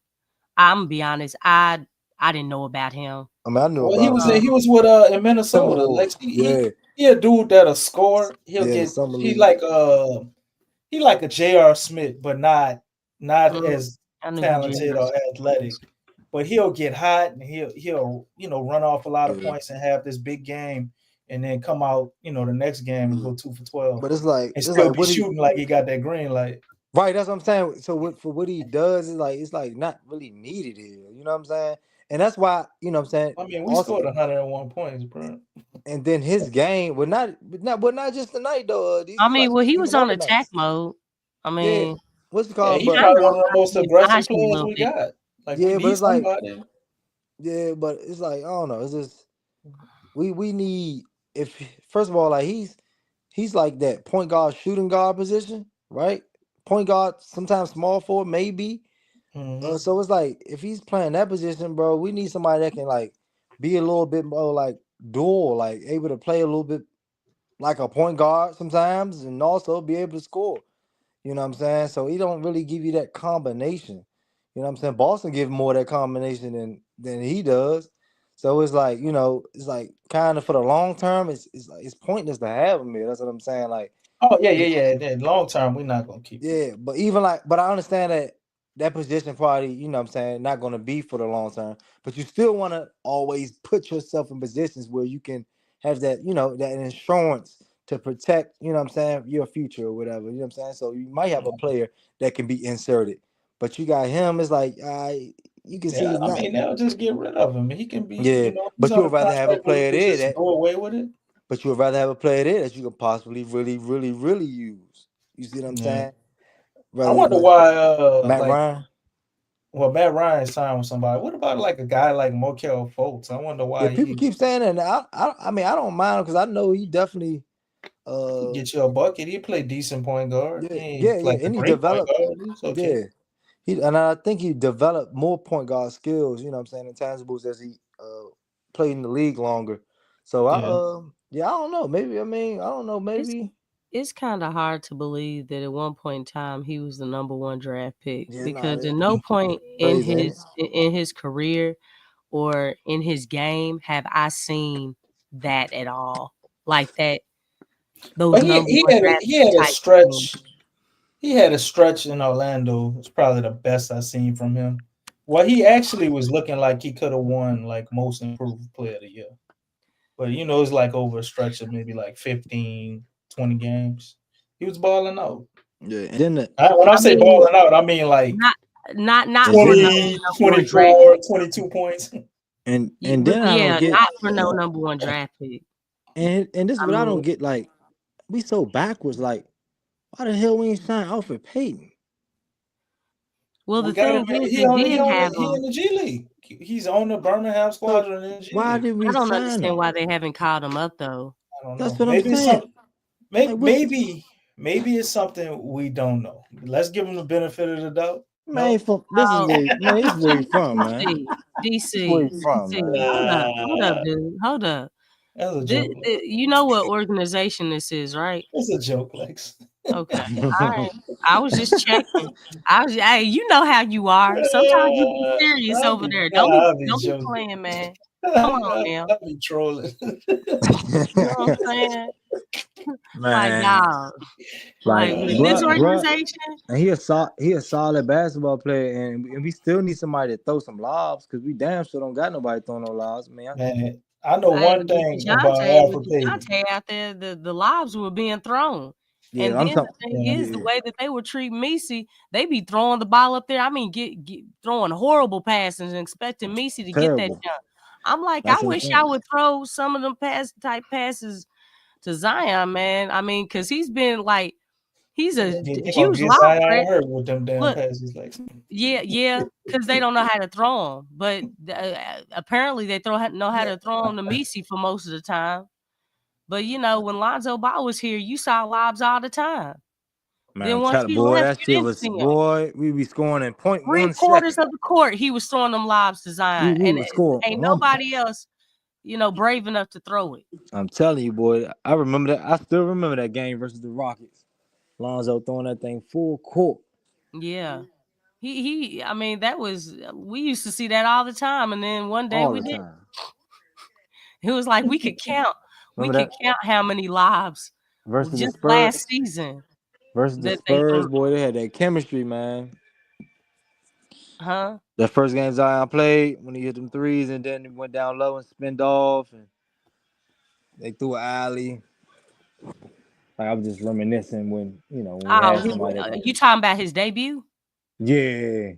I'm gonna be honest. I didn't know about him. I mean, I knew well, about he was with in Minnesota. Like he a dude that'll score. He'll get he like a J.R. Smith, but not as talented or athletic. But he'll get hot and he'll run off a lot of points and have this big game, and then come out the next game and go 2 for 12. But it's like and still be shooting like he got that green light. Right, that's what I'm saying. So for what he does, it's like not really needed here. You know what I'm saying? And that's why, you know what I'm saying? I mean, we scored 101 points, bro. And then his game was not just tonight though. I mean, well, he was on attack mode. I mean, what's it called? He's probably one of the most aggressive players we got. Like, yeah, we but need it's like, somebody. yeah, but it's like I don't know. It's just we need if first of all, like he's he's like that point guard, shooting guard position, right? Point guard, sometimes small forward, maybe. So it's like if he's playing that position, bro, we need somebody that can like be a little bit more like dual, like able to play a little bit like a point guard sometimes, and also be able to score. You know what I'm saying? So he don't really give you that combination. You know what I'm saying? Boston gives more of that combination than he does. So it's like, it's like kind of for the long term, it's like it's pointless to have him here. That's what I'm saying. Like, Oh yeah. Long term, we're not gonna keep. yeah, but even like, but I understand that position probably, you know what I'm saying, not gonna be for the long term. But you still want to always put yourself in positions where you can have that, that insurance to protect, you know what I'm saying, your future or whatever. You know what I'm saying? So you might have a player that can be inserted, but you got him. It's like you can see Yeah, it's I not. mean they'll just get rid of him. He can be, Yeah, he's but you on a would rather have a contract where you player could there just that. go away with it. But you would rather have a player there that you can possibly really, really, really use. You see what I'm Yeah. saying? I Rather wonder like why Matt Ryan. Well, Matt Ryan signed with somebody. What about like a guy like Markel Fultz? I wonder Yeah, why people keep saying that. And I mean, I don't mind because I know he definitely. Get you a bucket. He play decent point guard. Yeah, He ain't yeah, like a and he great point developed. guard. He's okay. Yeah, and I think he developed more point guard skills. You know what I'm saying, intangibles as he played in the league longer. So I don't know. Maybe I don't know. Maybe It's kind of hard to believe that at one point in time he was the number one draft pick because at it's no point crazy, ain't it? in his career or in his game have I seen that at all. Like that, those But number he one had a, draft he pick had a type stretch. games. He had a stretch in Orlando. It's probably the best I've seen from him. Well, he actually was looking like he could have won like most improved player of the year. But it's like over a stretch of maybe like 15, 20 games. He was balling out. Yeah, and then When I say mean, balling out, I mean like not for no 20, number one draft 24, pick. 22 points. and But then I don't yeah, get. not for no number one draft pick. And this is I what I mean, don't get. Like we so backwards. Like why the hell we ain't sign Alfred Payton? well, We the got him. thing is, He they on did have he in him. the G League. He's on the Birmingham So squadron in the G why League. did we I don't sign understand him? why they haven't called him up though. I don't That's know. what I'm Maybe it's saying. some. Like what's Maybe it's something we don't know. Let's give him the benefit of the doubt. man No. from this is Oh, where this is where he from, man. This is where DC, he from, man. hold up, dude, hold up. That's a joke. You know what organization this is, right? It's a joke, Lex. Okay, all right. I was just checking. Hey, you know how you are. Sometimes you be serious over there. I'll be Don't be joking. playing, man. Come on now. I'll be trolling. You know what I'm saying? Like, Man, dog. like Like with this bruh, organization, and he a solid basketball player, and we still need somebody to throw some lobs because we damn sure don't got nobody throwing no lobs, man. Man, I know hey, one thing about With Alfred Payton. DeJounte out there, the lobs were being thrown. Yeah, And I'm then talking. the thing is, the Yeah, way that they were treating Messi, they be throwing the ball up there. I mean, get throwing horrible passes and expecting Messi to get that terrible. jump. I'm like, I That's wish insane. I would throw some of them type passes to Zion, man. I mean, because he's been like, he's a They gonna huge get lob Zion threat. hurt with them damn Look, passes, Lex. yeah, because they don't know how to throw them. But apparently, they know how to throw them to Messi for most of the time. But when Lonzo Ball was here, you saw lobs all the time. Man, Then I'm once telling he boy, left, that you shit didn't was see him. boy. We be scoring in 0.1 3/4 second. of the court, he was throwing them lobs to Zion, We and would score ain't 1 point. nobody else, brave enough to throw it. I'm telling you, boy. I remember that. I still remember that game versus the Rockets. Lonzo throwing that thing full court. Yeah, he. I mean, that was we used to see that all the time, and then one day All we the did. time. It was like we could count. We Remember could that count how many lobs versus the just Spurs? last season Versus the that they Spurs, threw. boy, they had that chemistry, man. Huh? The first game Zion played when he hit them threes, and then he went down low and spinned off, and they threw an alley. Like I was just reminiscing when when we Oh, had somebody that you talking about his debut? yeah, and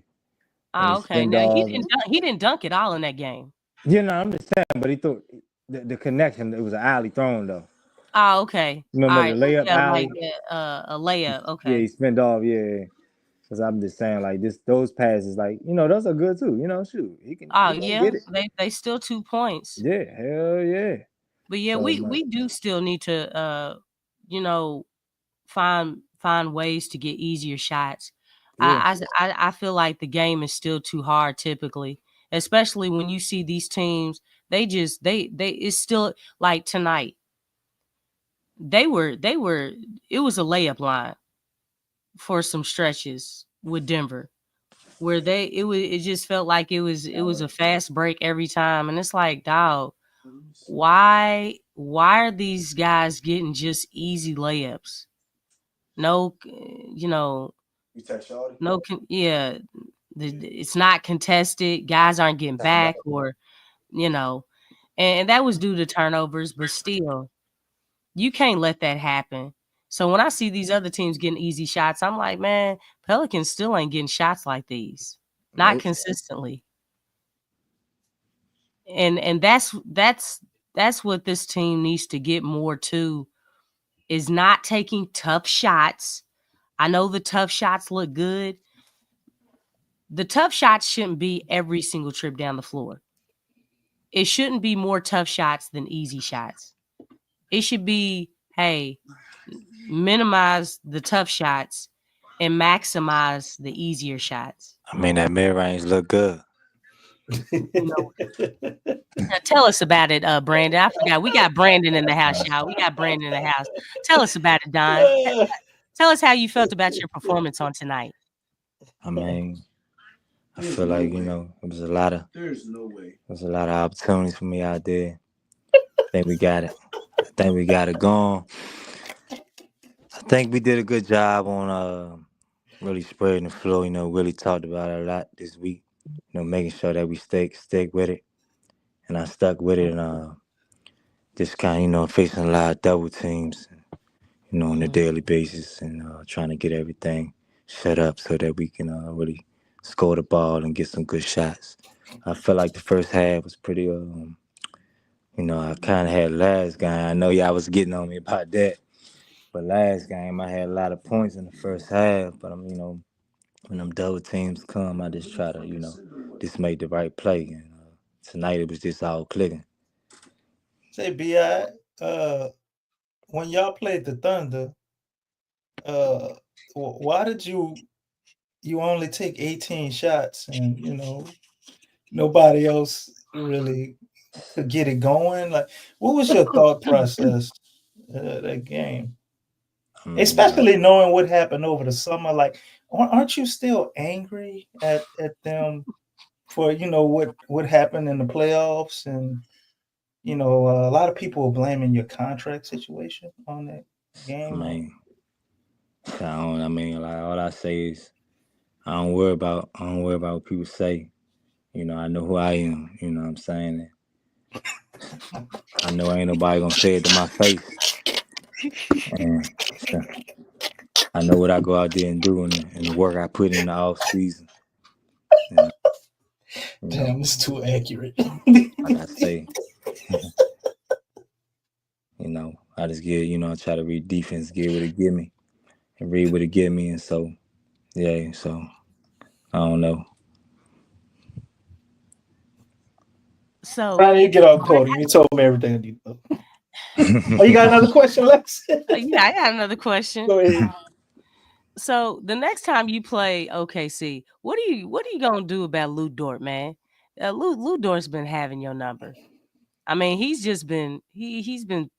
he Oh, okay. spinned Now off. he didn't dunk it all in that game. I'm just saying, but he threw the connection. It was an alley thrown though. Oh, okay. All Remember right. the layup Yeah, like alley? a layup. Yeah, Okay. he spinned off. Yeah, because I'm just saying, like those passes, like those are good too. Shoot, he Oh gonna yeah, get it. they still 2 points. Yeah, hell yeah. But yeah, So we man, do still need to you know, find ways to get easier shots. Yeah. I feel like the game is still too hard typically, especially when you see these teams. They it's still like tonight. They were it was a layup line for some stretches with Denver where it just felt like it was a fast break every time, and it's like, dog, why are these guys getting just easy layups? No, no, yeah, it's not contested. Guys aren't getting back, or you know, and that was due to turnovers, but still, you can't let that happen. So when I see these other teams getting easy shots, I'm like, man, Pelicans still ain't getting shots like these, not Nope. consistently. And that's what this team needs to get more to, is not taking tough shots. I know the tough shots look good. The tough shots shouldn't be every single trip down the floor. It shouldn't be more tough shots than easy shots. It should be, hey, minimize the tough shots and maximize the easier shots. I mean, that mid range look good. Now tell us about it, Brandon. I forgot. We got Brandon in the house, y'all. We got Brandon in the house. Tell us about it, Don. Tell us how you felt about your performance on tonight. I mean, I feel like, it was a lot of opportunities for me out there. I think we got it going. I think we did a good job on really spreading the flow. Really talked about it a lot this week. Making sure that we stick with it, and I stuck with it. And just kind of facing a lot of double teams, on a daily basis, and trying to get everything set up so that we can really score the ball and get some good shots. I felt like the first half was pretty. I kind of had last game. I know y'all was getting on me about that, but last game I had a lot of points in the first half. But when them double teams come, I just try to just make the right play. And tonight it was just all clicking. Say, Bi, when y'all played the Thunder, why did you only take 18 shots, and nobody else really could get it going? Like, what was your thought process that game? Especially knowing what happened over the summer, like, aren't you still angry at them for what happened in the playoffs? And a lot of people are blaming your contract situation on that game. All I say is I don't worry about what people say. I know who I am. You know what I'm saying? I know ain't nobody gonna say it to my face. And so I know what I go out there and do, and the work I put in the off season. Damn, it's too accurate. Like I say, I just get, I try to read defense, get what it give me, and read what it give me, and so, yeah, so I don't know. So Brian, you get off court. You told me everything I need to know. Oh, you got another question, Lex? Yeah, I got another question. Go ahead. So the next time you play OKC, what are you gonna do about Lou Dort, man? Lou Dort's been having your number. I mean, he's just been he's been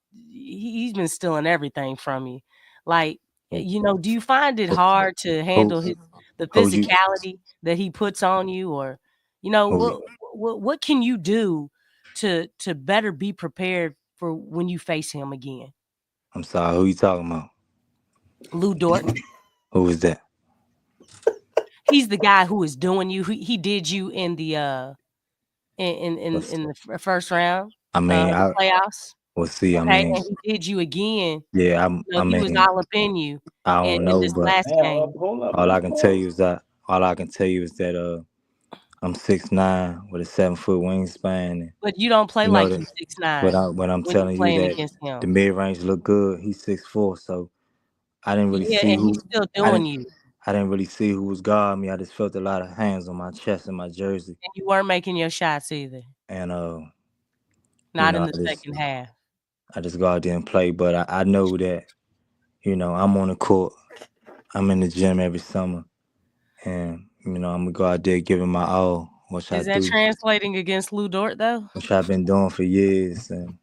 stealing everything from you. Like, do you find it hard to handle the physicality that he puts on you, or what can you do to better be prepared for when you face him again? I'm sorry, who you talking about? Lou Dort. Who was that? He's the guy who is doing you. He did you in the in the first round. I mean, the playoffs. Well, see, Okay, and he did you again. Yeah, he was all up in you. I don't know, this but last game. all I can tell you is that I'm 6'9" with a 7-foot wingspan. But you don't play like you're 6'9". But I'm telling you that the mid range look good. He's 6'4", so I didn't really see who. He's still doing you. I didn't really see who was guarding me. I just felt a lot of hands on my chest and my jersey. And you weren't making your shots either. And not in the second half. I just go out there and play, but I know that you know, I'm on the court. I'm in the gym every summer, and you know, I'm gonna go out there giving my all, which I Is that do, translating against Lou Dort though? which I've been doing for years. And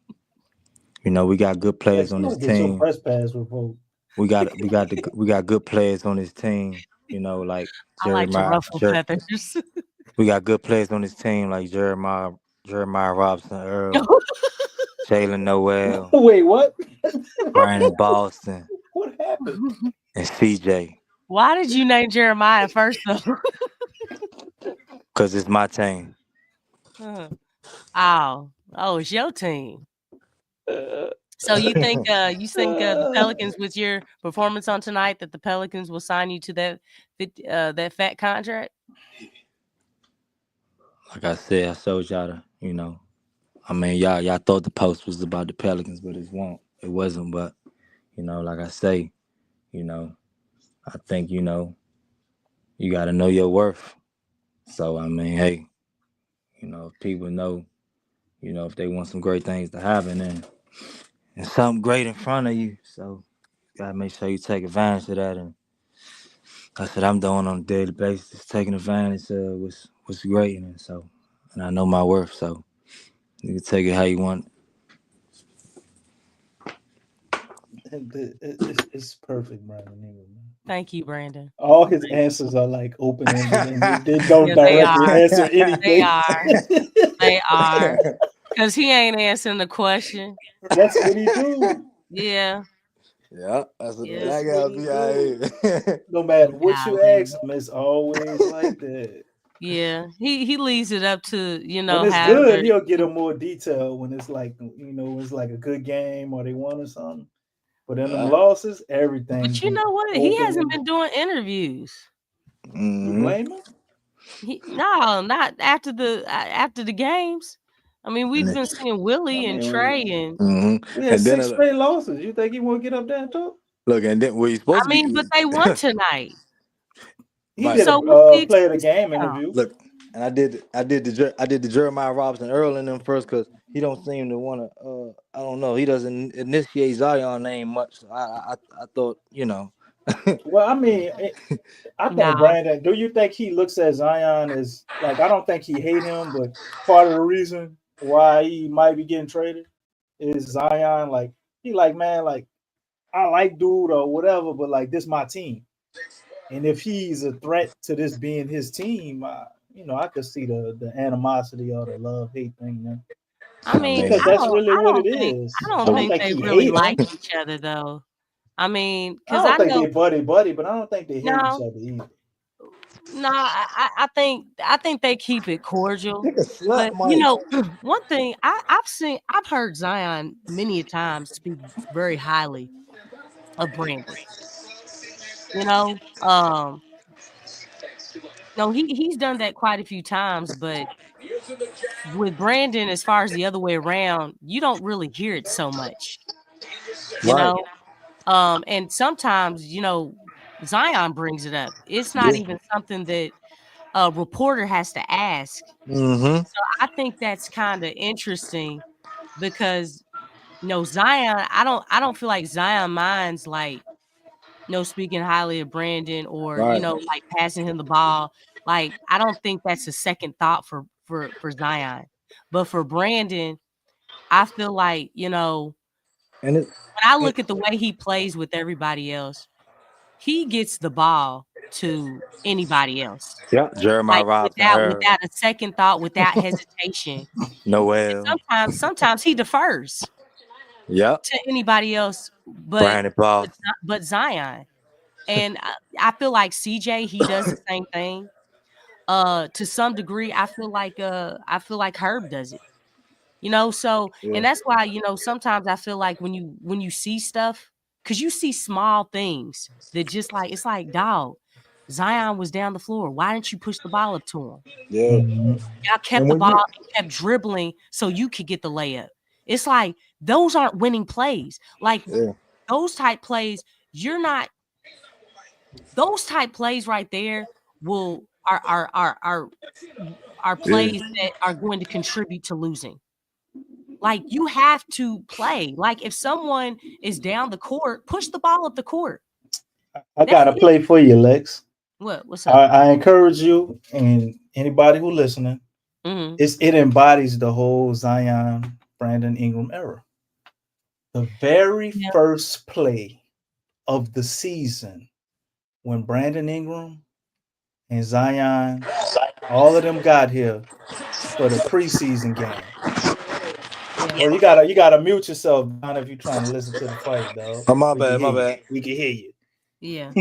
you know, we got good Yeah, players you on this gotta get your team. press pass revoked. We got good players on this team. You know, like I like to Jeremiah. ruffle feathers. We got good players on this team like Jeremiah Robinson Earl, Jalen Noel, Wait, what? Brandon Boston, What happened? and CJ. Why did you name Jeremiah first though? Cause it's my team. Oh, it's your team. So you think the Pelicans, with your performance on tonight, that the Pelicans will sign you to that fat contract? Like I said, I showed y'all the, you know, I mean y'all thought the post was about the Pelicans, but it wasn't. But, you know, like I say, you know, I think, you know, you gotta know your worth. So I mean, hey, you know, if people know, you know, if they want some great things to happen and something great in front of you. So you gotta make sure you take advantage of that. And that's what I'm doing on a daily basis, taking advantage of what's great. And I know my worth. So you can take it how you want. It's perfect, Brandon Ingram. Thank you, Brandon. All his answers are like open ended, and they don't Yeah, they directly are. answer anything. They are. They are. Because he ain't answering the question. That's what he do. Yeah. Yeah, that's what Yeah. I gotta be out here. No matter what you Golly. ask him, it's always like that. Yeah. He leaves it up to, When it's however. good, he'll get him more detail. When it's like, you know, it's like a good game or they won or something. But in them losses, everything. But you know what? He hasn't been doing interviews. You blame him? No, not after the games. I mean, we've been seeing Willie and Trey and We had 6 straight losses. You think he won't get up there and talk? Look, and then we supposed I mean, but they won tonight. He Right. did So a play of the game interview. Look, and I did the Jeremiah Robinson Earl in them first because he don't seem to want to. I don't know. He doesn't initiate Zion name much. So I thought, you know. Well, I mean, I think Brandon. Do you think he looks at Zion as like? I don't think he hate him, but part of the reason why he might be getting traded is Zion. Like he like, man, like I like dude or whatever, but like this my team. And if he's a threat to this being his team, you know, I could see the animosity or the love hate thing there. I mean, because that's really what it is. I don't think they really like each other though. I mean, because I don't think know they buddy, but I don't think they hate each other either. No, I think they keep it cordial. But one thing I've heard Zion many a times speak very highly of Brandon. You know, no, he's done that quite a few times, but with Brandon, as far as the other way around, you don't really hear it so much. You know, and sometimes Zion brings it up. It's not even something that a reporter has to ask. Mm-hmm. So I think that's kind of interesting because Zion, I don't feel like Zion minds like speaking highly of Brandon or like passing him the ball. Like I don't think that's a second thought for Zion. But for Brandon, I feel like, and when I look at the way he plays with everybody else, he gets the ball to anybody else. Yeah, Jeremiah Robinson without a second thought, without hesitation. Noel. Sometimes he defers. Yeah. To anybody else, but Zion. And I feel like CJ, he does the same thing. To some degree, I feel like Herb does it. So and that's why, sometimes I feel like when you see stuff, because you see small things that just like it's like, dog, Zion was down the floor. Why didn't you push the ball up to him? Yeah. Y'all kept the ball and kept dribbling so you could get the layup. It's like those aren't winning plays. Like those type plays, those type plays right there are plays that are going to contribute to losing. Like, you have to play. Like, if someone is down the court, push the ball up the court. I got a play for you, Lex. What's up? I encourage you and anybody who listening. Mhm. It embodies the whole Zion, Brandon Ingram era. The very first play of the season when Brandon Ingram and Zion, all of them got here for the preseason game. Well, you gotta mute yourself, Don, if you're trying to listen to the fight, dog. Oh, my bad. We can hear you. Yeah.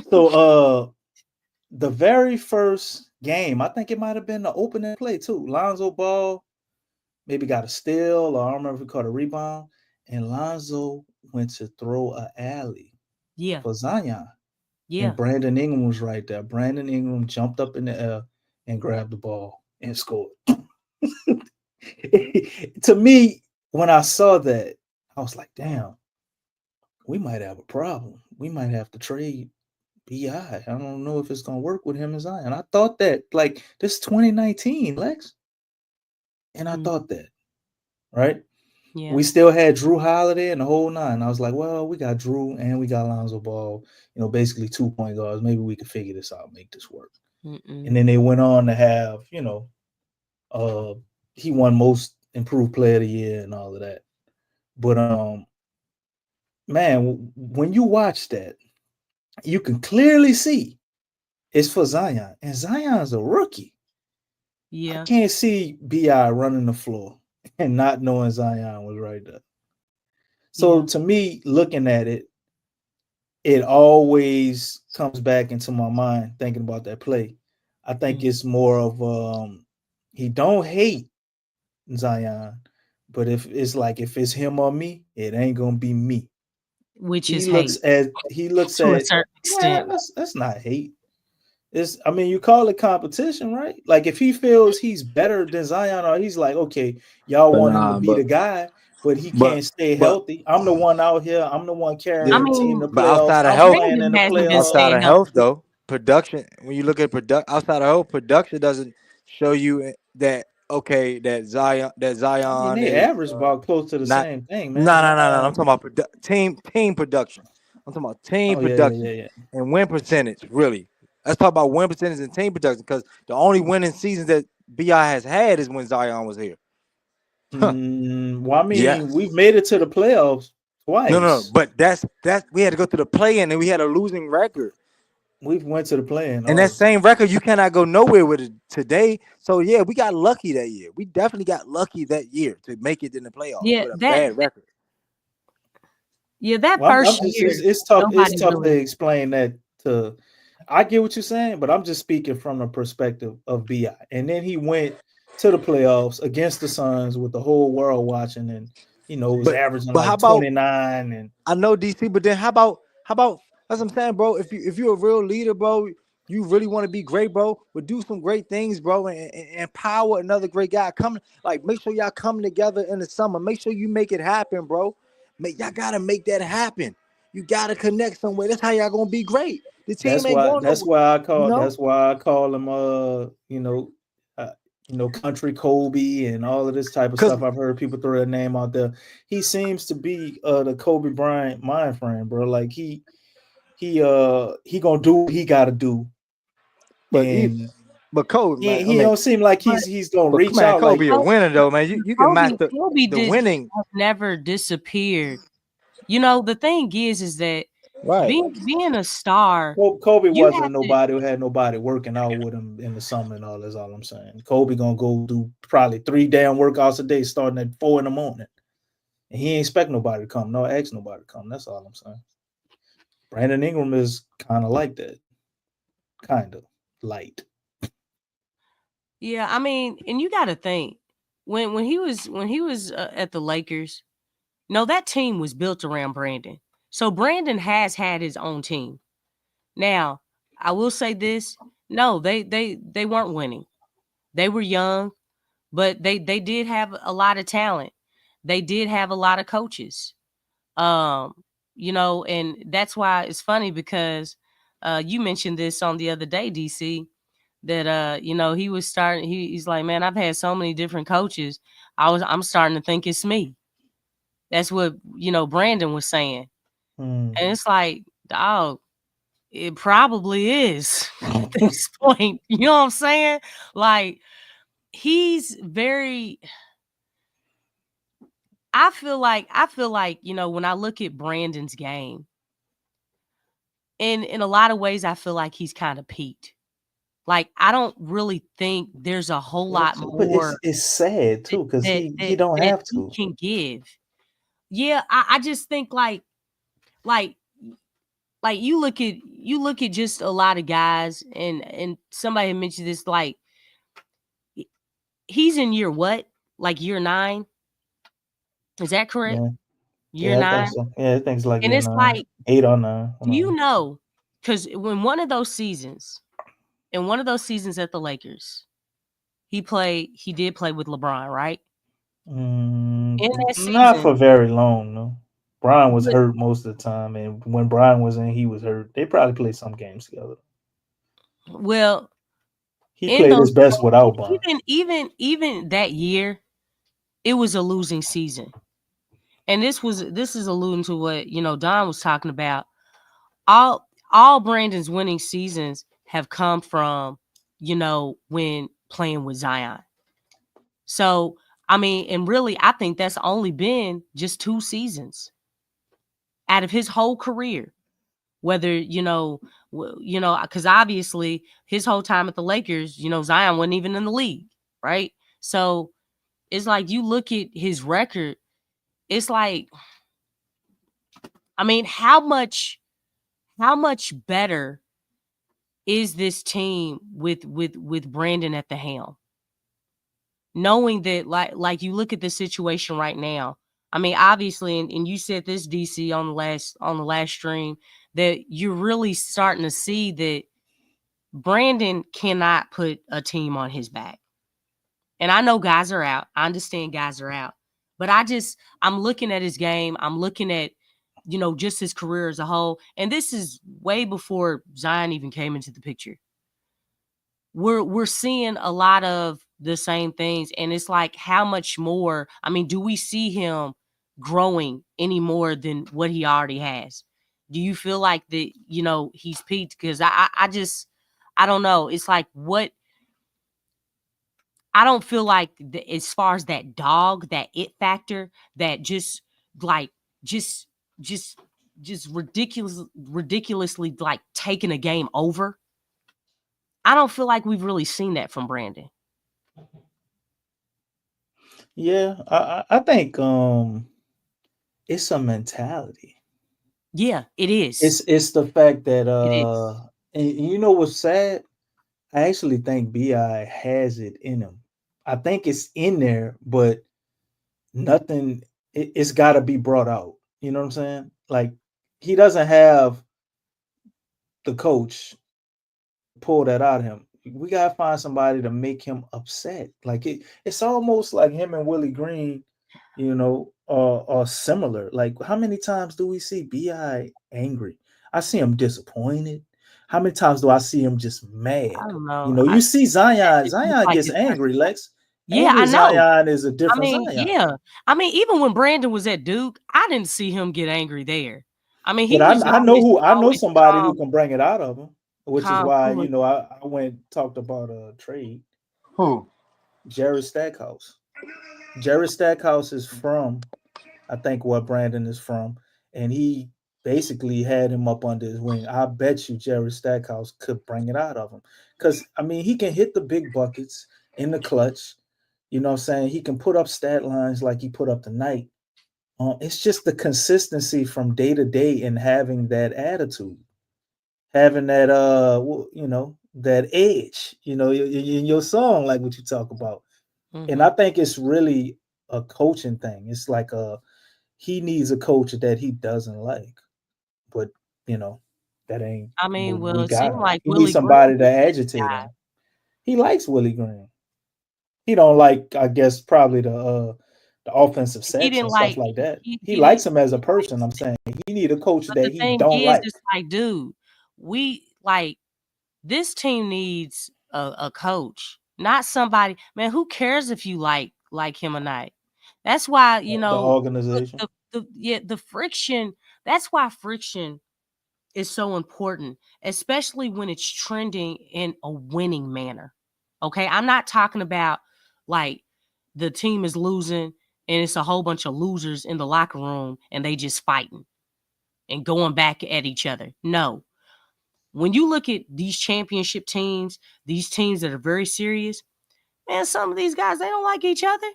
So the very first game, I think it might have been the opening play too. Lonzo Ball maybe got a steal, or I don't remember if he caught a rebound, and Lonzo went to throw an alley for Zion. Yeah. And Brandon Ingram was right there. Brandon Ingram jumped up in the air and grabbed the ball and scored. To me, when I saw that, I was like, damn, we might have a problem. We might have to trade BI. I don't know if it's gonna work with him and Zion. I thought that, like, this 2019, Lex. And I thought that, right? Yeah. We still had Drew Holiday and the whole nine. I was like, well, we got Drew and we got Lonzo Ball, basically 2 point guards. Maybe we could figure this out, make this work. And then they went on to have, he won most improved player of the year and all of that. But man, when you watch that, you can clearly see it's for Zion. And Zion's a rookie. Yeah. I can't see BI running the floor and not knowing Zion was right there. So to me, looking at it, it always comes back into my mind thinking about that play. I think it's more of he don't hate Zion, but if it's him or me, it ain't gonna be me. Which He is looks hate. to a certain extent. That's not hate. You call it competition, right? Like, if he feels he's better than Zion, or he's like, okay, y'all But want him to nah, be the guy, but he but can't stay but healthy. I'm the one out here. I'm the one carrying yeah, the team to but playoffs. outside of I'm health, playing in the outside playoffs. of health though, production. When you look at outside of health, production doesn't show you that okay that I mean, Zion they is average about close to the not. same thing, man. No. I'm Zion. talking about team production. I'm talking about team Oh production yeah. and win percentage. Really, let's talk about win percentage and team production because the only winning seasons that Bi has had is when Zion was here. Well, I mean, Yes. we've made it to the playoffs No, twice. but that's we had to go to the play-in and we had a losing record. We went to the play-in. And that same record, you cannot go nowhere with it today. So yeah, we got lucky that year. We definitely got lucky that year to make it in the playoffs Yeah, with a bad record. that Well, first year, it's tough. It's nobody tough to really. explain that to. I get what you're saying, but I'm just speaking from the perspective of Bi. And then he went to the playoffs against the Suns with the whole world watching, and was averaging But how like about 29. And I know DC, but then how about that's what I'm saying, bro. If you're a real leader, bro, you really want to be great, bro, but do some great things, bro, and empower another great guy. Make sure y'all come together in the summer. Make sure you make it happen, bro. Y'all gotta make that happen. You gotta connect somewhere. That's how y'all gonna be great. The team ain't going that's nowhere. why I call him country Kobe and all of this type of stuff. I've heard people throw that name out there. He seems to be the Kobe Bryant mind frame, bro. Like he gonna do what he gotta do. But Kobe, man, he don't seem like he's gonna reach out. Kobe Like, a winner though, man. You can match the winning. Has never disappeared. The thing is that being a star. Kobe wasn't nobody who had nobody working out with him in the summer and all. That's all I'm saying. Kobe gonna go do probably 3 damn workouts a day starting at 4 in the morning. And he ain't expect nobody to come. No, ask nobody to come. That's all I'm saying. Brandon Ingram is kind of like that. Kind of light. Yeah, I mean, and you got to think when he was at the Lakers, that team was built around Brandon. So Brandon has had his own team. Now, I will say this: no, they weren't winning. They were young, but they did have a lot of talent. They did have a lot of coaches. And that's why it's funny because you mentioned this on the other day, DC, that he was starting. He's like, man, I've had so many different coaches. I'm starting to think it's me. That's what, Brandon was saying. Hmm. And it's like, dog, it probably is at this point. You know what I'm saying? Like, he's very I feel like, when I look at Brandon's game, in a lot of ways, I feel like he's kind of peaked. Like, I don't really think there's a whole lot But more it's sad too because that he don't have he to. can give. Yeah, I just think like you look at just a lot of guys, and somebody had mentioned this, like, he's in year what? Like year 9? Is that correct? Yeah, Year yeah, I think 9? so. Yeah, I think it's like And year it's 9, like, 8 or 9. do you know? Because when one of those seasons, in one of those seasons at the Lakers, he did play with LeBron, right? In that Not for season, very long, no. Brian was but hurt most of the time, and when Brian was in, he was hurt. They probably played some games together. well, He in played his those best without Brian. even that year, it was a losing season. And this is alluding to what, Don was talking about. All Brandon's winning seasons have come from, when playing with Zion. So, I mean, and really, I think that's only been just 2 seasons out of his whole career. Whether, because obviously his whole time at the Lakers, Zion wasn't even in the league, right? So it's like you look at his record, it's like, I mean, how much better is this team with Brandon at the helm? Knowing that, like you look at the situation right now. I mean, obviously, and you said this, DC, on the last stream, that you're really starting to see that Brandon cannot put a team on his back. And I know guys are out. I understand guys are out. But I'm looking at his game. I'm looking at, just his career as a whole. And this is way before Zion even came into the picture. We're seeing a lot of the same things. And it's like, how much more? I mean, do we see him growing any more than what he already has? Do you feel like that, he's peaked? Because I don't know. It's like, what? I don't feel like as far as that dog, that it factor, that just like just just ridiculously like taking a game over. I don't feel like we've really seen that from Brandon. Yeah, I think it's a mentality. Yeah, it is. It's the fact that It is. and you know what's sad? I actually think BI has it in him. I think it's in there, but nothing. It's got to be brought out. You know what I'm saying? Like, he doesn't have the coach pull that out of him. We gotta find somebody to make him upset. Like, it's almost like him and Willie Green, are similar. Like, how many times do we see BI angry? I see him disappointed. How many times do I see him just mad? I don't know. You see Zion. It looks Zion like gets his angry, personality. Lex. Yeah, Angry I know. Zion is a I different mean, Zion. yeah. I mean, even when Brandon was at Duke, I didn't see him get angry there. I mean, he But was I know always somebody who calm, can bring it out of him, which is why cool. I went talked about a trade. Who? Jared Stackhouse. Jared Stackhouse is from, I think, where Brandon is from, and he basically had him up under his wing. I bet you Jared Stackhouse could bring it out of him, because I mean, he can hit the big buckets in the clutch. You know what I'm saying? He can put up stat lines like he put up tonight. It's just the consistency from day to day and having that attitude, having that that edge, in your song, like what you talk about. And I think it's really a coaching thing. It's like he needs a coach that he doesn't like, but that ain't. I mean, well, We it got seemed him. like He needs Willie Green somebody to was that agitate guy. him. He likes Willie Green. He don't like, I guess, probably the offensive He sets didn't and stuff like like that. he He didn't likes him as a person. I'm saying he need a coach But that the he thing don't is, like. it's like, dude, this team needs a coach, not somebody. Man, who cares if you like like him or not. That's why, you The know, organization. the friction, that's why friction is so important, especially when it's trending in a winning manner. Okay. I'm not talking about like the team is losing and it's a whole bunch of losers in the locker room and they just fighting and going back at each other. No. When you look at these championship teams, these teams that are very serious, man, some of these guys, they don't like each other.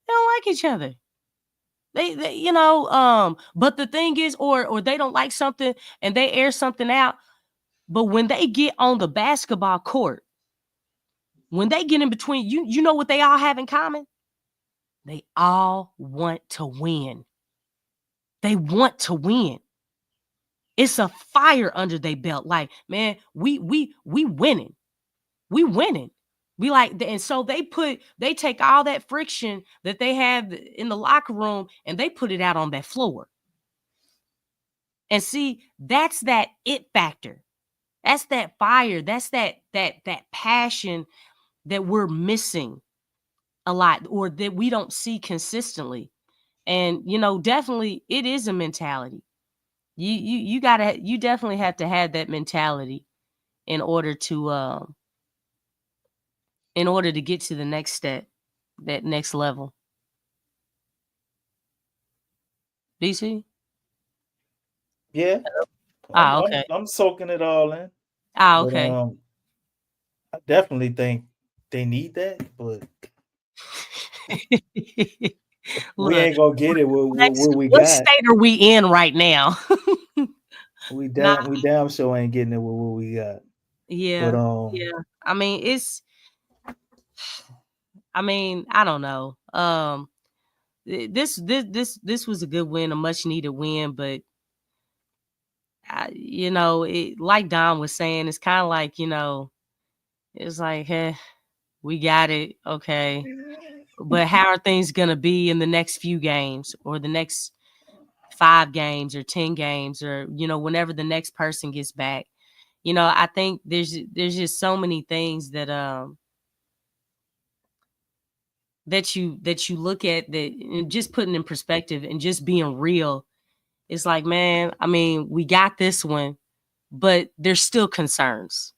They don't like each other. They you know, but the thing is, or they don't like something and they air something out. But when they get on the basketball court, when they get in between, you know what they all have in common? They all want to win. They want to win. It's a fire under their belt. Like, man, we winning. We winning. We like, and so they take all that friction that they have in the locker room and they put it out on that floor. And see, that's that it factor. That's that fire. That's that passion that we're missing a lot, or that we don't see consistently. And you know, definitely it is a mentality. You definitely have to have that mentality in order to get to the next step, that next level. DC? Yeah. Okay. I'm soaking it all in. But Okay. I definitely think they need that, but we Look, ain't gonna get it with what we what got. state are we in right now? We Nah, damn sure ain't getting it with what we got. yeah, But yeah. I mean, I don't know. This was a good win, a much needed win, but you know, it, like Don was saying, it's kind of like, you know, it's like, hey, we got it, okay, but how are things gonna be in the next few games, or the next 5 games, or 10 games, or you know, whenever the next person gets back? You know, I think there's just so many things that that you look at, that, and just putting in perspective and just being real. It's like, man, I mean, we got this one, but there's still concerns.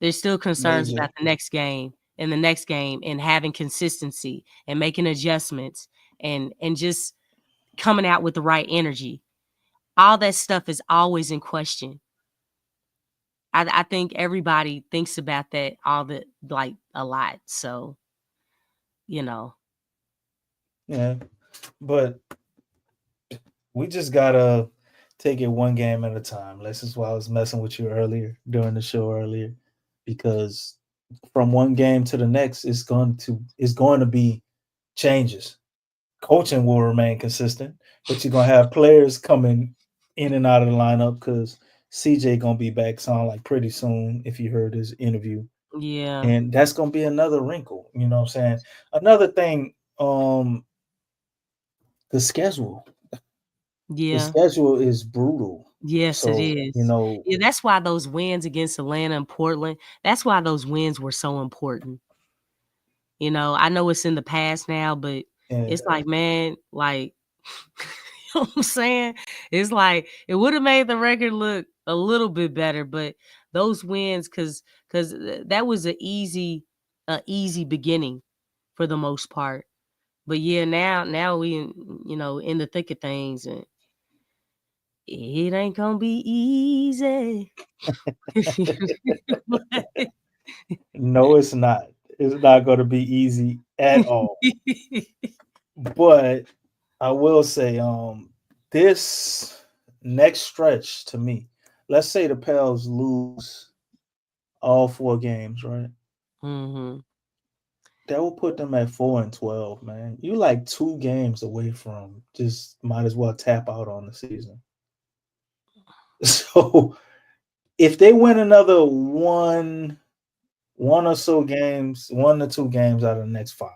There's still concerns major. about the next game and the next game, and having consistency and making adjustments, and just coming out with the right energy. All that stuff is always in question. I think everybody thinks about that like a lot. So, you know. Yeah. But we just gotta take it one game at a time. This is why I was messing with you earlier during the show earlier, because from one game to the next, it's going to be changes. Coaching will remain consistent, but you're gonna have players coming in and out of the lineup because CJ gonna be back, sound like pretty soon if you heard his interview. Yeah. And that's gonna be another wrinkle, you know what I'm saying? Another thing, the schedule. The Yeah. schedule is brutal. Yes, it So, you is. know, Yeah, that's why those wins against Atlanta and Portland, that's why those wins were so important. You know, I know it's in the past now, but yeah, it's like, man, like, you know what I'm saying? It's like it would have made the record look a little bit better, but those wins, because that was a easy beginning for the most part. But yeah, now we you know, in the thick of things, and it ain't gonna be easy. no, it's not. It's not going to be easy at all. But I will say, this next stretch to me, let's say the Pels lose all 4 games, right? Mm-hmm. That will put them at 4-12, man. You like 2 games away from just might as well tap out on the season. So if they win another one or so games, 1 to 2 games out of the next 5,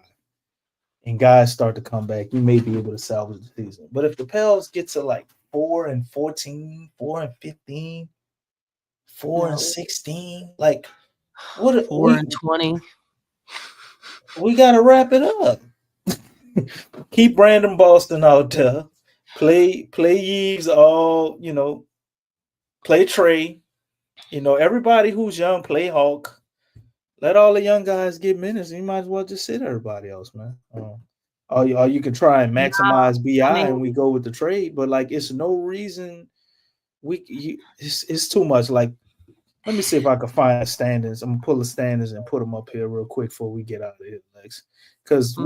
and guys start to come back, you may be able to salvage the season. But if the Pels get to like 4-14, 4-15, 4-16, like what 4-20. we gotta wrap it up. Keep Brandon Boston out there. Play Yves all, play Trey. Everybody who's young, play Hawk. Let all the young guys get minutes. You might as well just sit everybody else, man. Or you can try and maximize BI and we go with the trade, but like it's no reason it's too much. Like, let me see if I can find the standings. I'm gonna pull the standings and put them up here real quick before we get out of here, Lex. Because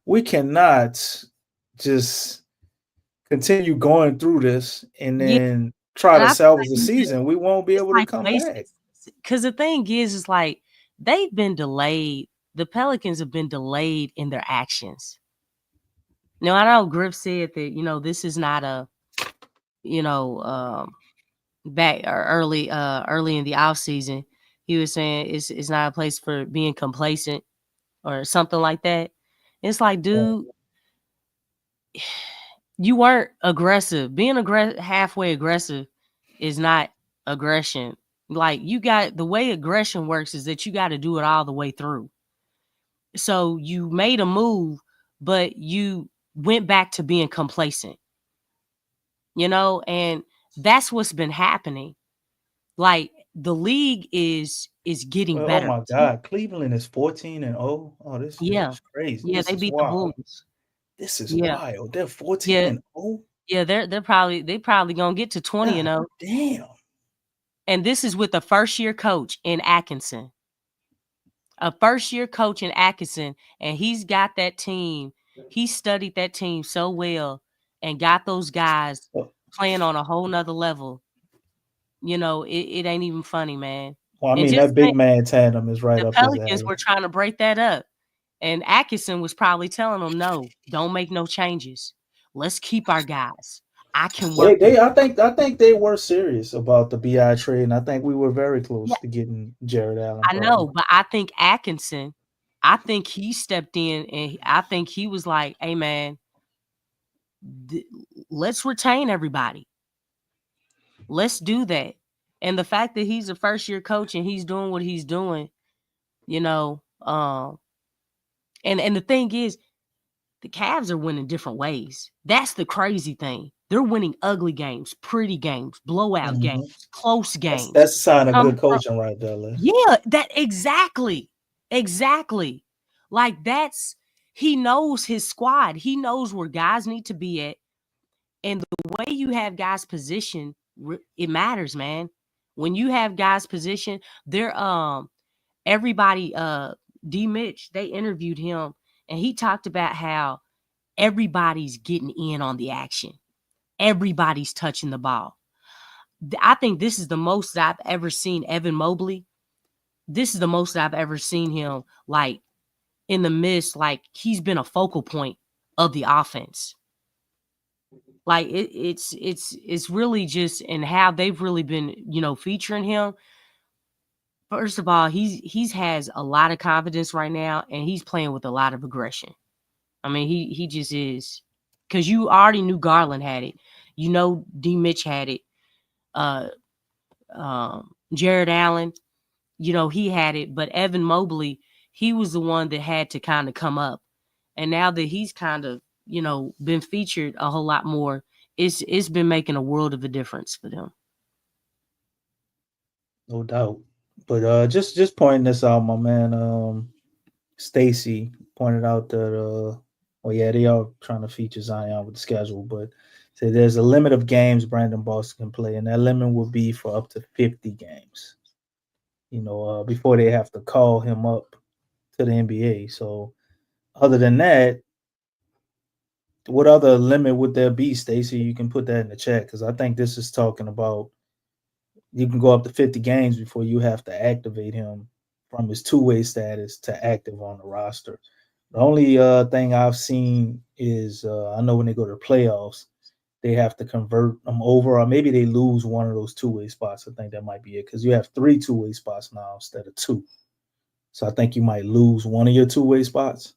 we cannot just continue going through this and then try to salvage the season. We won't be able to come back. Because the thing is like they've been delayed. The Pelicans have been delayed in their actions. Now, I know Griff said that, this is not a, back or early in the off season. He was saying it's not a place for being complacent or something like that. It's like, dude, you weren't aggressive. Being halfway aggressive is not aggression. Like, the way aggression works is that you got to do it all the way through. So you made a move, but you went back to being complacent, and that's what's been happening. Like, the league is getting better. Oh my God, Cleveland is 14-0. Oh, this is crazy. Yeah, they beat the Bulls. This is wild. They're 14-0. Yeah, they're probably gonna get to 20-0. Damn. And this is with a first-year coach in Atkinson. A first-year coach in Atkinson, and he's got that team. He studied that team so well and got those guys playing on a whole nother level. It ain't even funny, man. Well, I mean, that big man tandem is right up his alley. The Pelicans were trying to break that up. And Atkinson was probably telling them, no, don't make no changes. Let's keep our guys. I can work. I think they were serious about the BI trade, and I think we were very close to getting Jared Allen. I know, but I think Atkinson, he stepped in and I think he was like, hey, man, let's retain everybody. Let's do that. And the fact that he's a first-year coach and he's doing what he's doing, and the thing is, the Cavs are winning different ways. That's the crazy thing. They're winning ugly games, pretty games, blowout games, close games. That's a sign of good coaching right there, Liz. Yeah, exactly. Like, he knows his squad. He knows where guys need to be at. And the way you have guys positioned, it matters, man. When you have guys positioned, they're everybody, D Mitch, they interviewed him and he talked about how everybody's getting in on the action. Everybody's touching the ball. I think this is the most I've ever seen Evan Mobley. This is the most I've ever seen him, like, in the midst, like, he's been a focal point of the offense. Like, it's really just, and how they've really been, featuring him. First of all, he's has a lot of confidence right now, and he's playing with a lot of aggression. I mean, he just is, because you already knew Garland had it. D Mitch had it. Jared Allen, he had it. But Evan Mobley, he was the one that had to kind of come up. And now that he's kind of, been featured a whole lot more, it's been making a world of a difference for them. No doubt. But just pointing this out, my man, Stacy pointed out that they are trying to feature Zion with the schedule, but so there's a limit of games Brandon Boston can play, and that limit will be for up to 50 games. Before they have to call him up to the NBA. So other than that, what other limit would there be, Stacey? You can put that in the chat, because I think this is talking about you can go up to 50 games before you have to activate him from his two-way status to active on the roster. The only thing I've seen is I know when they go to the playoffs, they have to convert them over, or maybe they lose one of those two-way spots. I think that might be it, because you have 3 two-way spots now instead of 2. So I think you might lose one of your two-way spots.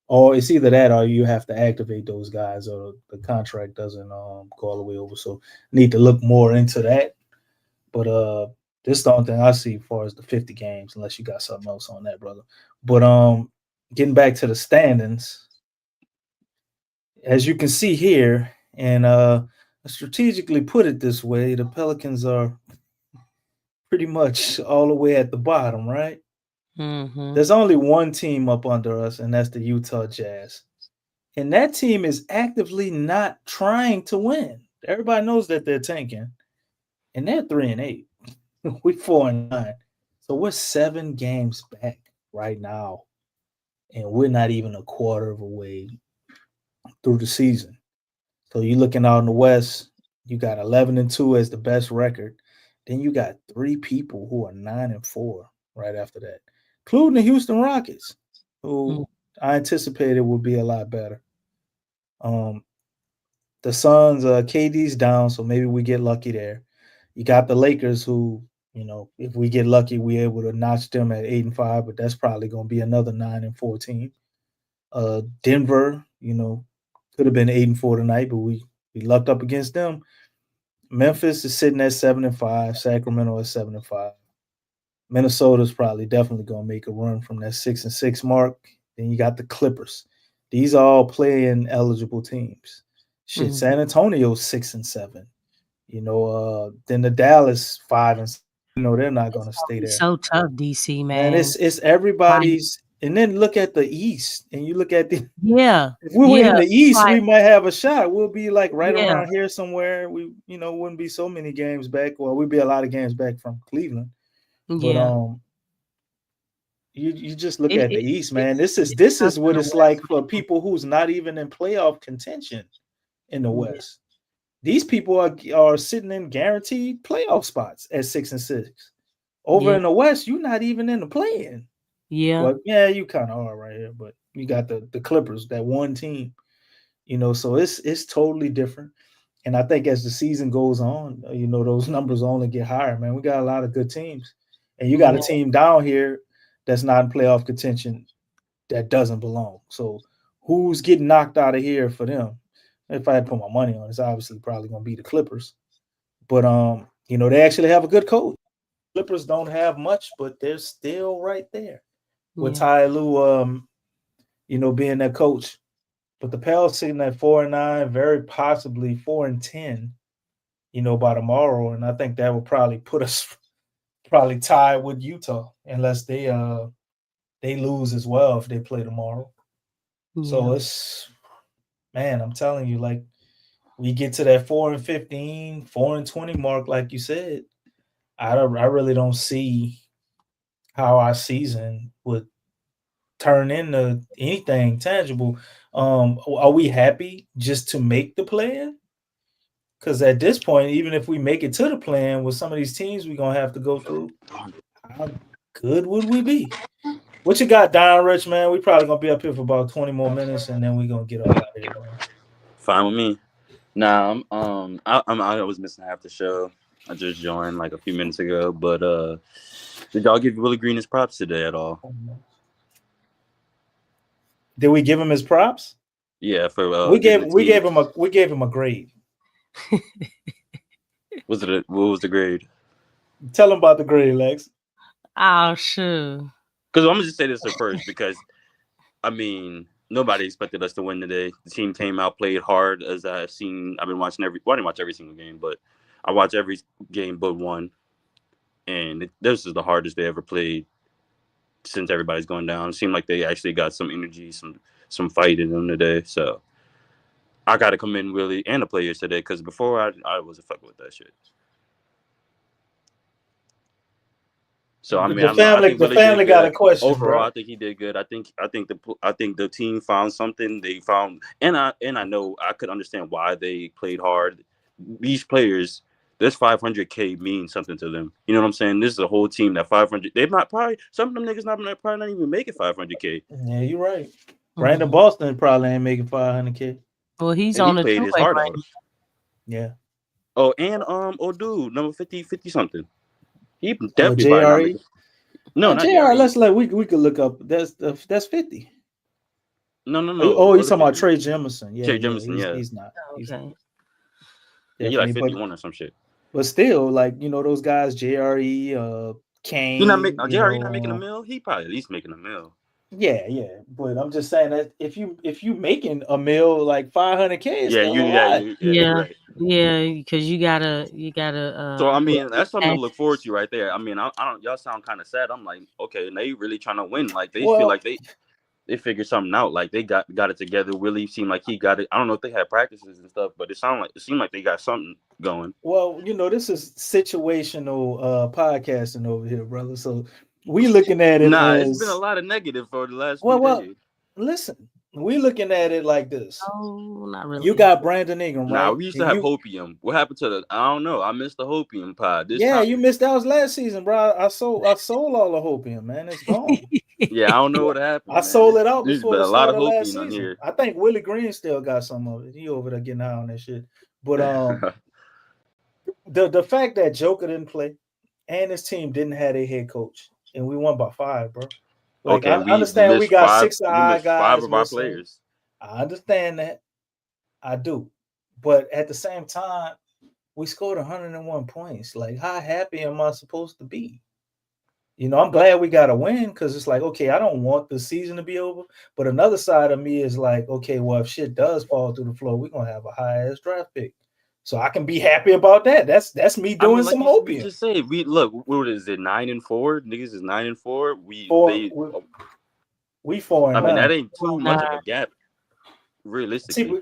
Or it's either that or you have to activate those guys, or the contract doesn't go all the way over. So need to look more into that. But This is the only thing I see as far as the 50 games, unless you got something else on that, brother. But getting back to the standings, as you can see here, and strategically put it this way, the Pelicans are pretty much all the way at the bottom, right? Mm-hmm. There's only one team up under us, and that's the Utah Jazz. And that team is actively not trying to win. Everybody knows that they're tanking, and they're 3-8. We 4-9. So we're 7 games back right now, and we're not even a quarter of a way through the season. So you're looking out in the West, you got 11-2 as the best record. Then you got 3 people who are 9-4 right after that, including the Houston Rockets, who I anticipated would be a lot better. The Suns, KD's down, so maybe we get lucky there. You got the Lakers, who, if we get lucky, we're able to notch them at 8-5, but that's probably going to be another 9-4 team. Denver, could have been 8-4 tonight, but we lucked up against them. Memphis is sitting at 7-5. Sacramento is 7-5. Minnesota's probably definitely going to make a run from that 6-6 mark. Then you got the Clippers. These are all playing eligible teams. Shit, San Antonio's 6-7. Then the Dallas 5-6. They're not going to stay there. So tough, DC, man. And it's everybody's. And then look at the East, and you look at the If we were in the East, we might have a shot. We'll be like right around here somewhere. We wouldn't be so many games back. Well, we'd be a lot of games back from Cleveland. But you just look at the East, man. This is what it's like for people who's not even in playoff contention in the West. These people are sitting in guaranteed playoff spots at 6-6. Over in the West, you're not even in the play-in. Yeah. But you kind of are right here. But you got the Clippers, that one team. So it's totally different. And I think as the season goes on, those numbers only get higher, man. We got a lot of good teams. And you got a team down here that's not in playoff contention that doesn't belong. So who's getting knocked out of here for them? If I had to put my money on it, it's obviously probably going to be the Clippers. But, they actually have a good coach. Clippers don't have much, but they're still right there with Ty Lue, being that coach. But the Pels sitting at 4-9, very possibly 4-10, by tomorrow. And I think that will probably put us probably tied with Utah unless they lose as well if they play tomorrow. So it's, man, I'm telling you, like, we get to that 4-15, 4-20 mark, like you said. I really don't see how our season would turn into anything tangible. Are we happy just to make the play-in? Because at this point, even if we make it to the play-in with some of these teams we're going to have to go through, how good would we be? What you got, Don Rich, man? We probably going to be up here for about 20 more minutes, and then we're going to get up out of here, man. Fine with me. Nah, I was missing half the show. I just joined like a few minutes ago, but did y'all give Willie Green his props today at all? Did we give him his props? Yeah, for we gave him a grade. What was the grade? Tell him about the grade, Lex. Oh, sure. Because I'm gonna just say this at first, because I mean nobody expected us to win today. The team came out, played hard, as I've seen. I've been watching I didn't watch every single game, but I watch every game but one. And this is the hardest they ever played since everybody's going down. It seemed like they actually got some energy, some fight in them today. So I got to commend Willie and the players today, because before I wasn't fucking with that shit. So I mean, the family got a question. Overall, bro. I think he did good. I think the team found something. They found, and I know I could understand why they played hard. These players, this $500K means something to them. You know what I'm saying? This is a whole team that 500. They're not probably, some of them niggas probably not even making $500K. Yeah, you're right. Brandon Boston probably ain't making $500K. Well, he's and on he a played his heart out. Yeah. Oh, and dude, number 50 something. He definitely probably not making. No, not JR. Let's we could look up. That's 50. No. Oh, you're talking about Trey Jemison. Yeah, Trey Jemison. He's not. Okay. Yeah, he like 51 or some shit. But still, like, those guys, JRE, Kane, JRE not making a mill. He probably at least making a mill. yeah. But I'm just saying that if you making a mill like 500K, it's Yeah, still a lot. you're Yeah, right. yeah, because you gotta So I put mean, that's something to look forward taxes. to right there. I mean, I don't. Y'all sound kind of sad. I'm like, okay, and they really trying to win. Like they feel Well, like they figured something out. Like they got it together. Willie seemed like he got it. I don't know if they had practices and stuff, but it seemed like they got something going. well, this is situational podcasting over here, brother. So we looking at it Nah, it's been a as lot of negative for the last few well. days. Listen, we looking at it like this. Oh, not really. You got Brandon Ingram, Nah, right? we used to And have hopium. What happened to the? I don't know. I missed the hopium pod. This yeah, time, you missed that was last season, bro. I sold all the hopium, man. It's gone. yeah, I don't know what happened, I man. sold it out There's before been the a lot start of of last hopium on season. here. I think Willie Green still got some of it. He over there getting high on that shit. But the fact that Joker didn't play and his team didn't have a head coach, and we won by 5, bro. Like Okay, I we understand we missed got five. 6 We missed five guys of our missing. players. I understand that. I do. But at the same time, we scored 101 points. Like, how happy am I supposed to be? I'm glad we got a win because it's like, okay, I don't want the season to be over. But another side of me is like, okay, well, if shit does fall through the floor, we're gonna have a high ass draft pick. So I can be happy about that. That's me doing I mean, some like we opium. just said, we look. What is it? 9-4. Niggas is 9-4. We 4 I and mean, 9. that ain't too much of a gap, realistically. See,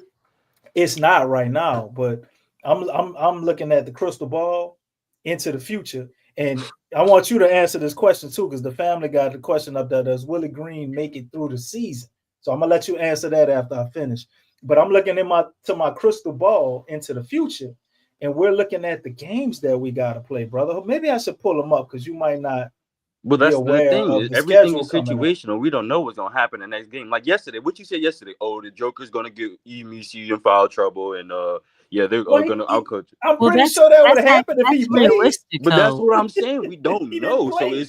it's not right now, but I'm looking at the crystal ball into the future, and I want you to answer this question too, because the family got the question up there: does Willie Green make it through the season? So I'm gonna let you answer that after I finish. But I'm looking in my crystal ball into the future, and we're looking at the games that we gotta play, brother. Maybe I should pull them up because you might not But be that's the aware thing. of the Everything schedule is coming up. situational. We don't know what's gonna happen the next game. Like yesterday, what you said yesterday? Oh, the Joker's gonna get EMC in foul trouble, and they're gonna outcoach. I'm pretty sure that would happen if he played. realistic, But that's though. what I'm saying. We don't He didn't know. So play.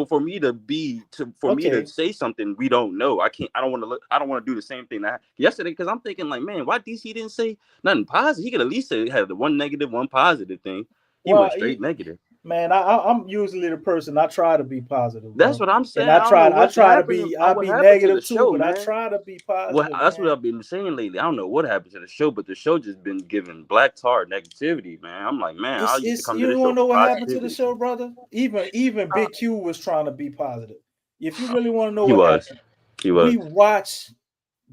for me to me Okay. to say something we don't know. I don't want to I don't want to do the same thing that yesterday because I'm thinking like, man, why DC didn't say nothing positive? He could at least say had the one negative, one positive thing. He went straight negative. Man, I'm usually the person I try to be positive. That's Bro. what I'm saying. And I try to be What be happened to the negative too, show, but man? I try to be positive. Well, that's man. what I've been saying lately. I don't know what happened to the show, but the show just been giving black tar negativity, man. I'm like, man, I used to come to You this show want to know for what happened to the positivity. show, brother? Even Big Q was trying to be positive. If you really want to know He what was. happened, He was. we watched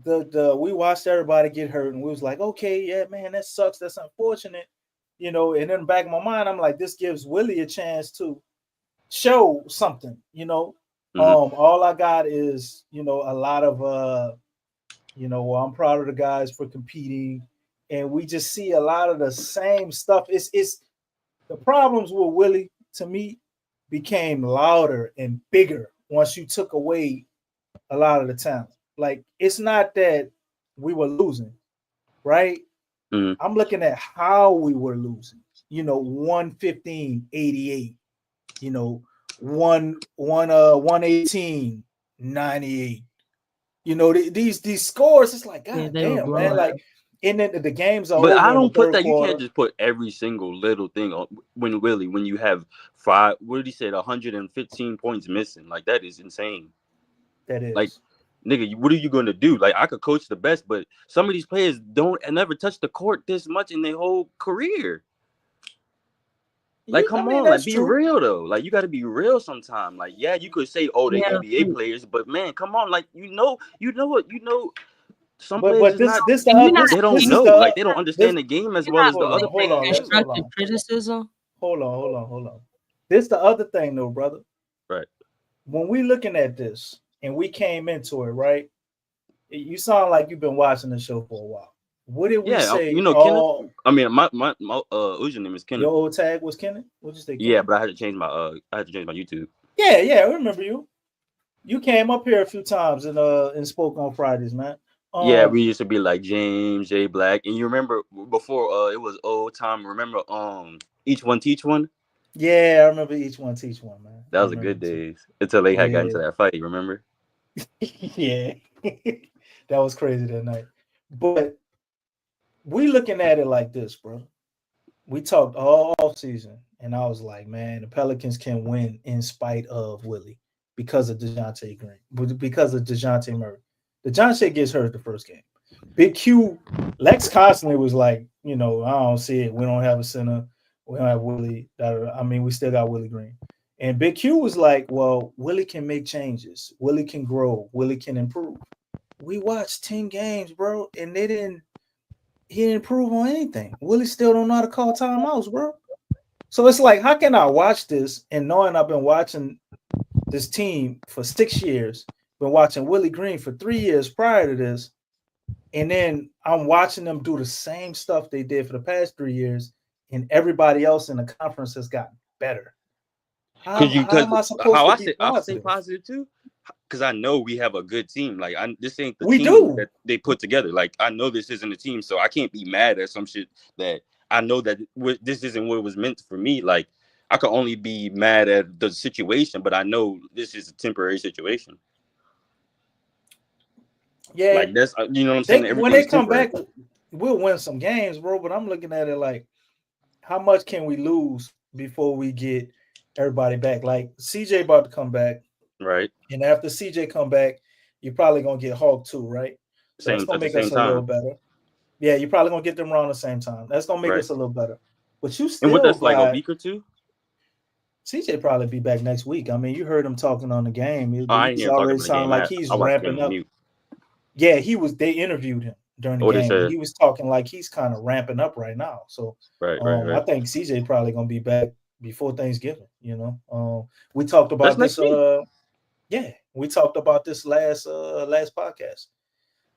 we watched everybody get hurt, and we was like, okay, yeah, man, that sucks. That's unfortunate, And in the back of my mind, I'm like, this gives Willie a chance to show something, All I got is, a lot of I'm proud of the guys for competing, and we just see a lot of the same stuff. It's the problems with Willie to me became louder and bigger once you took away a lot of the talent. Like, it's not that we were losing, right? I'm looking at how we were losing. 115-88, 118, 98. These scores, it's like, God damn, man. Like, and then the games are But over I in the don't put third that. You quarter. can't just put every single little thing on when you have 5. What did he say? 115 points missing. Like that is insane. That is like, nigga. What are you gonna do? Like I could coach the best, but some of these players don't never touch the court this much in their whole career. Like, come on, like be real though. Like you got to be real sometime. Like, yeah, you could say, oh, they NBA players, but man, come on, like some players this they don't know. Like they don't understand the game as well as the other hold players. on, Constructive criticism. Hold on. This the other thing though, brother. Right. When we looking at this and we came into it, right? You sound like you've been watching the show for a while. What did we say? Kenneth. I mean, my what's your name is Kenneth. Your old tag was Kenneth. What'd you say? Kenneth? Yeah, but I had to change my YouTube. Yeah, I remember you. You came up here a few times and spoke on Fridays, man. Yeah, we used to be like James J Black, and you remember before it was old time. Remember Each One Teach One. Yeah, I remember Each One Teach One, man. That was a good days until they had got into that fight. Remember? Yeah, that was crazy that night. But we looking at it like this, bro. we talked all off season, and I was like, man, the Pelicans can win in spite of Willie because of DeJounte Green, because of DeJounte Murray. DeJounte gets hurt the first game. Big Q, Lex constantly was like, I don't see it. We don't have a center. We don't have Willie. I mean, we still got Willie Green. And Big Q was like, well, Willie can make changes. Willie can grow. Willie can improve. We watched 10 games, bro, and he didn't improve on anything. Willie still don't know how to call timeouts, bro. So it's like, how can I watch this and knowing I've been watching this team for 6 years, been watching Willie Green for 3 years prior to this, and then I'm watching them do the same stuff they did for the past 3 years, and everybody else in the conference has gotten better. How am I supposed to be I say positive? positive too, because I know we have a good team. Like this ain't the We team do. that they put together. Like I know this isn't a team, so I can't be mad at some shit that I know that this isn't what was meant for me. Like I could only be mad at the situation, but I know this is a temporary situation. Yeah, like that's you know what I'm saying. When they come temporary. back, we'll win some games, bro. But I'm looking at it like, how much can we lose before we get everybody back? Like CJ about to come back, Right. and after CJ come back, you're probably gonna get Hawk too, right? So that's gonna make us a little better. Yeah, you're probably gonna get them around the same time. That's gonna make us a little better. But you still and what that's got, like a week or two. CJ probably be back next week. I mean, you heard him talking on the game. I ain't He's hear him talking already about the sounding game. like he's I watched the ramping game on up. mute. Yeah, they interviewed him during the What they game. said? He was talking like he's kind of ramping up right now. So Right. I think CJ probably gonna be back before Thanksgiving. We talked about That's this. next week. We talked about this last podcast.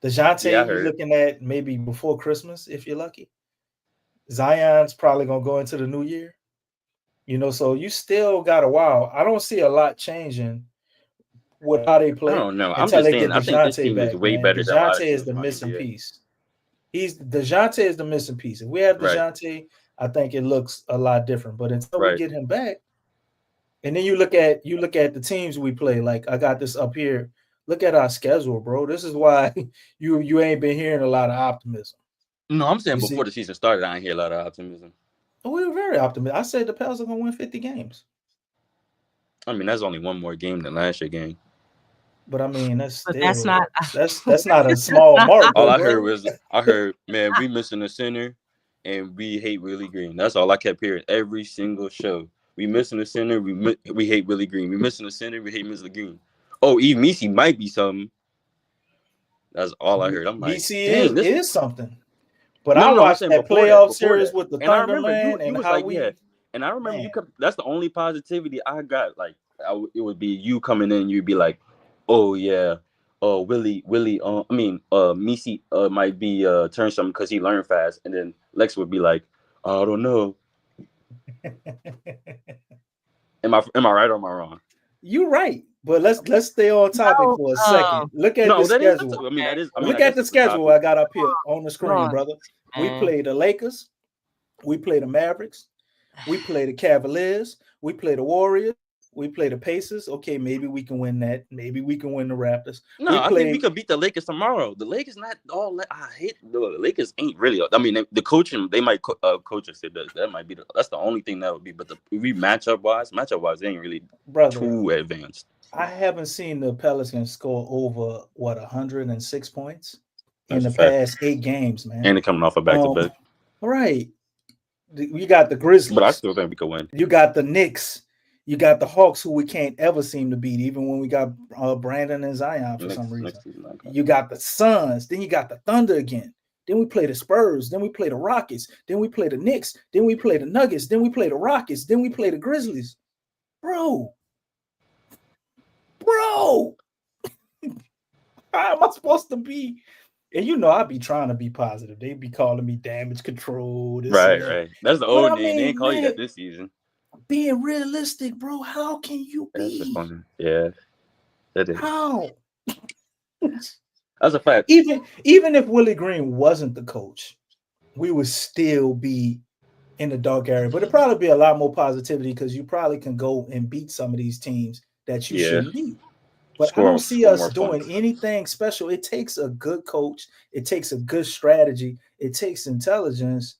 DeJounte, Yeah, I you're heard. looking at maybe before Christmas if you're lucky. Zion's probably gonna go into the new year. So you still got a while. I don't see a lot changing with how they play I don't know. I'm until just they get saying. I think this DeJounte team is back, way man. better than a lot DeJounte of is teams the in the missing NBA. piece. DeJounte is the missing piece. If we have Right. DeJounte, I think it looks a lot different. But until we Right. get him back, and then you look at the teams we play. Like I got this up here. Look at our schedule, bro. This is why you ain't been hearing a lot of optimism. No, I'm saying before the season started, I didn't hear a lot of optimism. We were very optimistic. I said the Pels are gonna win 50 games. I mean, that's only one more game than last year's game. But I mean, that's still, that's not that's not a small mark. All I bro. heard was man, we missing a center, and we hate Willie Green. That's all I kept hearing every single show. We missing a center. We hate Willie Green. We missing a center. We hate Mr. Green. Oh, Eve Misi might be something. That's all I heard. I'm like, BC dang, is something. But I watched that playoff series with the Thunder, man, and how we. And I remember you could. That's the only positivity I got. Like, it would be you coming in. You'd be like, "Oh yeah, Willie. Misi might be turn something because he learned fast." And then Lex would be like, "I don't know." Am I right or am I wrong? You're right, but let's stay on topic for a second. Look at the schedule. Look at the schedule I got up here on the screen, brother. We play the Lakers, we play the Mavericks, we play the Cavaliers, we play the Warriors, we play the Pacers. Okay, maybe we can win that. Maybe we can win the Raptors. No, I think we could beat the Lakers tomorrow. The Lakers not all. I hate the Lakers. Ain't really. I mean, the coaching. They might coach us. That might be. That's the only thing that would be. But we matchup wise, they ain't really too advanced. I haven't seen the Pelicans score over 106 points in the fact. past 8 games, man. And they're coming off a back-to-back. Right. You got the Grizzlies. But I still think we could win. You got the Knicks. You got the Hawks, who we can't ever seem to beat, even when we got Brandon and Zion for some reason. You got the Suns. Then you got the Thunder again. Then we play the Spurs. Then we play the Rockets. Then we play the Knicks. Then we play the Nuggets. Then we play the Rockets. Then we play the Grizzlies. Bro. How am I supposed to be? And I be trying to be positive. They be calling me damage control. Right. That's the old name. They ain't call you that this season. Being realistic, bro. How can you be? Yeah. That is. How? That's a fact. Even if Willie Green wasn't the coach, we would still be in the dark area. But it'd probably be a lot more positivity because you probably can go and beat some of these teams that you shouldn't beat. But I don't see us doing anything special. It takes a good coach. It takes a good strategy. It takes intelligence.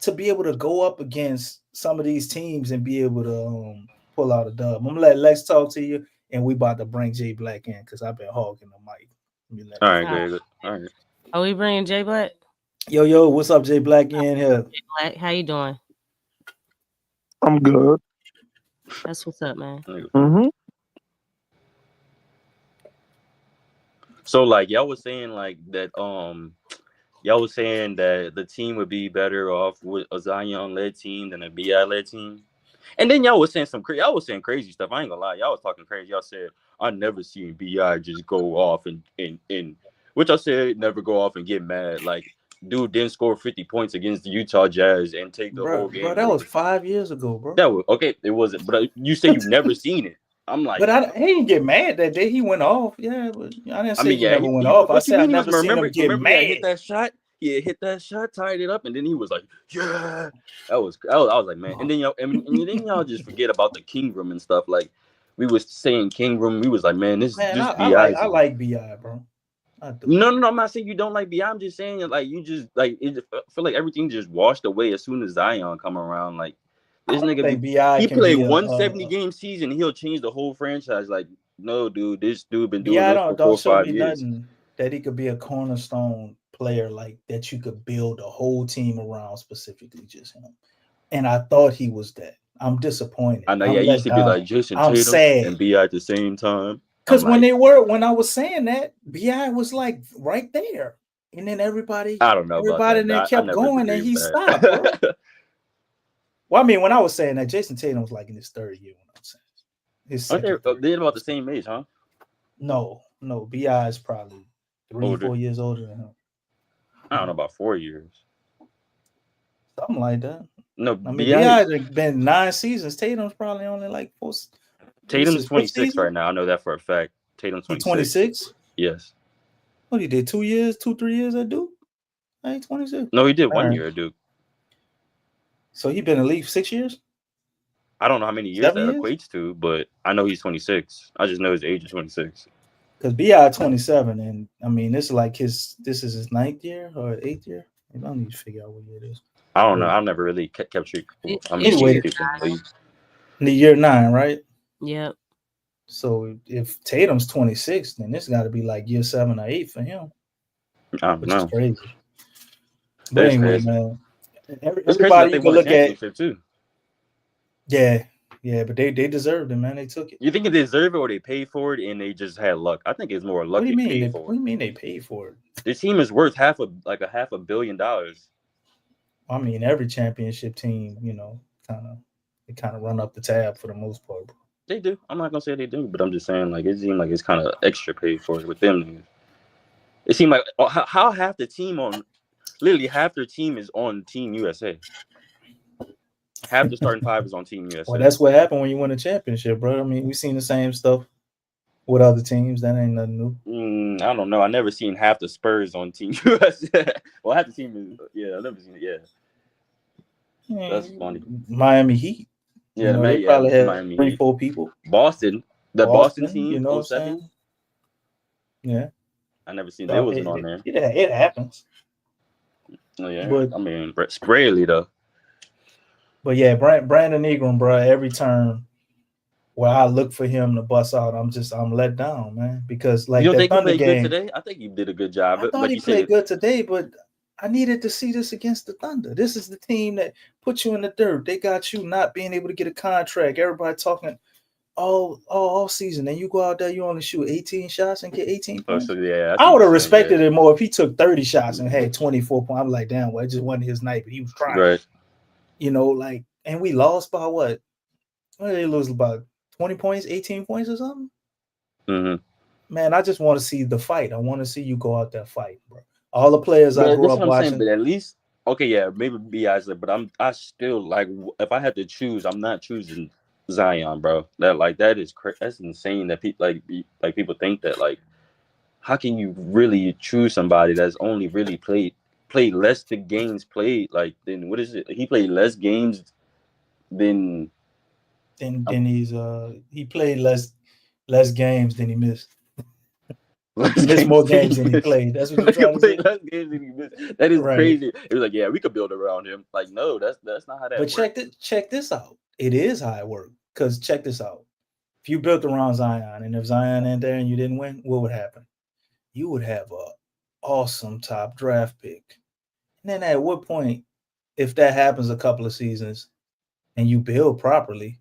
to be able to go up against some of these teams and be able to pull out a dub. I'm gonna let Lex talk to you, and we about to bring Jay Black in because I've been hogging the mic. All right, good. All right. Are we bringing Jay Black? Yo, what's up, Jay Black? You in here? Jay Black, how you doing? I'm good. That's what's up, man. Mm-hmm. So like y'all was saying like that y'all was saying that the team would be better off with a Zion led team than a BI led team. And then y'all was saying y'all was saying crazy stuff. I ain't gonna lie, y'all was talking crazy. Y'all said I never seen BI just go off and which I said never go off and get mad. Like dude didn't score 50 points against the Utah Jazz and take the whole game. Bro, that was 5 years ago, bro. That was okay. It wasn't, but you said you've never seen it. I'm like, but he didn't get mad that day. He went off. Yeah, but I didn't say he never went off. I said I never seen him get mad. He hit that shot. Yeah, hit that shot, tied it up, and then he was like, "Yeah." I was like, man. And then y'all just forget about the Ingram and stuff. Like we was saying Ingram, we was like, man, this Man, this I like BI, bro. No, I'm not saying you don't like BI. I'm just saying like you just like it. I feel like everything just washed away as soon as Zion come around. Like this nigga, he played 170 game season. He'll change the whole franchise. Like no, dude, this dude been doing this for 4 or 5 years. Nothing that he could be a cornerstone player like that. You could build a whole team around, specifically just him. And I thought he was that. I'm disappointed. I know. Yeah, he used to be like Jason Tatum and BI at the same time. Because when I was saying that, BI was like right there, and then everybody then kept going, and he stopped. Bro. Well, I mean, when I was saying that, Jason Tatum was like in his third year. When I was saying they're about the same age, huh? No, BI is probably 3-4 years older than him. I don't know, about 4 years, something like that. No, I mean, BI has been 9 seasons. Tatum's probably only like 4. Tatum's 26 right now. I know that for a fact. Tatum's 26. 26? Yes. What he did 2 years, 2-3 years at Duke? I ain't 26. No, he did 1 year at Duke. So he been in the league 6 years? I don't know how many years that equates to, but I know he's 26. I just know his age is 26. Because BI 27, and I mean this is his 9th year or 8th year. I don't need to figure out what year it is. I don't know. I've never really kept track. Anyway, in the year 9, right? Yep. So if Tatum's 26, then this got to be like year 7 or 8 for him. I don't know. Is crazy. But anyway, crazy. Man, It's everybody crazy you can look at too. Yeah, but they deserved it, man. They took it. You think they deserve it or they paid for it and they just had luck? I think it's more luck. What do you mean? What do you mean they paid for it? This team is worth half a billion dollars. I mean, every championship team, kind of run up the tab for the most part. Bro. They do. I'm not gonna say they do, but I'm just saying like it seemed like it's kind of extra paid for it with them. It seemed like how half the team literally half their team is on Team USA. Half the starting 5 is on Team USA. Well, that's what happened when you win a championship, bro. I mean, we've seen the same stuff with other teams. That ain't nothing new. I don't know. I never seen half the Spurs on Team USA. Well, half the team is I've never seen it. Yeah, that's funny. Miami Heat. Yeah, they probably had 3-4 people. Boston team. You know what I'm saying? Yeah. I never seen that. It wasn't on there. It happens. Oh yeah, but, I mean, Sprayly though. But yeah, Brandon Ingram, bro. Every turn where I look for him to bust out, I'm let down, man. Because like you don't think Thunder he played game, good today? I think he did a good job. I thought like he played good today, but I needed to see this against the Thunder. This is the team that put you in the dirt. They got you not being able to get a contract. Everybody talking all season, and you go out there, you only shoot 18 shots and get 18 points. So yeah, I would have respected it more if he took 30 shots and had 24 points. I'm like, damn, well, it just wasn't his night, but he was trying. Right. And we lost by what? What did they lose about 20 points, 18 points or something? Mm-hmm. Man, I just want to see the fight. I want to see you go out there fight, bro. All the players I grew up watching. But at least, okay, yeah, maybe BI's like, but I still like if I had to choose, I'm not choosing Zion, bro. That is that's insane that people people think that like how can you really choose somebody that's only really played less the games played then what is it? He played less games than he played less games than he missed. He missed more games than he played. That's what you're trying to say. Less games than he missed. That is Right. crazy. It was like, yeah, we could build around him. Like, no, that's not how that But works. check this out. It is how it worked. Because check this out. If you built around Zion, and if Zion ain't there and you didn't win, what would happen? You would have a awesome top draft pick. And then at what point, if that happens a couple of seasons and you build properly,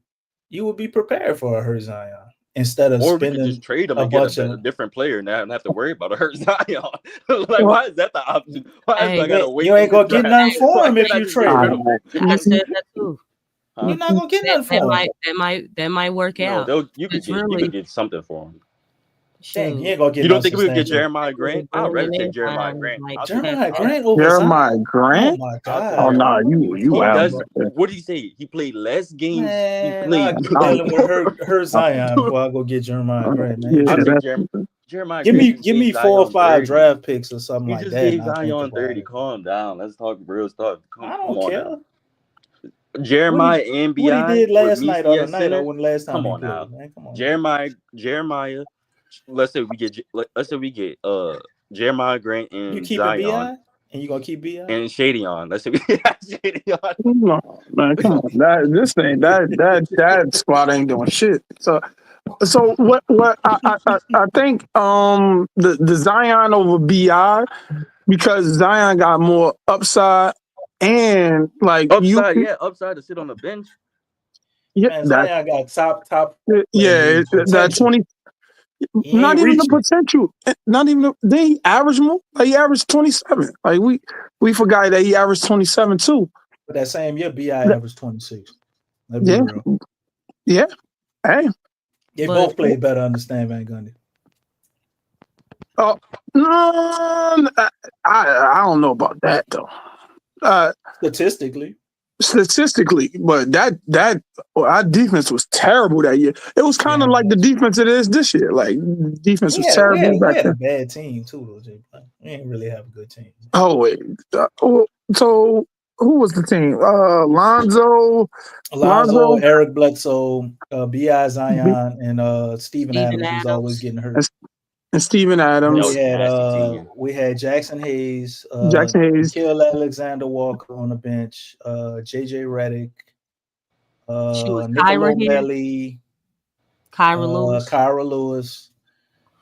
you would be prepared for a hurt Zion instead of Or we could spending just trade him a and get bunch a of. different player now and have to worry about a hurt Zion. Like, why is that the option? Why is I gotta wait? You ain't till gonna the get draft? nothing for Why him if can't I you just trade get rid him. of him? I said that too. You're not gonna get nothing for him. That might work out. You It's could get something for him. Dang, you ain't gonna get You no don't think we could get substantial. Jeremiah Grant? I'd rather take Jeremiah Grant. Jeremiah Grant over Jeremiah Zion? Grant? Oh my I'll take God. Oh no, Jeremiah. you He out. does. What did he say? He played less games. Man, He I played. keep dealing with her Zion before I go get Jeremiah Grant, man. Yeah, I'll take that's Jeremiah Give Grant. me just give gave me 4 or Zion 5 30. draft picks or something He like just that. gave And I think Zion about 30. it. Calm down. Let's talk real stuff. I Come don't on care. now. Jeremiah and What he Bi did with last me night or the at night or center. when last time Come he on now. played, man. Come on. Jeremiah. Let's say we get Jeremiah Grant You and keeping Zion BI? And you gonna keep BI? and Shady on. Let's say we got Shady on. come on, man. Come on. That spot ain't doing shit. So what I think the Zion over BI because Zion got more upside and like Upside to sit on the bench. yeah Man, that Zion got top yeah that potential. 20 He not ain't even the reaching. potential not even they average more like he averaged 27 like we forgot that he averaged 27 too. But that same year, BI averaged 26. Let's be Yeah, real. yeah. Hey, They both played better under Stan Van Gundy. oh no, I don't know about that though. Statistically, but our defense was terrible that year. It was kind of like the defense it is this year. Like defense was terrible back we had a then. bad team too, though, Jay. We didn't really have a good team. Oh wait, so who was the team? Lonzo, Eric Bledsoe, B.I. Zion, and Steven Adams was always getting hurt. And Steven Adams. We had Jackson Hayes, Kill Alexander Walker on the bench, JJ Redick, Nicola Melli, Kyra Lewis,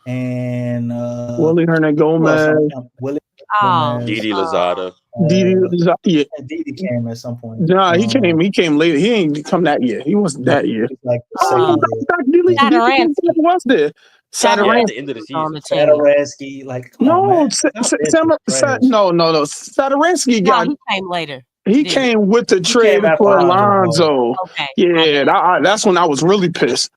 and Willie Hernangomez, Didi Lozada. Didi came at some point. Nah, he came later. He ain't come that year. He wasn't that year. Like Didi was there. At the end of the season. Saturansky, like come on, man. No. Saturansky got. He came later. He came with the trade for Alonzo. Okay. Yeah, that's when I was really pissed.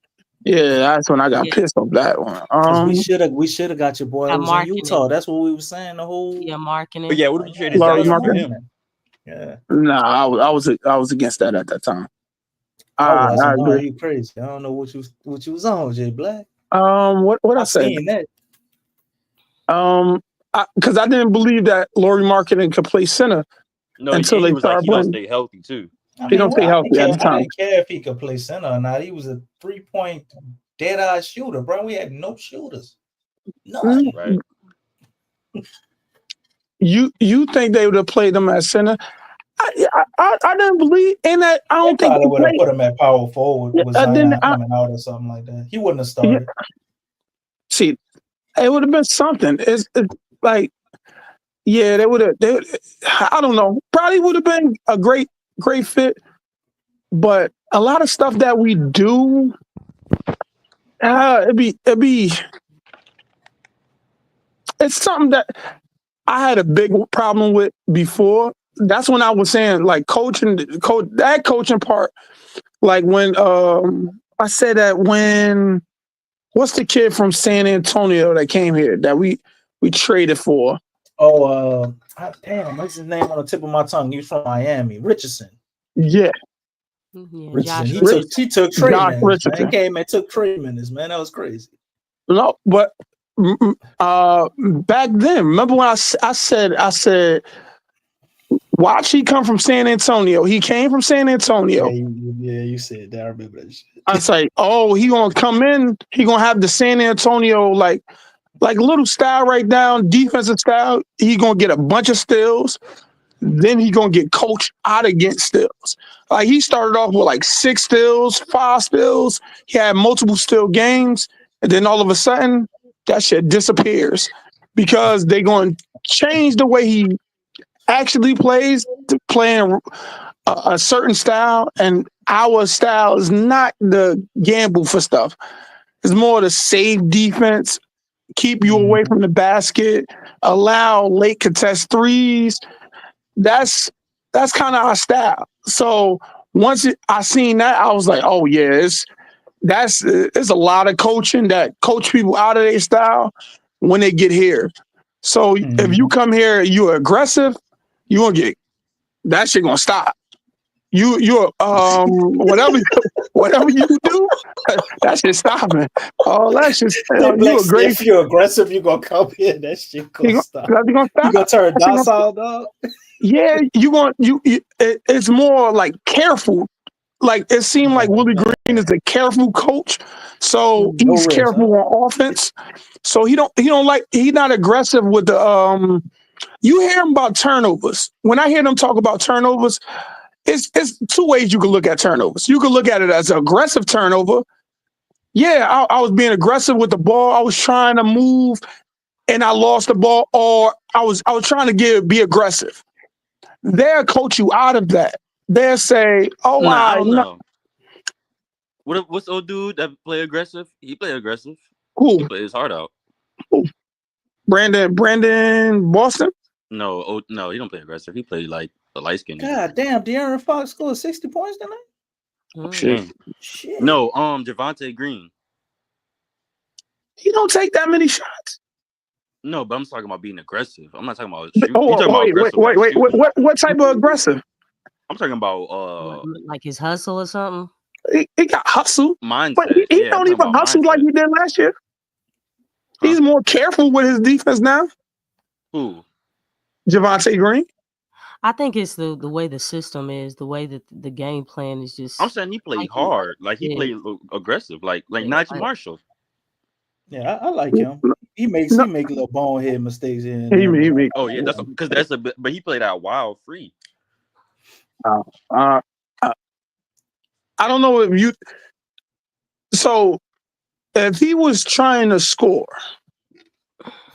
Yeah, that's when I got pissed off that one. We should have got your boy. It was in Utah. That's what we were saying the whole. Yeah, marketing. But yeah, what did we trade Zion for him? Yeah. Nah, I was against that at that time. I agree. You crazy? I don't know what you was on, Jay Black. What I said? Because I didn't believe that Lauri Markkanen could play center until they started playing. He don't stay healthy too. He don't stay healthy at the time. I didn't care if he could play center or not. He was a 3-point dead-eye shooter, bro. We had no shooters. None. Right. You think they would have played him at center? I didn't believe in that. I don't think they would have put him at power forward with Zion coming out or something like that. He wouldn't have started. See, it would have been something. It's like, yeah, they would have. I don't know. Probably would have been a great fit. But a lot of stuff that we do, it'd be. It's something that I had a big problem with before. That's when I was saying, like, that coaching part, like when I said that when what's the kid from San Antonio that came here that we traded for? Oh, damn, what's his name on the tip of my tongue? He was from Miami, Richardson. Yeah. Richardson. He took trade minutes. Man. He came and took trade minutes, man. That was crazy. No, but back then, remember when I said. Watch, he come from San Antonio. He came from San Antonio. Yeah, you said that. I remember that shit. I was like, oh, he gonna come in. He gonna have the San Antonio like like little style right down, defensive style. He gonna get a bunch of steals. Then he gonna get coached out against steals. Like he started off with like 6 steals, 5 steals. He had multiple steal games, and then all of a sudden that shit disappears because they gonna change the way he actually plays to playing a certain style, and our style is not the gamble for stuff. It's more the save defense, keep you away from the basket, allow late contest threes. That's kind of our style. So once I seen that, I was like, oh yeah, it's a lot of coaching that coach people out of their style when they get here. So if you come here, you're aggressive, you gonna get that shit gonna stop. You're whatever you do, that shit stopping. Oh, that shit. You aggressive. If you're aggressive, you gonna come here. That shit gonna stop. You gonna turn docile, dog. Yeah, it's more like careful. Like it seemed like Willie Green is a careful coach, so he's careful on offense. So he's not aggressive with the You hear him about turnovers. When I hear them talk about turnovers, it's 2 ways you can look at turnovers. You can look at it as an aggressive turnover. Yeah, I was being aggressive with the ball. I was trying to move, and I lost the ball, or I was trying to be aggressive. They'll coach you out of that. They'll say, "Oh, I don't know. What's old dude that play aggressive? He play aggressive. Who? He play his heart out. Who? Brandon Boston? No, he don't play aggressive. He play like a light skin. God damn, De'Aaron Fox scored 60 points tonight. Shit. No, Javante Green. He don't take that many shots. No, but I'm talking about being aggressive. I'm not talking about shooting. Wait. What type of aggressive? I'm talking about like his hustle or something. He got hustle. Mindset. But he don't even hustle like he did last year. He's more careful with his defense now. Who? Javante Green. I think it's the way the system is, the way that the game plan is just. I'm saying he played hard. Like he played aggressive. Like Najee Marshall. Yeah, I like him. He makes little bonehead mistakes in. Oh yeah, that's because but he played out wild free. I don't know if you. So, if he was trying to score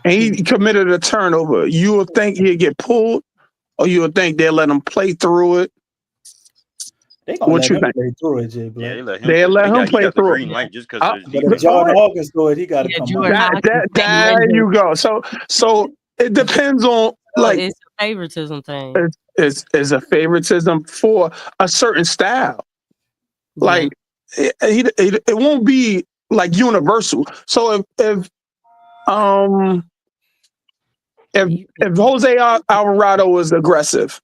and he committed a turnover, you would think he'd get pulled, or you would think they'll let him play through it. They gonna let him play through it, Jay Black. Yeah, they'll let him play through it. Light just but if John Hawkins do it, he got to come out. There you go. So it depends on it's a favoritism thing. It's a favoritism for a certain style. Like it won't be like universal. So if Jose Alvarado was aggressive,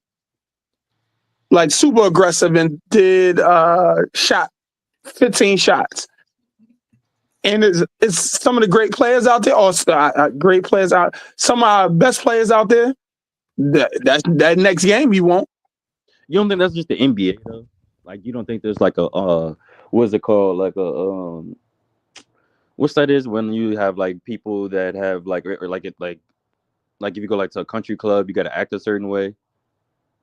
like super aggressive, and did shot 15 shots, and it's some of the great players out there, or great players out, some of our best players out there. That next game you won't. You don't think that's just the NBA though? Like you don't think there's like a what's it called? Like a what's that is when you have like people that have like or like it like if you go like to a country club, you got to act a certain way.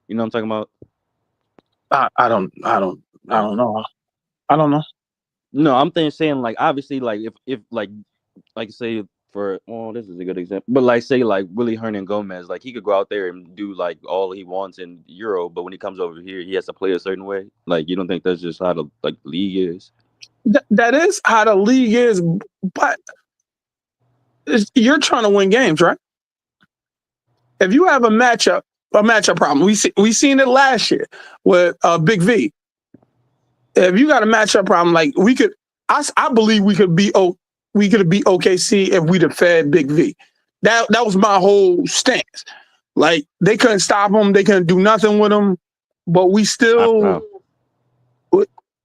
You know what I'm talking about? I don't know. No, I'm saying like obviously like if like say for this is a good example, but like say like Willie Hernan Gomez, like he could go out there and do like all he wants in Euro, but when he comes over here, he has to play a certain way. Like you don't think that's just how the league is? That is how the league is, but you're trying to win games, right? If you have a matchup problem, we seen it last year with Big V. If you got a matchup problem, like I believe we could beat OKC if we'd have fed Big V. That was my whole stance. Like they couldn't stop him, they couldn't do nothing with him, but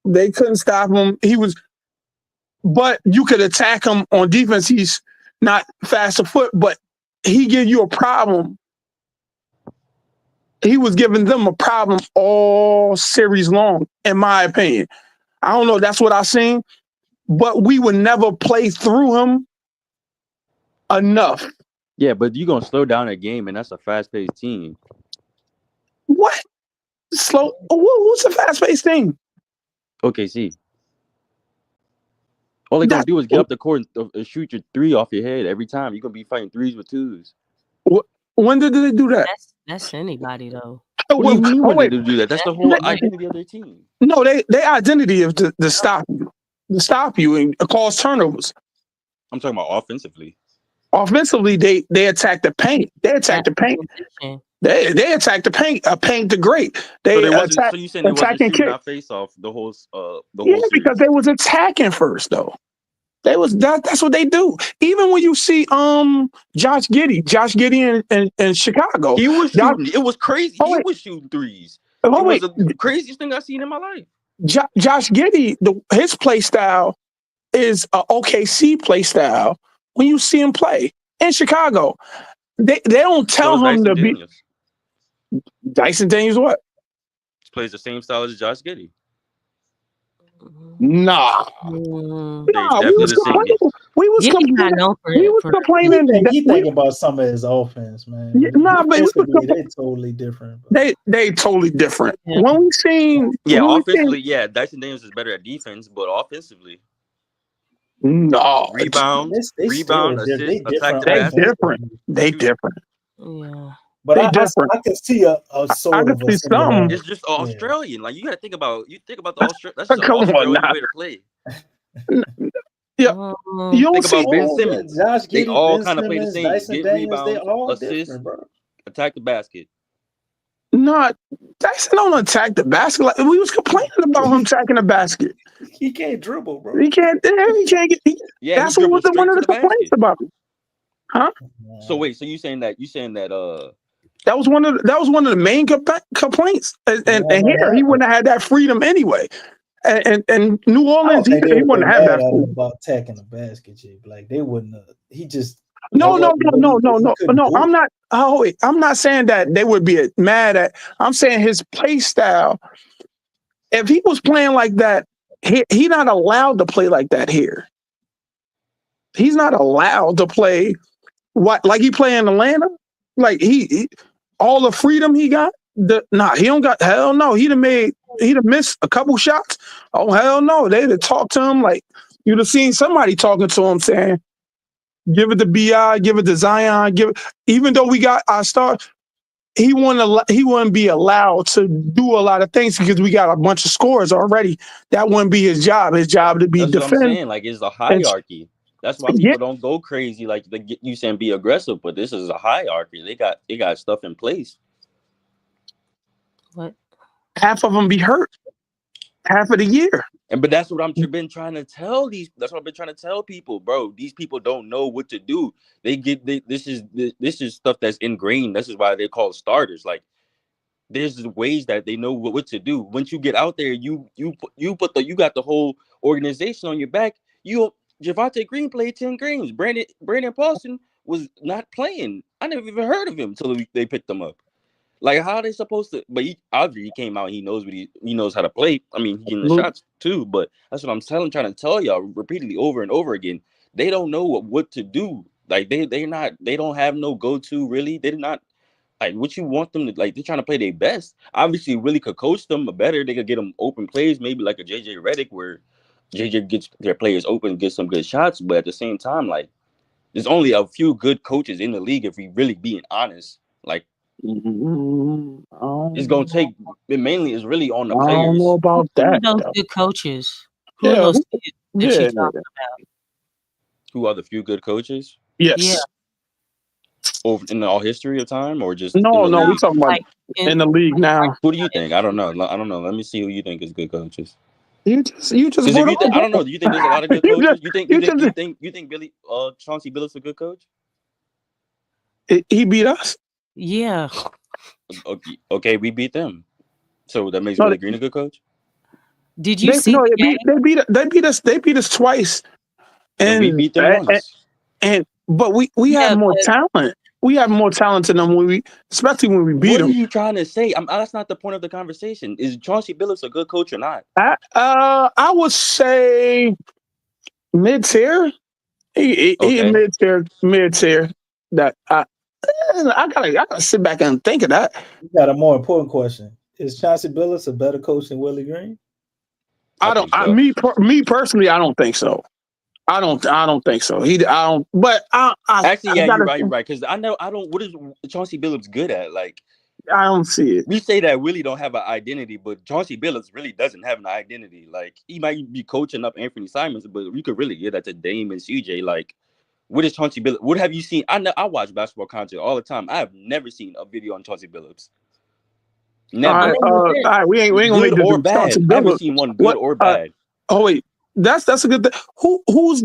they couldn't stop him. But you could attack him on defense. He's not fast of foot, but he gave you a problem. He was giving them a problem all series long, in my opinion. I don't know. That's what I seen. But we would never play through him enough. Yeah, but you're gonna slow down a game, and that's a fast-paced team. What? Slow? Who's a fast-paced team? OKC. All they're gonna do is get up the court and shoot your three off your head every time. You're gonna be fighting threes with twos. When did they do that? That's anybody though. What do you mean when wait. they do that? That's the whole identity of their team. No, their identity is to stop you and cause turnovers. I'm talking about offensively. Offensively, they attack the paint. They attack the paint. They attack the paint. Paint the great. They attack. So you saying they wasn't shooting our face off the whole series? Because they was attacking first though. They was that's what they do. Even when you see Josh Giddey in Chicago, he was shooting. It was crazy. He was shooting threes. It was the craziest thing I've seen in my life. Josh Giddey, his play style is a OKC play style. When you see him play in Chicago, they don't tell him to be. Dyson Daniels what? He plays the same style as Josh Giddey. Nah. We was complaining. He think about some of his offense, man. But they totally different. They totally different. Yeah. When we seen, offensively, Dyson Daniels is better at defense, but offensively, no rebound, assist, attack the basket. They different. Yeah. But I can see a sort of a something. It's just Australian. Like you got to think about the Australian. That's just an Australian way to play. Yeah, you don't think about Ben Simmons. Josh They Giddey, all Ben kind of play the Simmons, same. Dyson Get Daniels, they rebounds, all assist, bro. attack the basket. No, Dyson don't attack the basket. Like, we was complaining about him attacking the basket. He can't dribble, bro. He can't get. That's what was one of the complaints about him. Huh? So wait, so you saying that that was one of the main complaints, and here he wouldn't have had that freedom anyway. And New Orleans, he wouldn't have that freedom. About attacking the basket, Jay. Like they wouldn't. He just no. I'm not. Oh wait, I'm not saying that they would be mad at. I'm saying his play style. If he was playing like that, he not allowed to play like that here. He's not allowed to play like he play in Atlanta. Like he all the freedom he got. He don't got. Hell no. He'd have missed a couple shots. Oh hell no. They'd have talked to him like you'd have seen somebody talking to him saying, "Give it to Bi, give it to Zion, give it." Even though we got our star, he wouldn't be allowed to do a lot of things because we got a bunch of scores already. That wouldn't be his job. His job to be That's defend. what I'm saying. Like it's a hierarchy. That's why people don't go crazy. Like you saying be aggressive, but this is a hierarchy. They got stuff in place. What? Half of them be hurt. Half of the year. But that's what I've been trying to tell That's what I've been trying to tell people, bro. These people don't know what to do. This is stuff that's ingrained. This is why they're called starters. Like there's ways that they know what to do. Once you get out there, you got the whole organization on your back. Javonte Green played 10 games. Brandon Paulson was not playing. I never even heard of him until they picked him up. Like how are they supposed to? But obviously he came out. He knows he knows how to play. I mean, he getting the shots too. But that's what I'm trying to tell y'all repeatedly over and over again. They don't know what to do. Like they don't have no go-to really. They're not like what you want them to like. They're trying to play their best. Obviously, really could coach them better. They could get them open plays, maybe like a JJ Redick where JJ gets their players open, gets some good shots. But at the same time, like there's only a few good coaches in the league if we really being honest. Like. It's gonna take. It mainly is really on the players. I don't know about that. Who are those good coaches? Who are those kids that you're talking about? Who are the few good coaches? Yes. Yeah. Over in all history of time, or just no? We're talking about in the league now. Who do you think? I don't know. Let me see who you think is good coaches. You just. I don't know. Do you think there's a lot of good coaches? You think Chauncey Billups a good coach? He beat us. Yeah. Okay, we beat them. So that makes Willie Green a good coach. Did you see? No, they beat us twice, and we beat them once. But we have more talent. We have more talent than them especially when we beat them. What are you trying to say? That's not the point of the conversation. Is Chauncey Billups a good coach or not? I would say mid-tier. He Okay. mid tier. That I gotta sit back and think of that. You got a more important question. Is Chauncey Billups a better coach than Willie Green? I think so. Me personally, I don't think so. I don't think so. I don't. But Actually, yeah, gotta, you're right. Because I don't. What is Chauncey Billups good at? Like, I don't see it. we say that Willie don't have an identity, but Chauncey Billups really doesn't have an identity. Like, he might be coaching up Anthony Simons, but we could really get that to Dame and CJ. Like, what is Chauncey Billups? What have you seen? I watch basketball content all the time. I have never seen a video on Chauncey Billups. Never. All right, we ain't gonna make Good this or Chauncey bad. I haven't Billups. seen one good or bad. Oh wait, that's a good thing. Who's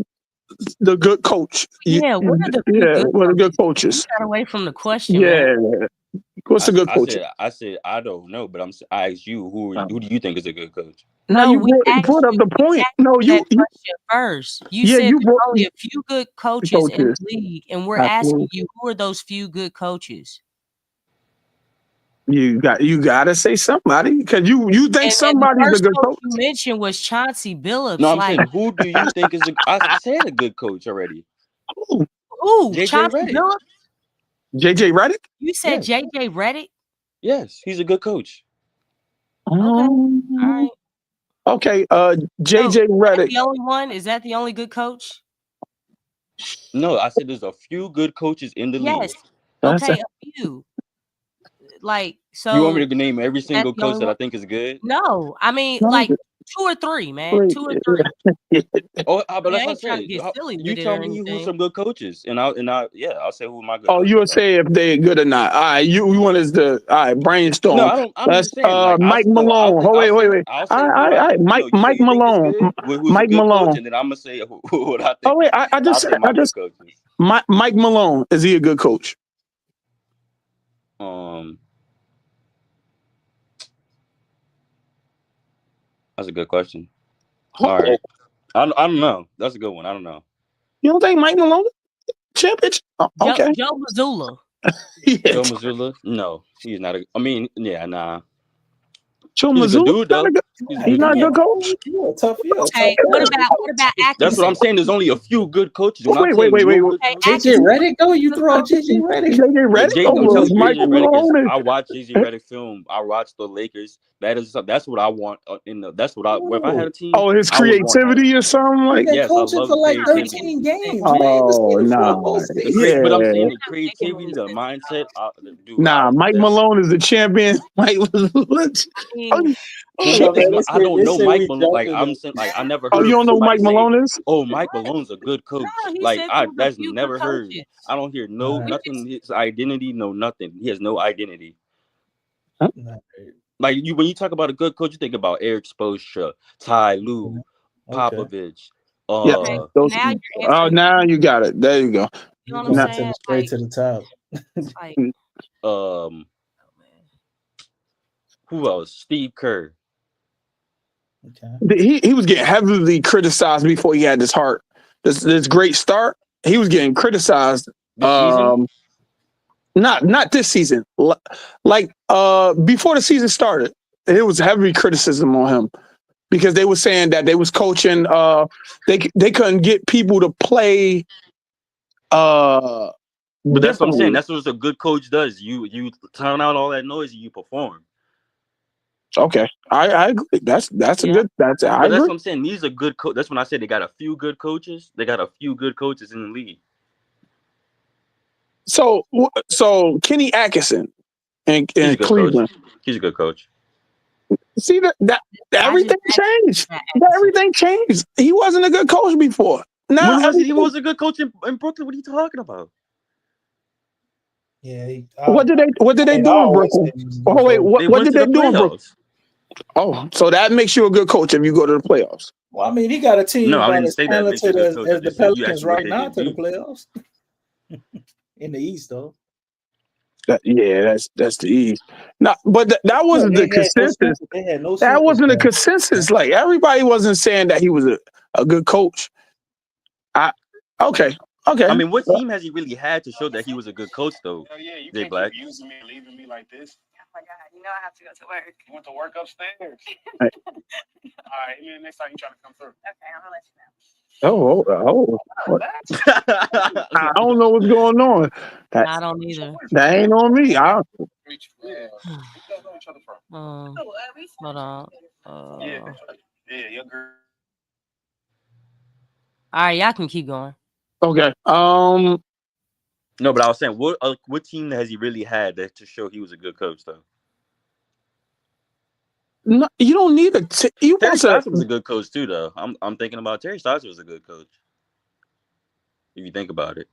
the good coach? Yeah, what are the what are the good coaches? got away from the question, man. What's a good coach? I said I don't know, but I asked you who do you think is a good coach? No, you brought up the point. No, you question first. You said there's only a few good coaches in the league, and we're asking you who are those few good coaches? You gotta say somebody because you think somebody's a good coach. You mentioned was Chauncey Billups. No, I'm saying who do you think is I said a good coach already. Who? JJ Chauncey Redick. Billups? JJ Redick? You said JJ Redick? Yes, he's a good coach. Okay. All right. Okay, JJ Redick. The only one? Is that the only good coach? No, I said there's a few good coaches in the league. Yes. Okay, a few. Like, so you want me to name every single the coach only that I one? think is good? No, I mean like 2 or 3, man. 2 or 3. Oh, but I that's what I ain't trying to said. get silly You with it tell or me who's anything. some good coaches, and I'll say who my good. Oh, coaches you'll are. say if they're good or not. All right, you want us to brainstorm. No, I don't. I'm That's just saying. Like, Mike Malone. Wait. I'll All say right. Mike Malone. who's Mike a good Malone. coach, and then I'm gonna say what I think. Oh wait, I just coaches. Mike Malone, is he a good coach? That's a good question. All right, I don't know. That's a good one. I don't know. You don't think Mike Malone championship? Oh, okay. Joe Mazzulla. Joe Mazzulla? No, he's not. Nah. Joe He's a Mazzulla? good dude, though. He's not a good coach. Okay, what about Atkinson? That's what I'm saying. There's only a few good coaches. Wait. JJ Redick, though? You throw out JJ Redick? JJ Redick? I'm telling you, Mike JJ Redick Malone. I watch JJ Redick film. I watch the Lakers. That's what I want. That's what if I had a team. Oh, his creativity or something like that. Yes, I love for like creativity. 13 games. Oh, nah. Yeah. But I'm saying the creativity, the mindset. Dude, Mike Malone is the champion. Mike Malone. I don't know Mike Malone. Like I'm saying, like I never heard. Oh, you don't know who Mike Malone is? Oh, Mike Malone's a good coach. Like that's never heard. I don't hear nothing. His identity, no nothing. He has no identity. Huh? Like when you talk about a good coach, you think about Eric Spoelstra, Ty Lue, Popovich. Now you got it. There you go. You know what I'm saying? Straight to the top. Who else? Steve Kerr. Okay. He was getting heavily criticized before he had this great start. He was getting criticized. This season? Not this season. Like before the season started, it was heavy criticism on him because they were saying that they was coaching. They couldn't get people to play. But that's what I'm saying. That's what a good coach does. You turn out all that noise and you perform. Okay, I agree. That's a good. That's what I'm saying. These are good coaches. That's when I said they got a few good coaches. They got a few good coaches in the league. So Kenny Atkinson and Cleveland. He's a good coach. See that everything changed. Everything changed. He wasn't a good coach before. Now he was a good coach in Brooklyn. What are you talking about? Yeah. What did they do in Brooklyn? Oh wait, what did they do in Brooklyn? Oh, so that makes you a good coach if you go to the playoffs. Well, I mean, he got a team as talented as the Pelicans right now to the playoffs. In the East, though. That's the East. No, but that wasn't the consensus. That wasn't a consensus. Like everybody wasn't saying that he was a good coach. Okay. I mean, what team has he really had to show that he was a good coach, though? You Jay can't Black. keep using me and leaving me like this. Oh my God, you know I have to go to work. You went to work upstairs. Right. All right, next time you try to come through. Okay, I'm gonna let you know. What? I don't know what's going on. I don't either. That ain't on me. Hold on. All right, y'all can keep going. Okay. No, but I was saying, what team has he really had to show he was a good coach, though? No, you don't need Terry Stotts was a good coach too, though. I'm thinking about Terry Stotts was a good coach. If you think about it,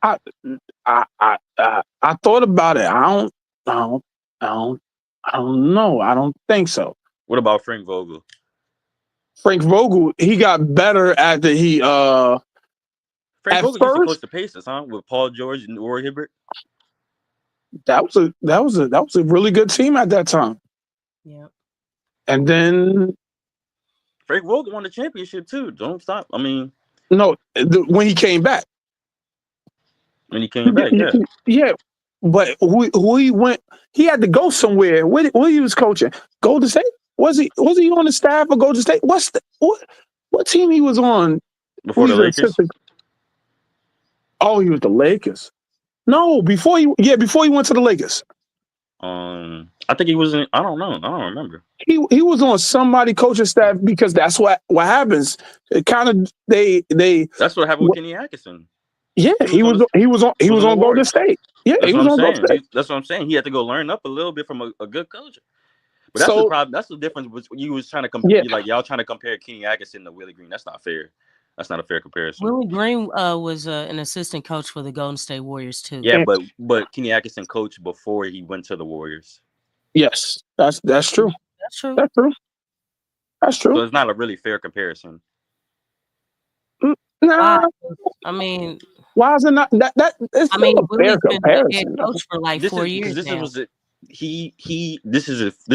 I thought about it. I don't know. I don't think so. What about Frank Vogel? Frank Vogel, he got better after he Frank at Vogel used to coach first the Pacers, huh? With Paul George and Roy Hibbert. that was a really good team at that time. Yeah. And then Frank Vogel won the championship too. Don't stop. I mean, no, when he came back. When he came back, yeah. Yeah. But who he went, he had to go somewhere. Where he was coaching? Golden State? Was he on the staff of Golden State? What team he was on? Before the Lakers? Oh, he was the Lakers. No, before he went to the Lakers. I think he was in. I don't know. I don't remember. He was on somebody coaching staff because that's what happens. It kind of they. That's what happened with Kenny Atkinson. Yeah, he was on Golden State. Yeah, that's he was on Golden State. That's what I'm saying. He had to go learn up a little bit from a good coach. But that's the problem. That's the difference. You was trying to compare, like y'all trying to compare Kenny Atkinson to Willie Green. That's not fair. That's not a fair comparison. Willie Green was an assistant coach for the Golden State Warriors too. Yeah, but Kenny Atkinson coached before he went to the Warriors. Yes, that's true. That's true. That's true. That's true. So it's not a really fair comparison. Nah, I mean, why is it not that? It's not a fair comparison. Coach for like 4 years this now. Was this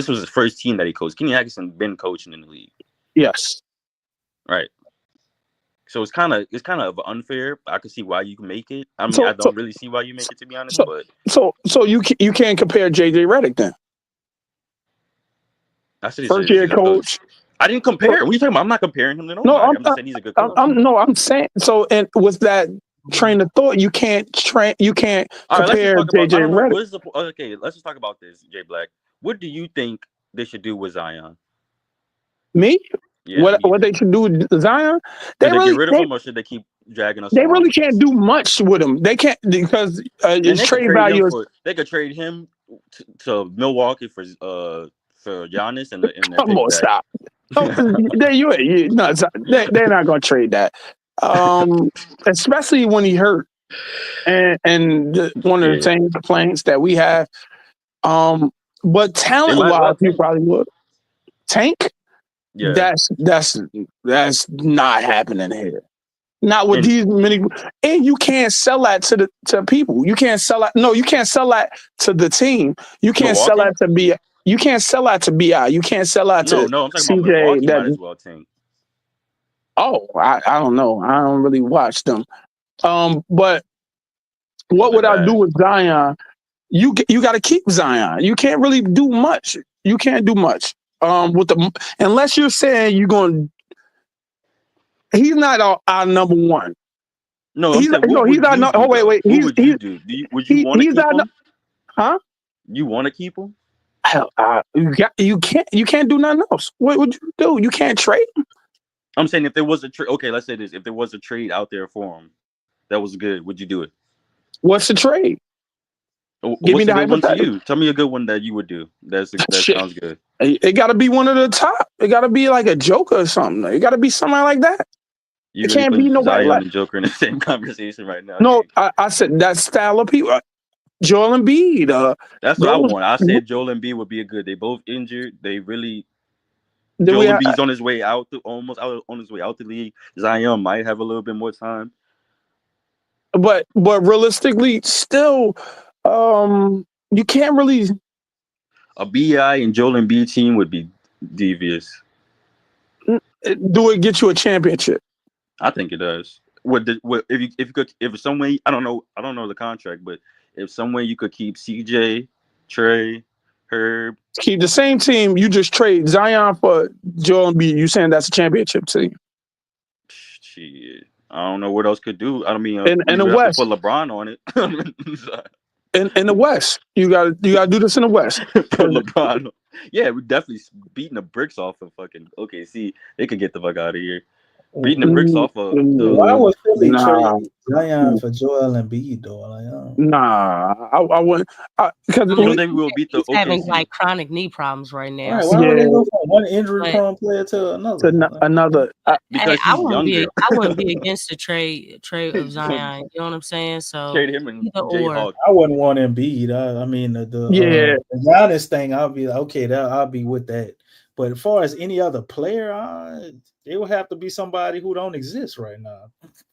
was his first team that he coached. Kenny Atkinson been coaching in the league. Yes. Right. So it's kind of unfair. I can see why you can make it. I mean, I don't really see why you make it, to be honest. So you can't compare JJ Redick then. I said first year coach. I didn't compare. What are you talking about? I'm not comparing him to nobody. I'm just saying he's a good coach. I'm saying so. And with that train of thought, you can't compare JJ Redick. Okay, let's just talk about this, Jay Black. What do you think they should do with Zion? Me? Yeah, what they should do with Zion? Should they get rid of him or should they keep dragging us? They really can't do much with him. They can't because his trade value is. They could trade him to Milwaukee for Giannis and come on, stop. They're not going to trade that, especially when he hurt. And one of the same complaints that we have. But talent-wise, you probably would. Tank? Yeah. That's not happening here. Not with these many, and you can't sell that to people. You can't sell that. No, you can't sell that to the team. You can't sell that to BI. You can't sell that to BI. You can't sell that to I'm talking about Milwaukee might as well tank. Oh, I don't know. I don't really watch them. But what would I do with Zion? You got to keep Zion. You can't really do much. You can't do much. With unless you're saying you're going. He's not our number one. No, he's not. Oh wait. Would you want to keep him? Huh? You want to keep him? Hell, you can't do nothing else. What would you do? You can't trade him. I'm saying if there was a trade. Okay, let's say this: if there was a trade out there for him, that was good. Would you do it? What's the trade? Give me the hypothetical. Tell me a good one that you would do. That sounds good. It got to be one of the top. It got to be like a Joker or something. It got to be somebody like that. It can't be nobody like Joker in the same conversation right now. No, I said that style of people. Joel Embiid. That's what I want. I said Joel Embiid would be a good. They both injured. They really. Joel Embiid's on his way out. On his way out the league. Zion might have a little bit more time. But realistically, still. You can't really. A BI and Joel Embiid team would be devious. Do it get you a championship? I think it does. If some way, I don't know the contract, but if some way you could keep CJ, Trey, Herb, keep the same team, you just trade Zion for Joel Embiid. You saying that's a championship team? Shit, I don't know what else could do. I mean, in we the would have to West. put LeBron on it. In the West, you got to do this in the West. Put LeBron. Yeah, we definitely beating the bricks off of fucking OKC. They could get the fuck out of here. Beating the bricks off of Why the. would Philly Nah. trade Zion for Joel Embiid though? Like, Nah, I wouldn't. Because You don't think we'll beat the He's having OKC? like chronic knee problems right now. right, So, why would they yeah, go from one injury but prone player to another? another. hey, Because I he's wouldn't younger. I wouldn't be against the trade of Zion. You know what I'm saying? So Trade him and either Jay or. Hawk. I wouldn't want Embiid. I mean Yeah. the Giannis thing. I'll be like, okay, I'll be with that. But as far as any other player, it would have to be somebody who don't exist right now.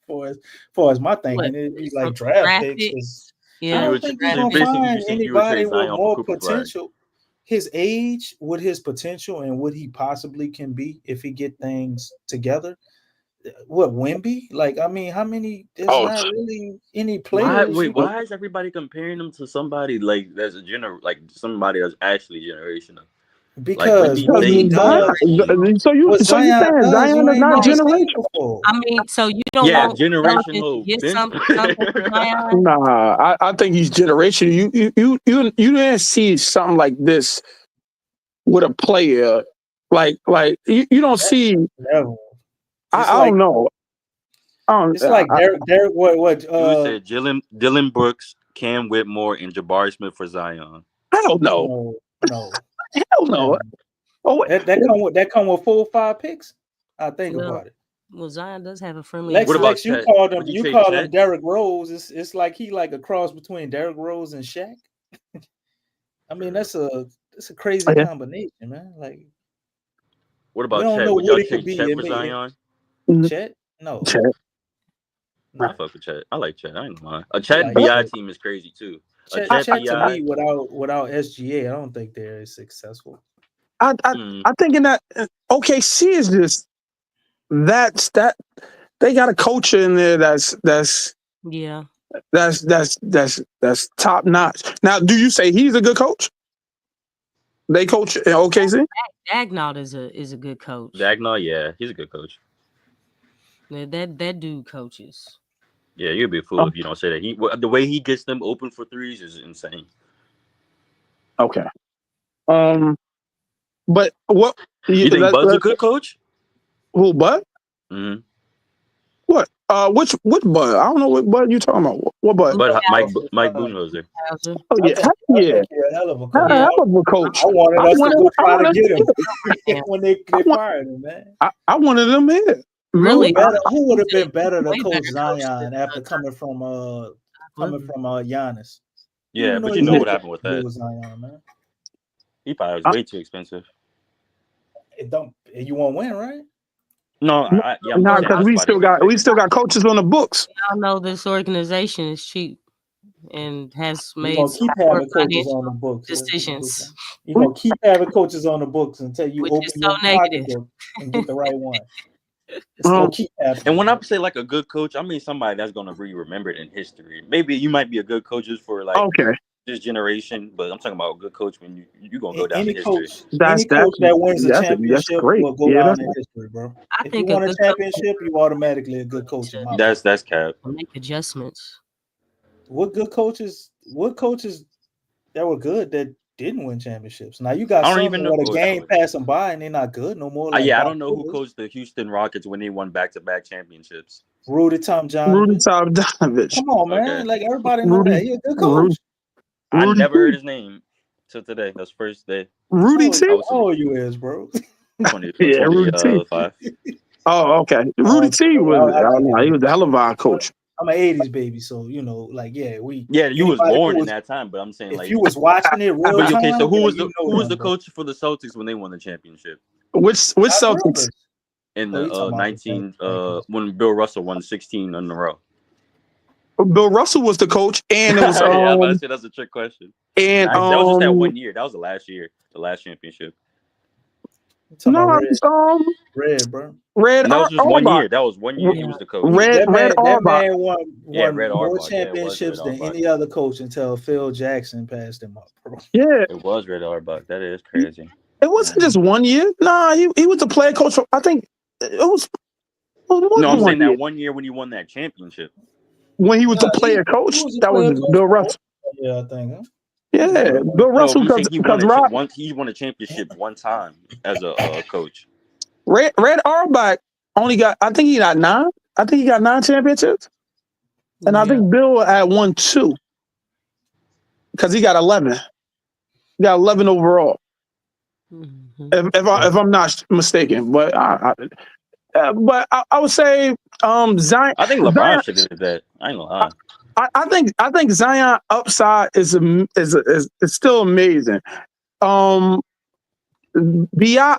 Far as my thinking, it'd be like draft picks. Yeah, I don't think you're gonna find anybody with more potential. His age, with his potential, and what he possibly can be if he get things together. What, Wemby? Like, I mean, how many? There's not really any players. Why is everybody comparing him to somebody like that's somebody that's actually generational? Because like, what he does, So you saying Zion is not generational? I mean, so you don't want generational. Get something for Zion? Nah, I think he's generational. You didn't see something like this with a player. Like you don't see. Never. I don't know. It's like Derek. What? You said Dylan Brooks, Cam Whitmore, and Jabari Smith for Zion. Hell no. No. Hell no. Oh, that come with 4 or 5 picks. I think about it. Well, Zion does have a friendly. Lex, you called him Derrick Rose. It's like he like a cross between Derrick Rose and Shaq. I mean, that's a crazy combination, man. Like, what about we don't Chet? know Would what y'all it could take be. Chet for Zion? Chet? No. Chet. I fuck with Chet. I like Chet. I ain't mind. A Chet BI team is crazy too. Chet to me, without SGA, I don't think they're as successful. I think in that OKC is just that they got a culture in there that's top notch. Now, do you say he's a good coach? They coach in OKC? Dagnall is a good coach. Dagnall, yeah, he's a good coach. That dude coaches. Yeah, you'd be a fool if you don't say that. The way he gets them open for threes is insane. Okay. But what you think Bud's a good coach? Who, Bud? Mm-hmm. What? Which Bud? I don't know what Bud you talking about. What Bud? Mike Budenholzer. Oh yeah, yeah. A hell of a coach. Hell of a coach. I wanted us to go try to get him when they fired him, man. I wanted them here. Really? Who would have been better to coach Zion after coming from Giannis? Yeah, but you know what happened with that. Zion, man. He probably was way too expensive. You won't win, right? No, because we still got coaches on the books. Y'all know this organization is cheap and has made keep having coaches on the books decisions. You're gonna keep having coaches on the books until you open your pocketbook and get the right one. It's gonna keep happening. And when I say like a good coach, I mean somebody that's gonna be remembered in history. Maybe you might be a good coach just for this generation, but I'm talking about a good coach when you gonna go down in history. Any coach that wins a championship will go down in history, bro. I if think you won a championship, you automatically a good coach. That's cap. Make adjustments. What coaches that were good that didn't win championships? Now you got some where the game passing by and they're not good no more. I don't know who coached the Houston Rockets when they won back-to-back championships. Rudy Tomjanovich. Come on, man! Okay. Like everybody know that he's a good coach. I never heard his name till today. That's first day. Rudy T. How old you is, bro? 20, yeah, Rudy T. 5. Oh, okay. Rudy T. was he was a hell of a coach. I'm an '80s baby, so you know, like you was born in that time, but I'm saying if you was watching it real time. Okay, so who was the coach for the Celtics when they won the championship? Which Celtics? In the 19 when Bill Russell won 16 in a row. Bill Russell was the coach, and it was I said that's a trick question. And that was just that 1 year. That was the last year, the last championship. No, Red, bro. Red. That was just 1 year. That was 1 year. He was the coach. That man won Red more Auerbach. championships than any other coach until Phil Jackson passed him up, bro. Yeah, it was Red Auerbach. That is crazy. It wasn't just 1 year. Nah, he was a player coach. I think it was What No, I'm saying one that year? 1 year when he won that championship. When he was the Nah, player he coach, was a that was player coach Bill for Russell. yeah, I think. Huh? Yeah, Bill No, Russell I'm saying because Rob he won a championship one time as a coach. Red Auerbach only got. I think he got 9. I think he got 9 championships, and I think Bill had 1 2 because he got 11. He got 11 overall. If I'm not mistaken, but I would say Zion. I think LeBron should have did that. I ain't gonna lie. I think Zion upside is still amazing. BI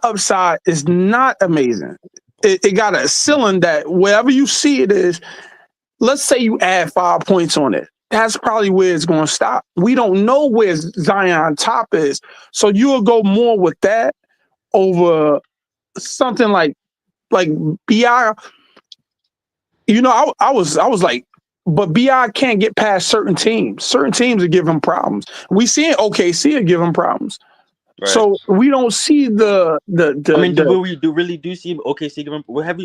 upside is not amazing. It got a ceiling that wherever you see it is. Let's say you add 5 points on it. That's probably where it's going to stop. We don't know where Zion top is, so you'll go more with that over something like BI. You know, I was like, but BI can't get past certain teams. Certain teams are giving problems. We see it. OKC are giving problems. Right. So we don't see the. I mean, do we really see OKC?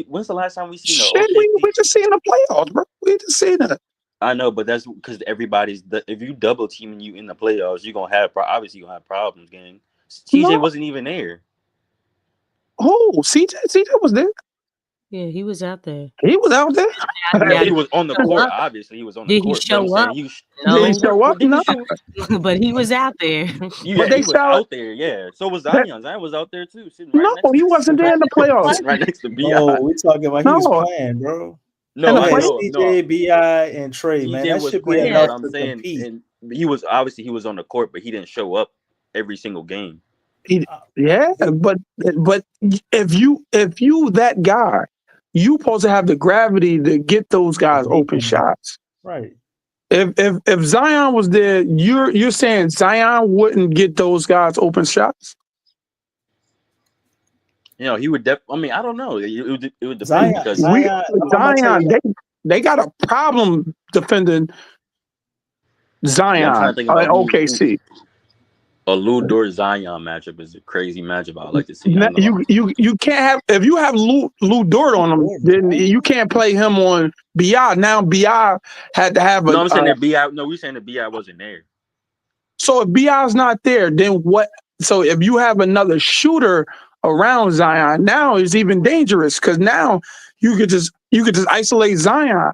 When's the last time we seen shit? OKC? We just seen the playoffs, bro. We just seen that. I know, but that's because if you double teaming you in the playoffs, you're gonna have obviously you're gonna have problems, gang. CJ wasn't even there. Oh, CJ was there. Yeah, he was out there. He was out there. He was on the court. Obviously, he was on the Did court. he show but I'm up? saying No. Did he show up? No. But he was out there. Yeah, he was out there. Yeah, so was Zion. Zion was out there too. Sitting right next he wasn't there in the playoffs. Sitting right next to BI. No, we're talking about he was playing, bro. No, I know. CJ, BI, and Trey, man. CJ That was should be playing, enough but I'm to saying, compete. and he was on the court, but he didn't show up every single game. Yeah, but if you that guy, you supposed to have the gravity to get those guys open shots. Right. If Zion was there, you're saying Zion wouldn't get those guys open shots? You know, he would. I mean, I don't know. It would depend Zion, because Zion, they got a problem defending Zion. I'm trying to think about OKC. A Lou Dort Zion matchup is a crazy matchup. I'd like to see. You can't have if you have Lou Dort on him, then you can't play him on BI. Now BI had to have a. No, I'm saying that BI. No, we're saying that BI wasn't there. So if BI's not there, then what? So if you have another shooter around Zion, now it's even dangerous because now you could just isolate Zion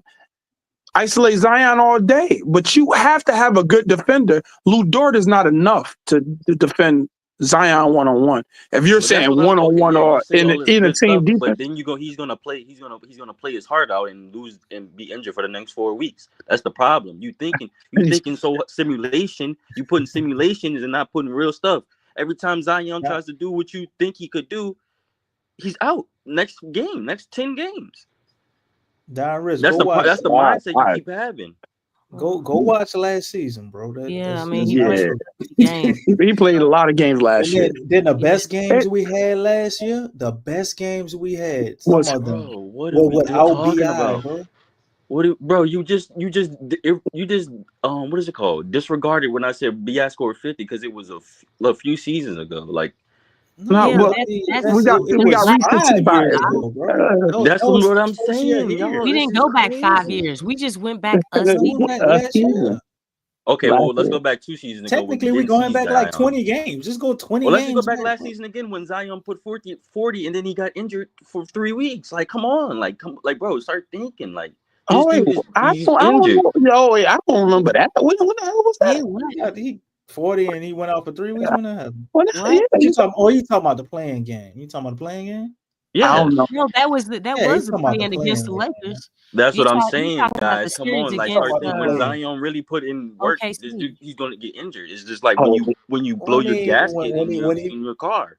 all day. But you have to have a good defender. Lou Dort is not enough to defend Zion 1-on-1. If you're saying 1-on-1 or in a team defense, but then he's gonna play his heart out and lose and be injured for the next 4 weeks. That's the problem. You thinking so simulation. You putting simulations and not putting real stuff. Every time Zion tries to do what you think he could do, he's out next 10 games. Don Riss, That's the mindset you keep having. Go watch last season, bro. He played a lot of games last year. Then the best games we had last year, some of them were without BI, bro. Bro, you just what is it called? Disregarded when I said BI scored 50 because it was a few seasons ago. Like, we got recency bias. That's what I'm saying. We didn't go back 5 years. We just went back a season. Okay, well, let's go back 2 seasons ago. Technically, we're going back like 20 games. Just go 20 let's games. Let's go back last season again when Zion put 40, and then he got injured for 3 weeks. Like, come on. Like, bro, start thinking. Like, I don't remember that. When the hell was that? He 40 and he went out for 3 weeks. When that happened? You talking about the playing game? You talking about the playing game? Yeah, I don't know. No, that was the playing against the Lakers. That's what I'm saying, guys. Come on, like start thinking when Zion really put in work, he's gonna get injured. It's just like when you blow your gasket in your car.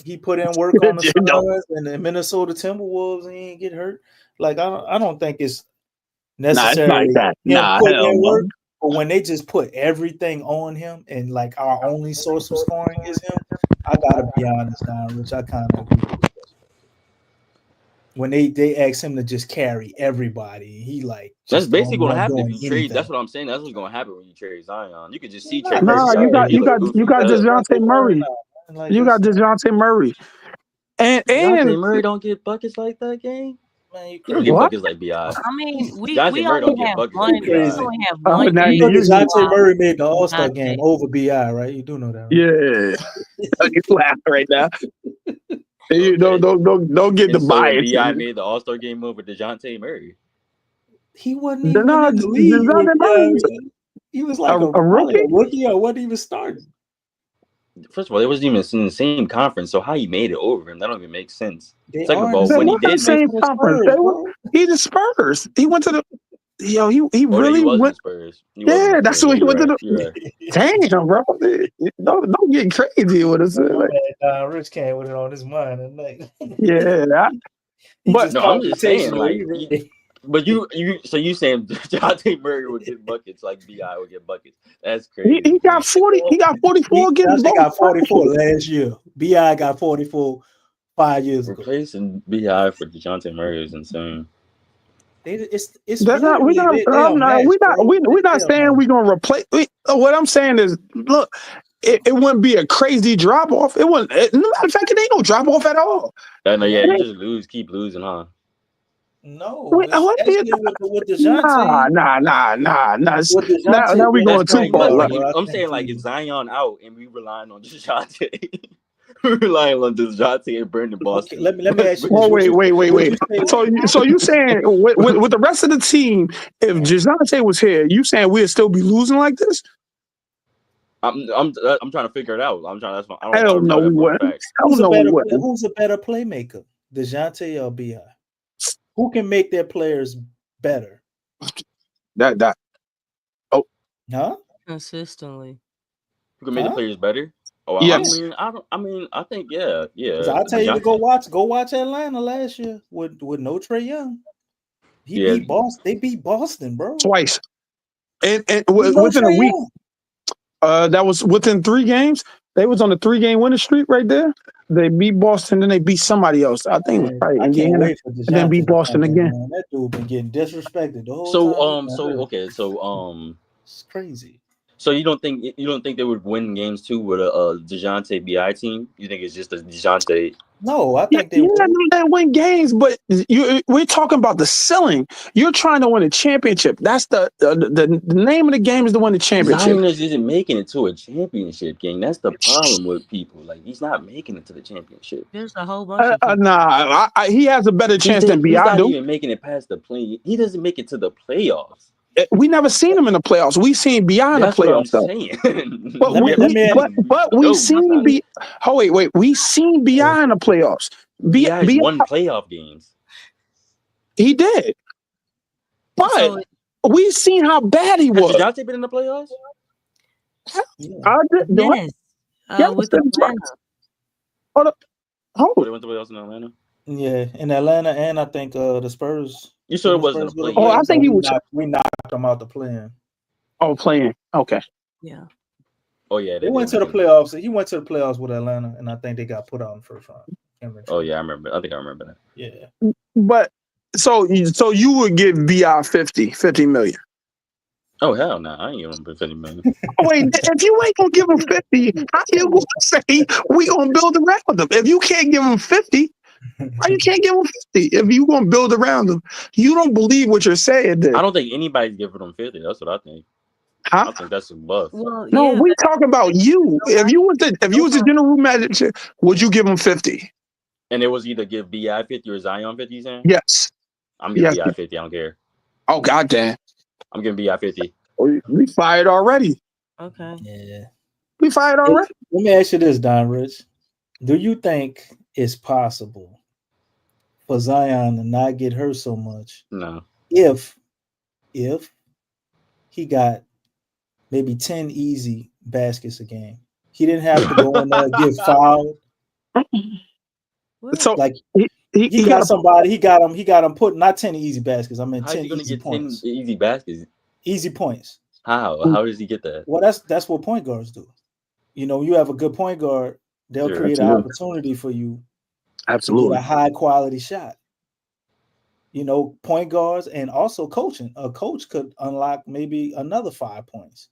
He put in work on the Suns and the Minnesota Timberwolves and he didn't get hurt. Like I don't think it's necessary. Work, but when they just put everything on him and like our only source of scoring is him, I gotta be honest now, Rich. I kind of agree with you. When they ask him to just carry everybody, he like that's basically gonna happen if you trade. That's what I'm saying. That's what's gonna happen when you trade Zion. You could just see trade. You got DeJounte Murray. You got DeJounte Murray. And DeJounte Murray don't get buckets like that, gang. Man, you He don't crazy. get What? buckets like Bi. I mean, we Dejounte Murray don't only get have buckets one. like We Crazy. Bi. only have Oh, one now You know you DeJounte Murray made the All-Star DeJounte. game over BI, right? You do know that, right? yeah. You laughing right now. You Okay. don't get the And so bias. Bi made the All Star game over Dejounte Murray. He wasn't No, even in the league when DeJounte Murray was he was like a probably rookie. a rookie or wasn't even starting. First of all, they wasn't even in the same conference, so how he made it over him, that don't even make sense. They Second are of in the all, They when same he were the did conference make, same with the conference. Spurs, bro. He the Spurs. He went to the he oh, he really was in the went. Spurs. He was in Yeah, the that's Spurs. what Yeah, he you're went to right. the. You're right. Damn, bro. Don't get crazy with us. Like, Rich came with it on his mind at night. yeah, He but just No, I'm just saying, computational. like, He ready. but you saying Dejounte Murray would get buckets like Bi would get buckets? That's he crazy. got 40. He got 44 against Dejounte both. got 44 last year. BI got 44 5 years ago. Replacing Bi for Dejounte Murray is insane. It's That's not. We literally not. they are I'm not. matched, We not. bro. We're They not are saying matched. we're gonna replace. What I'm saying is, look, it wouldn't be a crazy drop off. It wouldn't. No matter of fact, it ain't no drop off at all. I know, yeah, It you ain't- just keep losing, huh? No, what is- especially with Nah, DeJounte. nah. With Now DeJounte we being a going That's too point like far. that's guard, Like, like bro, I I'm think saying like is Zion out and we relying on Dejounte. We're relying on Dejounte and Brandon okay, Boston. let me ask you oh this. Would you wait. say So you saying with the rest of the team, if Dejounte was here, you saying we'd still be losing like this? I'm trying to figure it out. I'm trying. That's my, I Hell don't no, know we that for a wouldn't. fact. Hell no, we wouldn't. who's a better playmaker? DeJounte or BI? Who can make their players better? That. Oh, Huh? Consistently. Who can make the Huh? players better? Oh, yes. I think yeah. 'Cause I'll tell you to Dejounte. go watch Atlanta last year with no Trae Young. He Yeah, beat Boston. They beat Boston, bro. Twice. And With no within a Trae week. Young. That was within 3 games. They was on a 3-game winning streak right there. They beat Boston, then they beat somebody else. I think it was Man, probably I can't Indiana, wait for and then DeJounte beat to Boston come back, again. man. That dude been getting disrespected the whole So time. He's been hurt. okay, so It's crazy. so you don't think they would win games too with a Dejounte Bi team? You think it's just a Dejounte? No, I Yeah, think they would. they win games, but we're talking about the ceiling. You're trying to win a championship. That's the name of the game is to win the championship. Zion isn't making it to a championship game. That's the problem with people. Like he's not making it to the championship. There's a whole bunch of people. Nah, He has a better chance than He's Bi not do. even making it past the play. He doesn't make it to the playoffs. We never seen him in the playoffs. We seen Bi in the That's what I'm playoffs though. saying. But we seen B. Oh wait, we seen Bi in the playoffs. Bi's won playoff games. He did, but So we seen how bad he Has was. Dejounte been in the playoffs? yes, with Atlanta. Hold up. Oh, they went to the playoffs in Atlanta. Yeah, in Atlanta, and I think the Spurs. You sure it the wasn't a Spurs play-in? Oh, I think he was. We knocked them out the play-in. Oh, playing. Okay. Yeah. Oh yeah, They went to the playoffs. He went to the playoffs with Atlanta, and I think they got put out in the first round. Oh yeah, I remember. I think I remember that. Yeah. But so you would give Bi 50 million. Oh hell no, I ain't giving him 50 million. Oh, wait, if you ain't gonna give him 50, how you gonna say we gonna build around him? If you can't give him 50, why you can't give him 50? If you gonna build around him, you don't believe what you're saying. Then. I don't think anybody's giving him 50. That's what I think. Huh? I think that's a bluff. Well, No, yeah, we talking about you. If you was the general manager, would you give him 50? And it was either give Bi 50 or Zion 50. You saying? Yes. I'm giving Yes. Bi 50. I don't care. Oh goddamn. I'm giving Bi 50. We fired already. Okay. Yeah. We fired already. Let me ask you this, Don Rich. Do you think it's possible for Zion to not get hurt so much? No. If he got maybe 10 easy baskets a game, he didn't have to go in there and get fouled. So like he got somebody. He got him put not 10 easy baskets. I mean How is 10 he gonna easy get points. 10 easy baskets? Easy points. How? How does he get that? Well, that's what point guards do. You know, you have a good point guard, they'll Sure, create absolutely. an opportunity for you Absolutely. to get a high quality shot. You know, point guards and also coaching. A coach could unlock maybe another 5 points.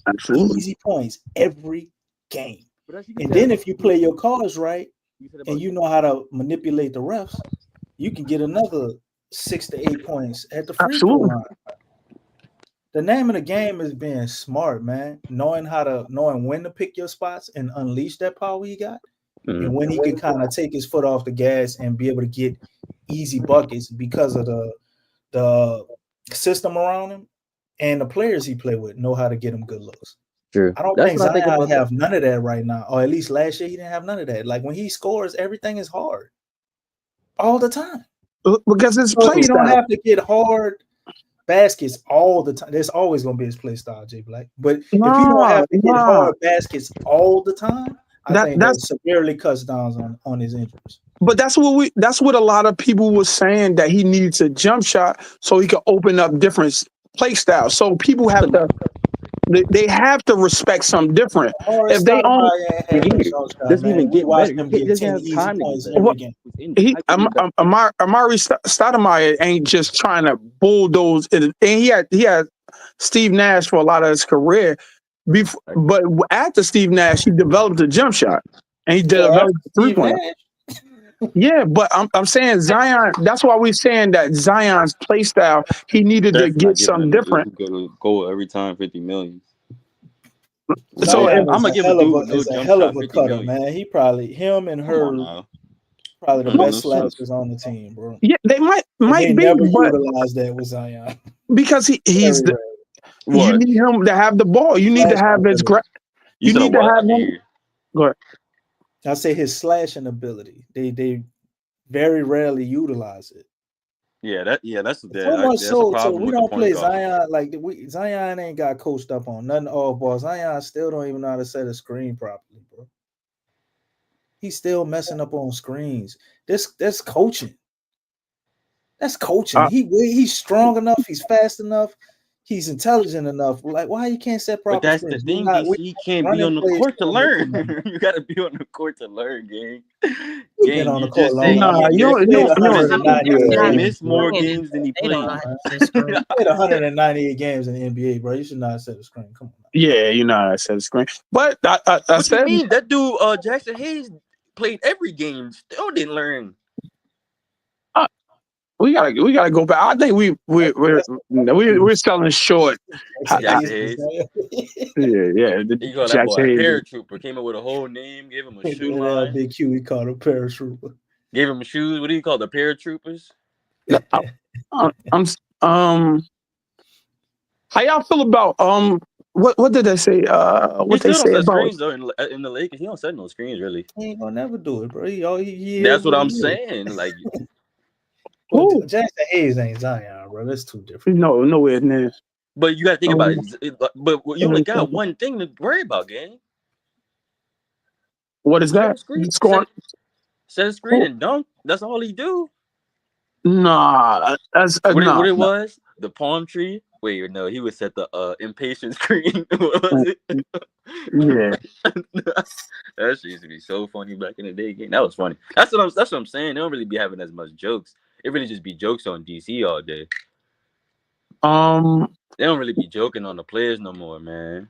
Absolutely. Easy points every game. And then if you play your cards right and you know how to manipulate the refs, you can get another 6 to 8 points at the free throw Absolutely. line. The name of the game is being smart, man. Knowing when to pick your spots and unleash that power he got, and when he can kind of take his foot off the gas and be able to get easy buckets because of the system around him and the players he play with know how to get him good looks. True. I don't That's think what I think Zion about have none of that right now, or at least last year he didn't have none of that. Like when he scores, everything is hard all the time. Because it's So play he don't style. have to get hard baskets all the time. There's always going to be his play style, Jay Black. But if he don't have to get hard baskets all the time, I think that severely cuts down on his injuries. But that's what a lot of people were saying, that he needs a jump shot so he can open up different play styles. So people have to they have to respect something different. If they own, doesn't even get better. He doesn't have easy time to points get every better. game. Amari Stoudemire ain't just trying to bulldoze it. And he had Steve Nash for a lot of his career. But after Steve Nash, he developed a jump shot and he developed a three-pointer. Yeah, but I'm saying Zion. That's why we're saying that Zion's play style, he needed to get something different. Go every time 50 million. So Zion I'm gonna give a dude no is a jump hell shot of a 50 cutter, million. man. Him and her probably the best slashers on the team, bro. Yeah, they might they be, never but utilize that with Zion because he's Very you need him to have the ball. You need to have his you need to have him. Go ahead. I say his slashing ability. They very rarely utilize it. That's So a much so problem we with the don't point play guard. Zion like Zion ain't got coached up on nothing off ball. Zion still don't even know how to set a screen properly, bro. He's still messing up on screens. That's coaching. That's coaching. He's strong enough. He's fast enough. He's intelligent enough. Like, why you can't set proper But that's screens? the thing, DC. You can't be on the court to learn. You gotta be on the court to learn, gang. Been on the You court just long. say I mean, he missed more games. games than he They don't played. know how to set screen. He played 198 games in the NBA, bro. You should not set a screen. Come on. Yeah, you know how to set a screen. But I What said, you mean? That dude, Jackson Hayes, played every game, still didn't learn. we gotta go back. I think we're selling short. Jackson Hayes. Yeah. He called that Jackson boy a Hayes. paratrooper. Came up with a whole name, gave him a shoe line. Big Q, he called a paratrooper. Gave him shoes. What do you call the paratroopers? How y'all feel about what did they say? What He they still say don't set about screens though in the Lakers. He don't set no screens really. He ain't gonna never do it, bro. That's what I'm saying. Like, Jackson Hayes ain't Zion, bro. That's too different. No, nowhere near. but you got to think about it. But you only got one thing to worry about, gang. What is that? Set a screen and dunk. That's all he do. Nah, that's what it was. The palm tree. Wait, no, he would set the impatient screen. What was it? Yeah. That shit used to be so funny back in the day. Gang. That was funny. That's what I'm saying. They don't really be having as much jokes. It really just be jokes on DC all day. They don't really be joking on the players no more, man.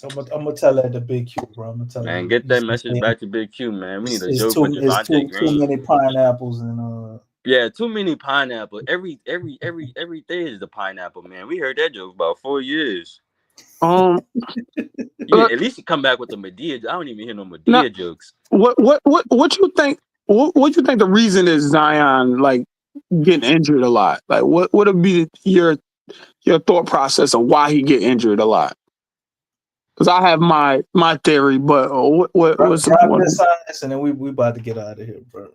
I'm gonna tell that to Big Q, bro. I'm gonna tell Man, him. get that message back to Big Q, man. We need a joke with It's Javonte Green. too many pineapples and Yeah, too many pineapple. Every day is the pineapple, man. We heard that joke about 4 years. At least you come back with the Medea. I don't even hear no Medea jokes. What you think? What you think the reason is Zion like getting injured a lot? Like what would be your thought process of why he get injured a lot? Because I have my theory, but what's the point? Science, and then we about to get out of here, bro.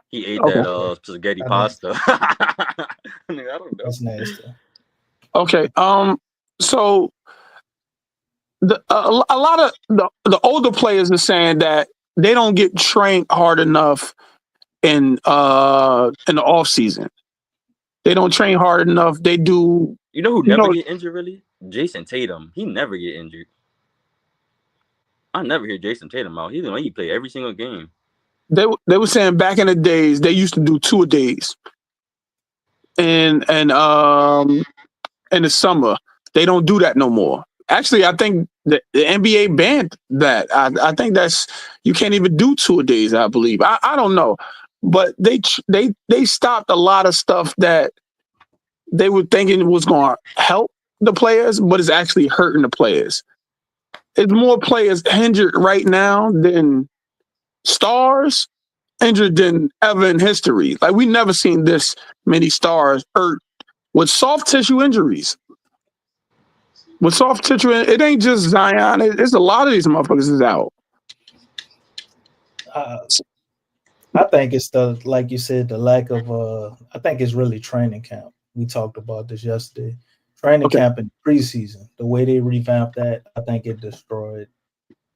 He ate that spaghetti pasta. I don't know. That's nasty. Okay. So a lot of the older players are saying that they don't get trained hard enough in the off season. They don't train hard enough. They do. You know who never get injured really? Jason Tatum. He never get injured. I never hear Jason Tatum out. He play every single game. They were saying back in the days they used to do 2-a-days, and in the summer they don't do that no more. Actually, I think the NBA banned that. I think you can't even do 2-a-days. I believe. I don't know, but they stopped a lot of stuff that they were thinking was going to help the players, but it's actually hurting the players. It's more players injured right now than stars injured than ever in history. Like, we never seen this many stars hurt with soft tissue injuries. With soft tissue, it ain't just Zion. It's a lot of these motherfuckers is out. I think it's like you said, the lack of I think it's really training camp. We talked about this yesterday. Training camp in preseason, the way they revamped that, I think it destroyed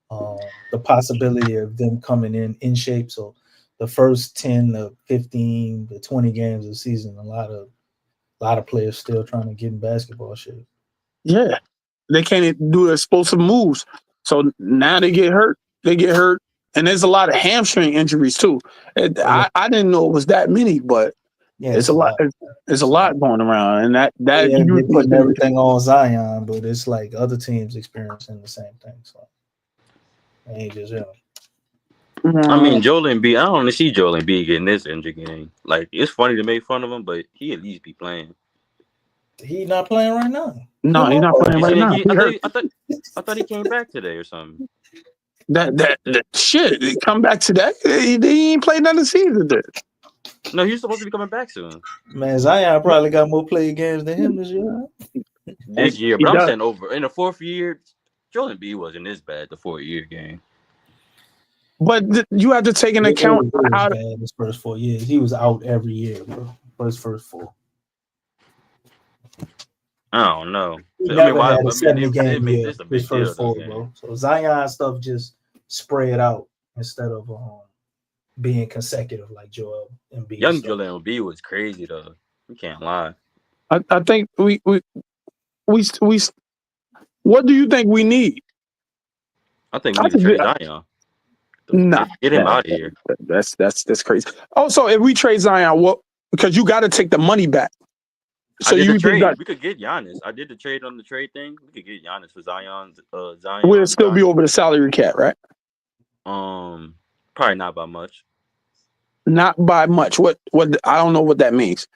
the possibility of them coming in shape. So the first 10 to 15 to 20 games of the season, a lot of players still trying to get in basketball shape. Yeah. They can't do the explosive moves. So now they get hurt. And there's a lot of hamstring injuries too. I didn't know it was that many, but it's a lot. There's a lot going around, and that they're putting everything on Zion, but it's like other teams experiencing the same thing. So it ain't just him. I mean, Joel Embiid. I don't see Joel Embiid getting this injury game. Like, it's funny to make fun of him, but he at least be playing. He not playing right now. No, he's not playing right now. I thought he came back today or something. That shit. Come back today. He ain't played none of the season. No, he's supposed to be coming back soon. Man, Zion probably got more play games than him this year. This year, but I'm saying over in the fourth year, Joel Embiid wasn't this bad. The 4-year game. But you have to take into account how his first 4 years. He was out every year, bro. For his first 4. I don't know. He never had a 70 game year. His first 4, bro. So Zion stuff just spread out instead of being consecutive like Joel Embiid. Young Joel Embiid was crazy though. You can't lie. I think we what do you think we need? I think we need to trade Zion. Nah, get him out of here. That's crazy. Also, if we trade Zion, what? Because you got to take the money back. So we could get Giannis. I did the trade on the trade thing. We could get Giannis for Zion. We'll still be over the salary cap, right? Probably not by much. Not by much. What? I don't know what that means.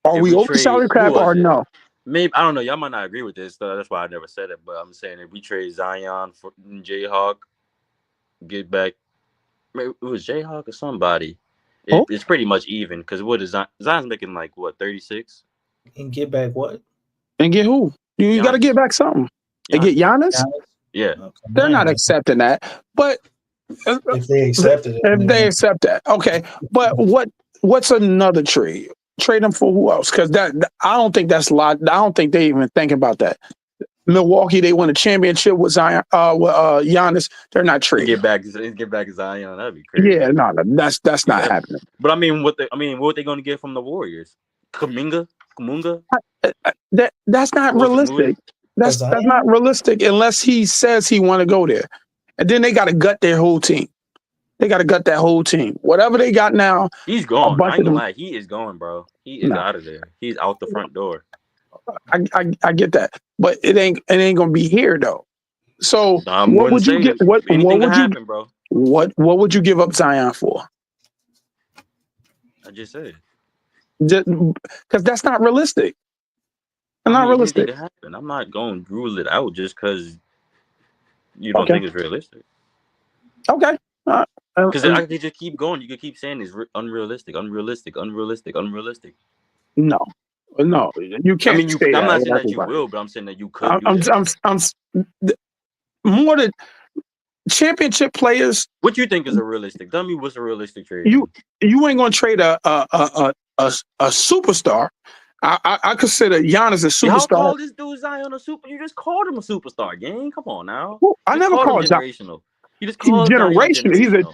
Are we over the salary cap or no? Maybe, I don't know. Y'all might not agree with this. That's why I never said it. But I'm saying if we trade Zion for Jayhawk, get back. Maybe it was Jayhawk or somebody. It's pretty much even because what is Zion's making like what 36? And get back what? And get who? You got to get back something. And get Giannis? Yeah. They're not accepting that. But if they accept it, they accept that, okay. But what's another trade? Trade them for who else? Because I don't think that's a lot. I don't think they even think about that. Milwaukee, they won a championship with Zion, with Giannis. They're not trading. Get back Zion. That'd be crazy. Yeah, no, that's not happening. But I mean, what are they going to get from the Warriors? Kuminga? That's not realistic. That's not realistic unless he says he want to go there, and then they got to gut their whole team. They got to gut that whole team. Whatever they got now, he's gone. I ain't gonna lie. He is going, bro. He is out of there. He's out the front door. I get that, but it ain't gonna be here though. So what would you get? What would you give up Zion for? I just said. Because that's not realistic. Not realistic. I'm not going to rule it out just because you don't think it's realistic. Okay. Because I could just keep going. You could keep saying it's unrealistic. No, you can't. I mean, I'm not saying that you will, but I'm saying that you could. I'm more than championship players. What you think is a realistic? Tell me what's a realistic trade. You ain't gonna trade a superstar. I consider Giannis a superstar. Y'all call this dude Zion a super? You just called him a superstar, gang. Come on now. I never called him generational. You just called him generational. He's a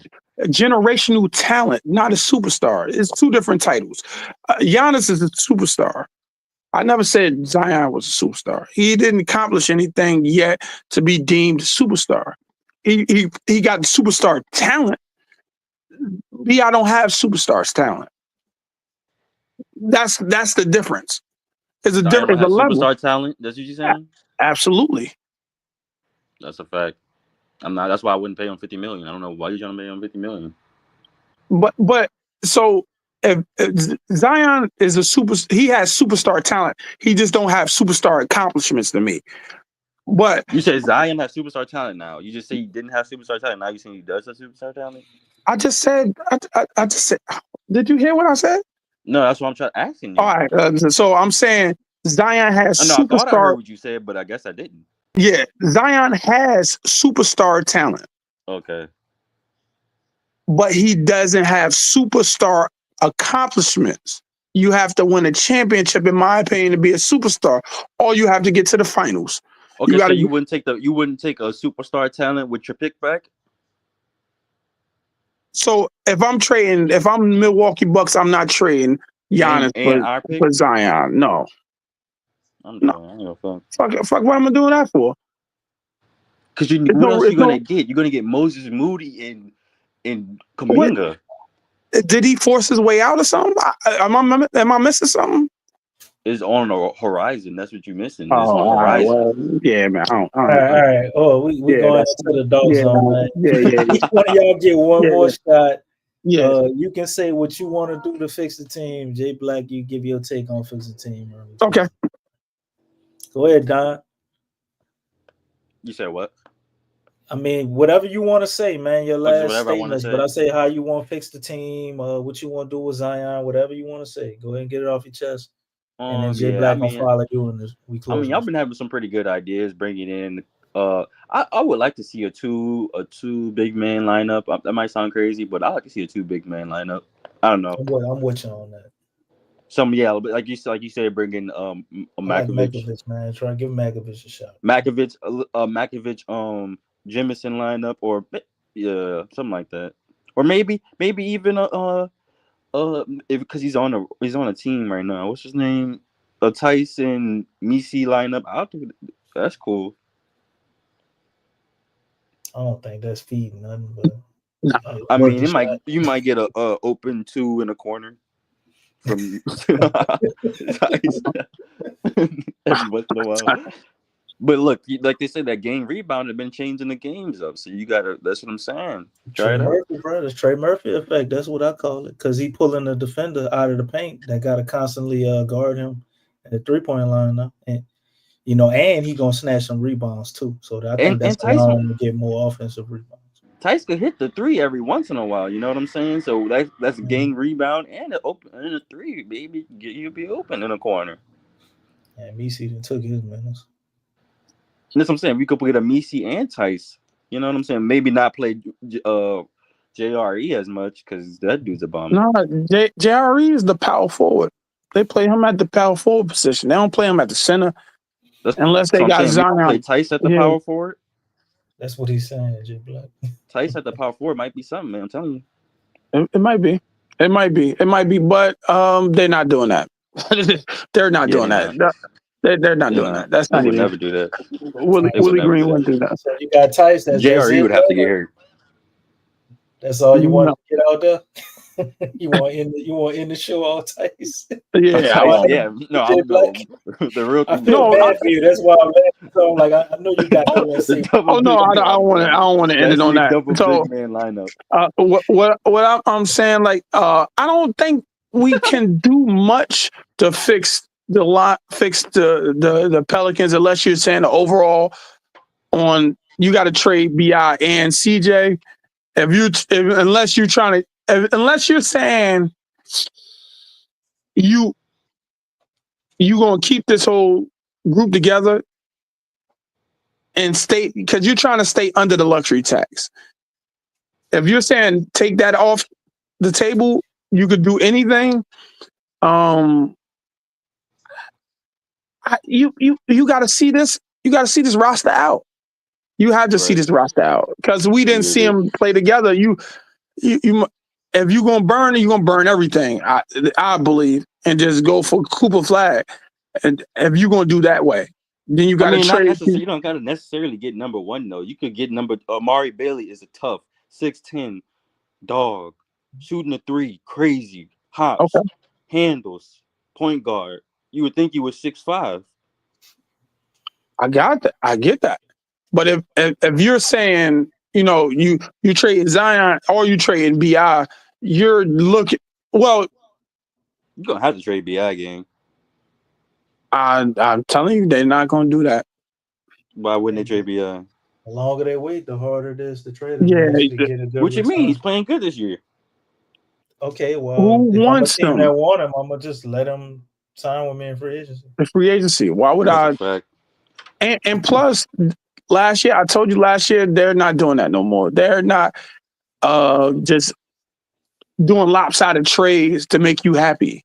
generational talent, not a superstar. It's two different titles. Giannis is a superstar. I never said Zion was a superstar. He didn't accomplish anything yet to be deemed a superstar. He got superstar talent. I don't have superstars talent. That's the difference. It's a difference. Superstar talent. That's what you're saying. Absolutely. That's a fact. I'm not. That's why I wouldn't pay him $50 million. I don't know why you're trying to pay him $50 million. But So if Zion is he has superstar talent. He just don't have superstar accomplishments to me. But you said Zion has superstar talent now. You just say he didn't have superstar talent. Now you saying he does have superstar talent? I just said, I just said, did you hear what I said? No, that's what I'm trying asking you. All right. So I'm saying Zion has No, I thought I heard superstar. what you said, but I guess I didn't. Yeah, Zion has superstar talent, Okay. but he doesn't have superstar accomplishments. You have to win a championship, in my opinion, to be a superstar. Or you have to get to the finals. Okay, You so gotta, you wouldn't take a superstar talent with your pick back? so if I'm Milwaukee Bucks, I'm not trading Giannis And our pick? for Zion. No. I'm No. done. I ain't gonna Fuck what am I doing that for? Because what else you gonna get? You're gonna get Moses Moody and What? Kuminga. Did he force his way out or something? Am I missing something? Is on the horizon. That's what you're missing. It's Oh, on all the right. horizon. Well, yeah, man. All right. Oh, we Yeah, going that's into the dog yeah, zone, man. yeah. Each one of y'all get one Yeah, more shot. Yeah. You can say what you want to do to fix the team. Jay Black, you give your take on fix the team. Okay. Go ahead, Don. You said what? I mean, whatever you want to say, man. Your Just last whatever I wanna statements, say. but I say how you want to fix the team, what you want to do with Zion, whatever you want to say. Go ahead and get it off your chest. And then Jay Yeah, Black gonna follow you in this. y'all been having some pretty good ideas bringing in. I would like to see a two big man lineup. That might sound crazy, but I like to see a 2 big man lineup. I don't know. I'm with you on that. But like you said, bringing I Makovich. like Makovich, man. Try to give Makovich a shot. Makovich, Jemison lineup, or something like that, or maybe even because he's on a team right now. What's his name? A Tyson Misi lineup. I think that's cool. I don't think that's feeding nothing, but I mean, you might get a open 2 in a corner from every once in a while. But look, like they said, that game rebound had been changing the games up. So you gotta. That's what I'm saying. Try it out. Murphy, bro. It's Trey Murphy effect. That's what I call it. Because he pulling the defender out of the paint that got to constantly guard him at the 3-point line now. And and he gonna snatch some rebounds too. So I think that's allowing him to get more offensive rebounds. Tice could hit the 3 every once in a while. You know what I'm saying? So that's a game rebound and an open and a 3, baby. You'll be open in a corner. Yeah, Misi done took his minutes. That's what I'm saying. We could get a Misi and Tice. You know what I'm saying? Maybe not play JRE as much because that dude's a bum. No, JRE is the power forward. They play him at the power forward position. They don't play him at the center unless they got Zion. Play Tice at the power forward. That's what he's saying, Jay Black. Tice at the power forward might be something, man. I'm telling you. It might be. It might be. But they're not doing that. They're not doing that. They're not doing that. That's not would even. never do that. Willie Green wouldn't do that. So you got Tice. JRE would have to get hurt. That's all you want to get out there. You want in the show all Tice. Yeah. No, I'm the real. I feel bad for you. That's why I'm laughing. So like I know you got. Oh no, I don't want to end it on that. So big man lineup. What I'm saying, like I don't think we can do much to fix the Pelicans unless you're saying the overall on you got to trade BI and CJ. Unless you're saying you gonna keep this whole group together and stay because you're trying to stay under the luxury tax. If you're saying take that off the table, you could do anything. You got to see this. You got to see this roster out. You have to see this roster out because we didn't see them play together. You if you're gonna burn, you're gonna burn everything. I believe, and just go for Cooper Flag. And if you're gonna do that way, then you got to trade. You don't got to necessarily get number 1 though. You could get Amari Bailey is a tough 6'10" dog, shooting a 3, crazy, hops, handles, point guard. You would think you were 6'5". I got that. I get that. But if you're saying, you trade Zion or you trade BI, you're looking Well, You're gonna have to trade BI game. I'm telling you, they're not going to do that. Why wouldn't they trade BI? The longer they wait, the harder it is to trade him Yeah. and actually get a good What you mean? He's return. playing good this year. Okay, Who well, if I'm a wants team him? that want him, I'm gonna just let him sign with me in free agency. The free agency. Why would That's I? a fact. And plus, last year, I told you last year, they're not doing that no more. They're not just doing lopsided trades to make you happy.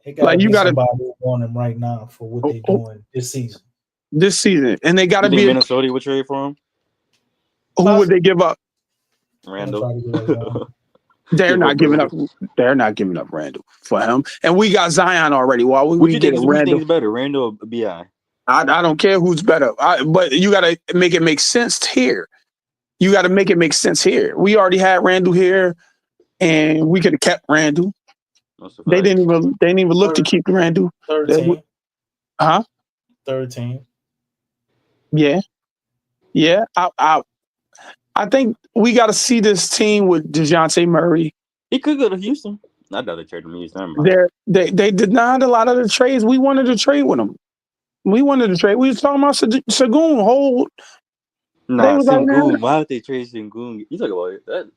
It gotta Like, you be got to, somebody who want him right now for what they're doing this season. this season, and they got to You think be, Minnesota would trade for him? who would they give up? Randall. Try to get us Zion. They're Give not up giving Randall. up. They're not giving up Randall for him. And we got Zion already. Why would What we you get think? a Who you think Randall? is better, Randall or BI? I don't care who's better. But you got to make it make sense here. You got to make it make sense here. We already had Randall here, and we could have kept Randall. That's a They fact. didn't even look to keep Randall. Third They- team. Huh? Third team. Yeah. Yeah. I think we got to see this team with DeJounte Murray. He could go to Houston. I'd rather trade him to Houston. They denied a lot of the trades. We wanted to trade with them. We wanted to trade. We was talking about Sagoon. Nah, They was like, man, Sengun. Why would they trade Sengun? You talk about it. That.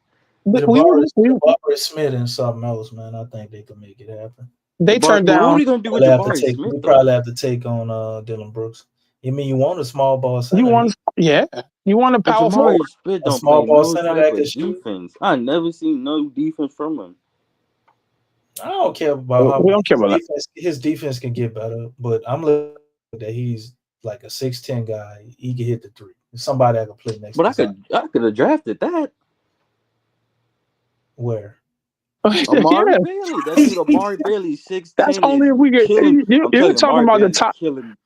Jabari Smith and something else, man. I think they could make it happen. They turned But what down. are you gonna do with Probably have to Jabari take. Smith? We though? probably have to take on Dylan Brooks. You mean you want a small ball center? You want a But power forward. Jabari Smith A don't small play ball no center type that of can shoot? defense. I never seen no defense from him. I don't care about how We don't care about that. his defense can get better, but I'm looking that he's like a 6'10" guy. He can hit the three. Somebody that can play next. But to I could have drafted that. Where? Amari Yeah. Bailey. That dude Amari Bailey 6'10". That's only if we get. Killing. I'm You're telling you, talking Amari about the Bailey's top. killing.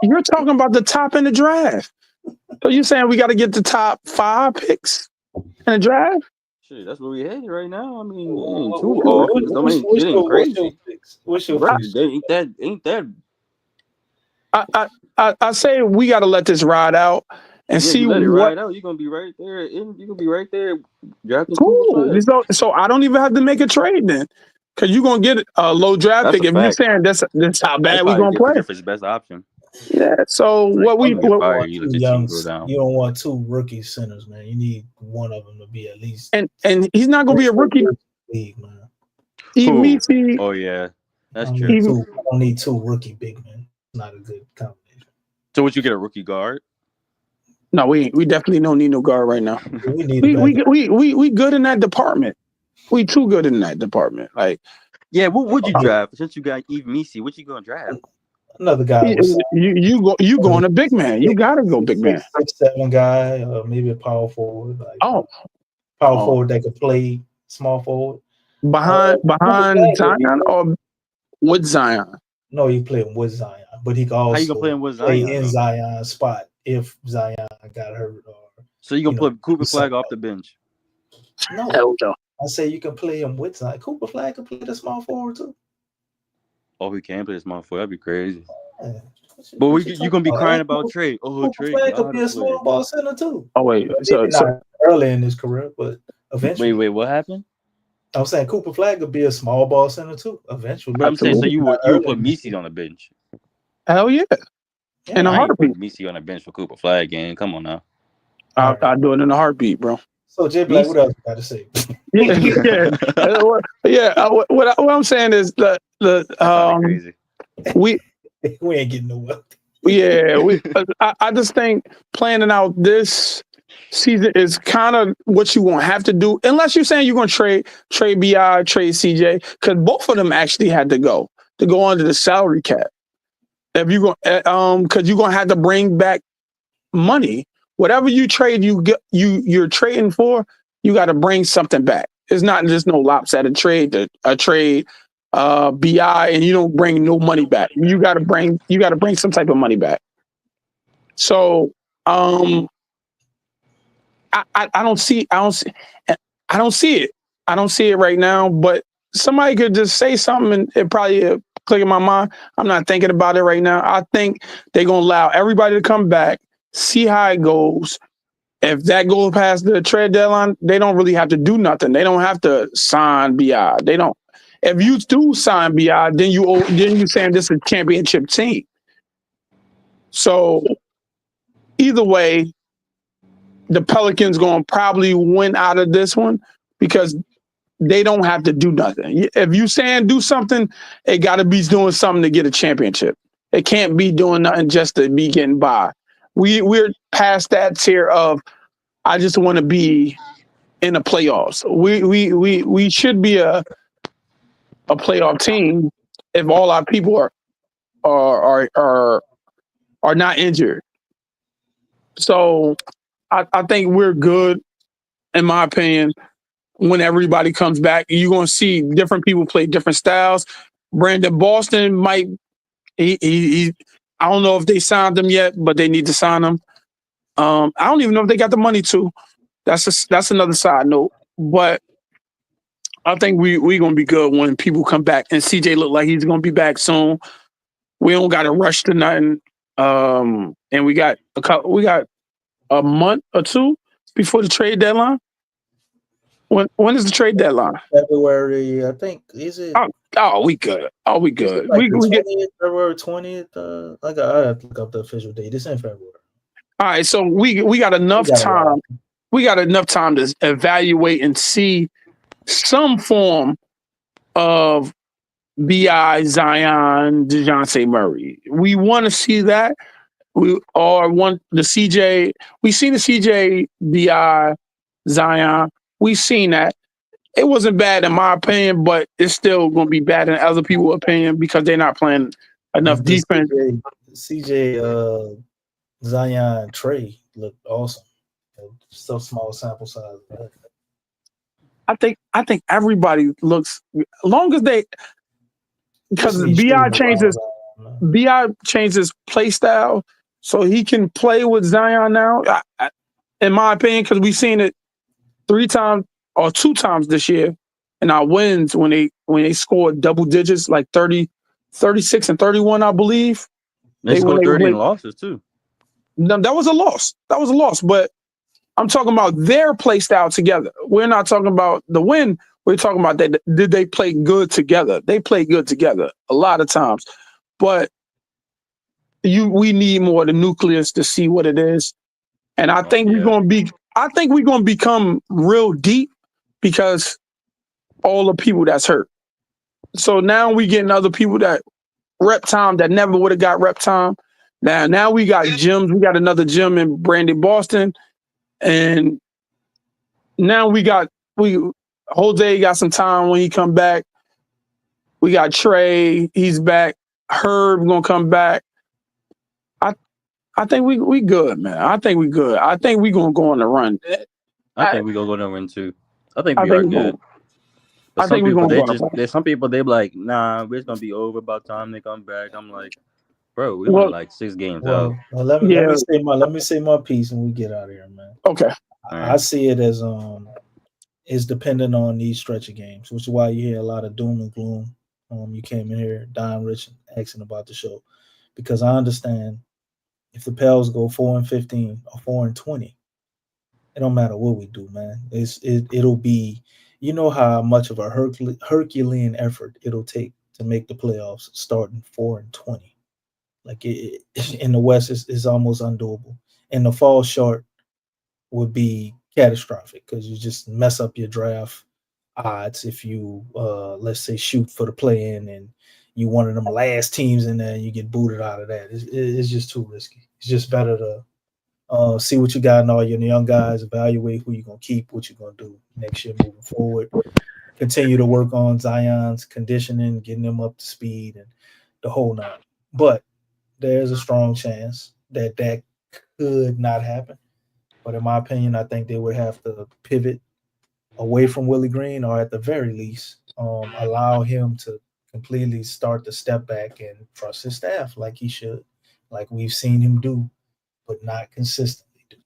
You're talking about the top in the draft. So you're saying we got to get the top 5 picks in the draft? Shit, that's what we had right now. I mean, it ain't too off. It ain't crazy. What's your Right, picks? they ain't that. I say we got to let this ride out and Yeah, see you let it what. ride out. You're gonna be right there. You gonna be right there. Drafting Cool. So I don't even have to make a trade then, because you're gonna get a low draft That's pick. a If you're fact. saying that's how They bad we probably gonna get play. Griffith's his best option. Yeah. So Like, what you get fired, you let the team go down. You don't want 2 rookie centers, man. You need one of them to be at least. And he's not gonna be a rookie. League, man. Emisi, Oh yeah, that's I true. don't need 2 rookie big men. It's not a good combination. So would you get a rookie guard? No, we definitely don't need no guard right now. We need we good in that department. We too good in that department. Like, Yeah, what would you draft since you got Eve Misi? What you gonna draft? Another guy. You going a big man. You gotta go big man. 6'7" guy, maybe a power forward. Like power forward that could play small forward. Behind Zion or with Zion? No, he playing with Zion, but he can also How you gonna play him with play Zion, in though? Zion's spot if Zion got hurt. So you gonna put Cooper Flag off the bench? No, Hell no. I say you can play him with Zion. Cooper Flag can play the small forward too. Oh, he can't play this motherfucker. That'd be crazy. Yeah. But you gonna be crying about trade? Oh, Cooper trade. Flag could be a small ball center too. Oh wait, Maybe not early in his career, but eventually. Wait, what happened? I'm saying Cooper Flag could be a small ball center too. Eventually, But I'm saying, so you would put Misi on the bench? Hell yeah. In a I ain't heartbeat. put Misi on the bench for Cooper Flag game. Come on now. I'll do it in a heartbeat, bro. So Jay Black, what else you got to say? What I'm saying is the crazy. we ain't getting nowhere. Yeah, I just think planning out this season is kind of what you won't have to do, unless you're saying you're going to trade BI, trade CJ, because both of them actually had to go under the salary cap. If you go, because you're going to have to bring back money. Whatever you trade, you're trading for, you got to bring something back. It's not just no lopsided trade, a trade. BI and you don't bring no money back. You gotta bring some type of money back. So I don't see it. I don't see it right now, but somebody could just say something and it probably click in my mind. I'm not thinking about it right now. I think they're gonna allow everybody to come back, see how it goes, if that goes past the trade deadline, they don't really have to do nothing. They don't have to sign BI. They don't. If you do sign BI, then you saying this is a championship team. So either way, the Pelicans going to probably win out of this one because they don't have to do nothing. If you saying do something, it got to be doing something to get a championship. It can't be doing nothing just to be getting by. We're past that tier of I just want to be in the playoffs. We should be a playoff team if all our people are not injured. So I think we're good, in my opinion. When everybody comes back, you're gonna see different people play different styles. Brandon Boston might he I don't know if they signed him yet, but they need to sign him. I don't even know if they got the money to. That's another side note. But I think we gonna be good when people come back. And CJ look like he's gonna be back soon. We don't got to rush to nothing. And we got a month or two before the trade deadline. When is the trade deadline? February, I think. Is it? Oh, we good. Oh, we good. Like We get. February 20th. I have to look up the official date. It's in February. All right, so we got enough time. We got enough time to evaluate and see some form of BI, Zion, DeJounte Murray. We want to see that. We want the CJ. We seen the CJ, BI, Zion. We seen that. It wasn't bad in my opinion, but it's still going to be bad in other people's opinion because they're not playing enough defense. CJ Zion Trey looked awesome. So small sample size. I think everybody looks, as long as they, because BI changes play style, so he can play with Zion now. In my opinion, because we've seen it 3 times or 2 times this year in our wins when they scored double digits, like 30, 36 and 31, I believe. They scored 30 in losses too. No, that was a loss. That was a loss. But I'm talking about their play style together. We're not talking about the win. We're talking about that. Did they play good together? They played good together a lot of times. But we need more of the nucleus to see what it is. And I think we're gonna become real deep because all the people that's hurt. So now we getting other people that rep time that never would have got rep time. Now we got gyms. We got another gym in Brandon Boston. And now Jose got some time when he come back. We got Trey, he's back. Herb gonna come back. I think we good, man. I think we good. I think we gonna go on the run. I think we gonna go on the run too. I think we are good. But some people there's some people they be like, nah, we're gonna be over about time they come back. I'm like, bro, we went like 6 games out. Well, let me say my piece and we get out of here, man. Okay. I see it as it's dependent on these stretch of games, which is why you hear a lot of doom and gloom. You came in here, Don Rich, asking about the show, because I understand if the Pels go 4-15 or 4-20, it don't matter what we do, man. It'll be, you know how much of a Herculean effort it'll take to make the playoffs starting 4-20. Like in the West, it's almost undoable, and the fall short would be catastrophic because you just mess up your draft odds if you let's say shoot for the play-in and you one of them last teams in there and you get booted out of that. It's just too risky. It's just better to see what you got in all your young guys, evaluate who you're gonna keep, what you're gonna do next year moving forward. Continue to work on Zion's conditioning, getting them up to speed and the whole nine. But there's a strong chance that could not happen. But in my opinion, I think they would have to pivot away from Willie Green, or at the very least, allow him to completely start to step back and trust his staff like he should, like we've seen him do, but not consistently do.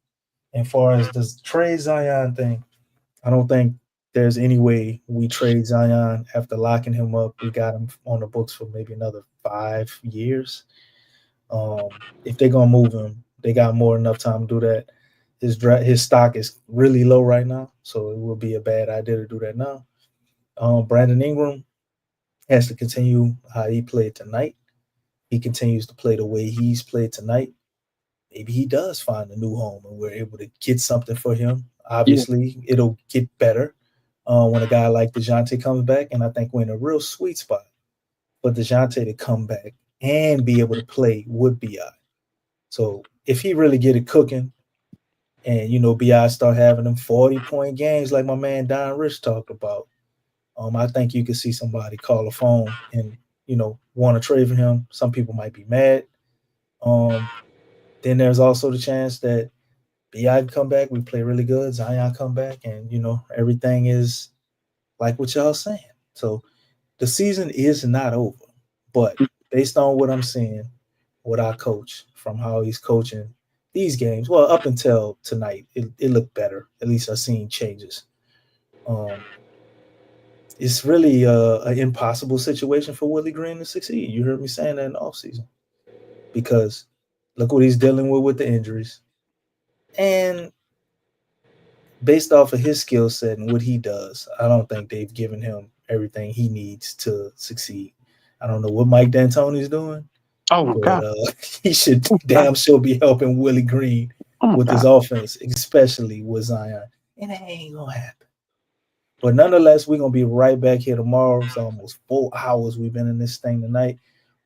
And far as the trade Zion thing, I don't think there's any way we trade Zion after locking him up. We got him on the books for maybe another 5 years. If they're gonna move him, they got more than enough time to do that. his stock is really low right now, so it would be a bad idea to do that now. Brandon Ingram has to continue how he played tonight. He continues to play the way he's played tonight. Maybe he does find a new home and we're able to get something for him. Obviously, it'll get better when a guy like DeJounte comes back, and I think we're in a real sweet spot for DeJounte to come back and be able to play with BI. So if he really get it cooking and, BI start having them 40-point games like my man Don Rich talked about, I think you could see somebody call a phone and, want to trade for him. Some people might be mad. Then there's also the chance that BI can come back, we play really good, Zion come back, and, everything is like what y'all saying. So the season is not over. But based on what I'm seeing with our coach, from how he's coaching these games, well, up until tonight, it looked better. At least I've seen changes. It's really an impossible situation for Willie Green to succeed. You heard me saying that in the offseason. Because look what he's dealing with the injuries. And based off of his skill set and what he does, I don't think they've given him everything he needs to succeed. I don't know what Mike D'Antoni's doing. Oh my God. He should damn sure be helping Willie Green with his offense, especially with Zion. And it ain't gonna happen. But nonetheless, we're gonna be right back here tomorrow. It's almost 4 hours we've been in this thing tonight.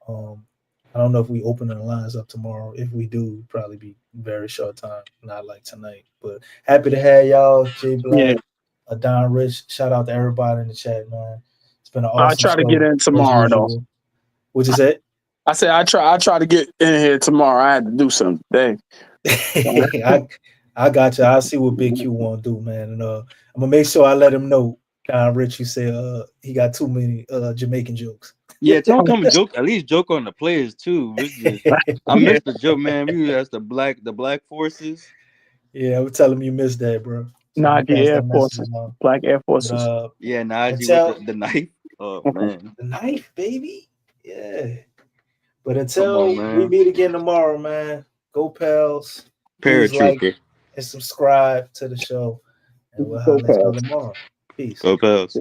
I don't know if we open the lines up tomorrow. If we do, it'll probably be very short time, not like tonight. But happy to have y'all, Jay Black, Don Rich. Shout out to everybody in the chat, man. It's been an awesome I'll try to show, get in tomorrow as though. usual. What you said? I said I try to get in here tomorrow. I had to do something today. I got you. I'll see what Big Q want to do, man. And I'm gonna make sure I let him know. Don Rich, you say he got too many Jamaican jokes. Yeah, tell him come and joke. At least joke on the players too. I missed the joke, man. We that's the black forces. Yeah, I'm telling him you missed that, bro. So Najee Air Forces, Black Air Forces. Yeah, Najee with the knife. Oh man, the knife, baby. Yeah. But Come until on, we man. meet again tomorrow, man, go Pels. Please like Paratrooper. and subscribe to the show. And we'll holler at you tomorrow. Peace. Go Pels.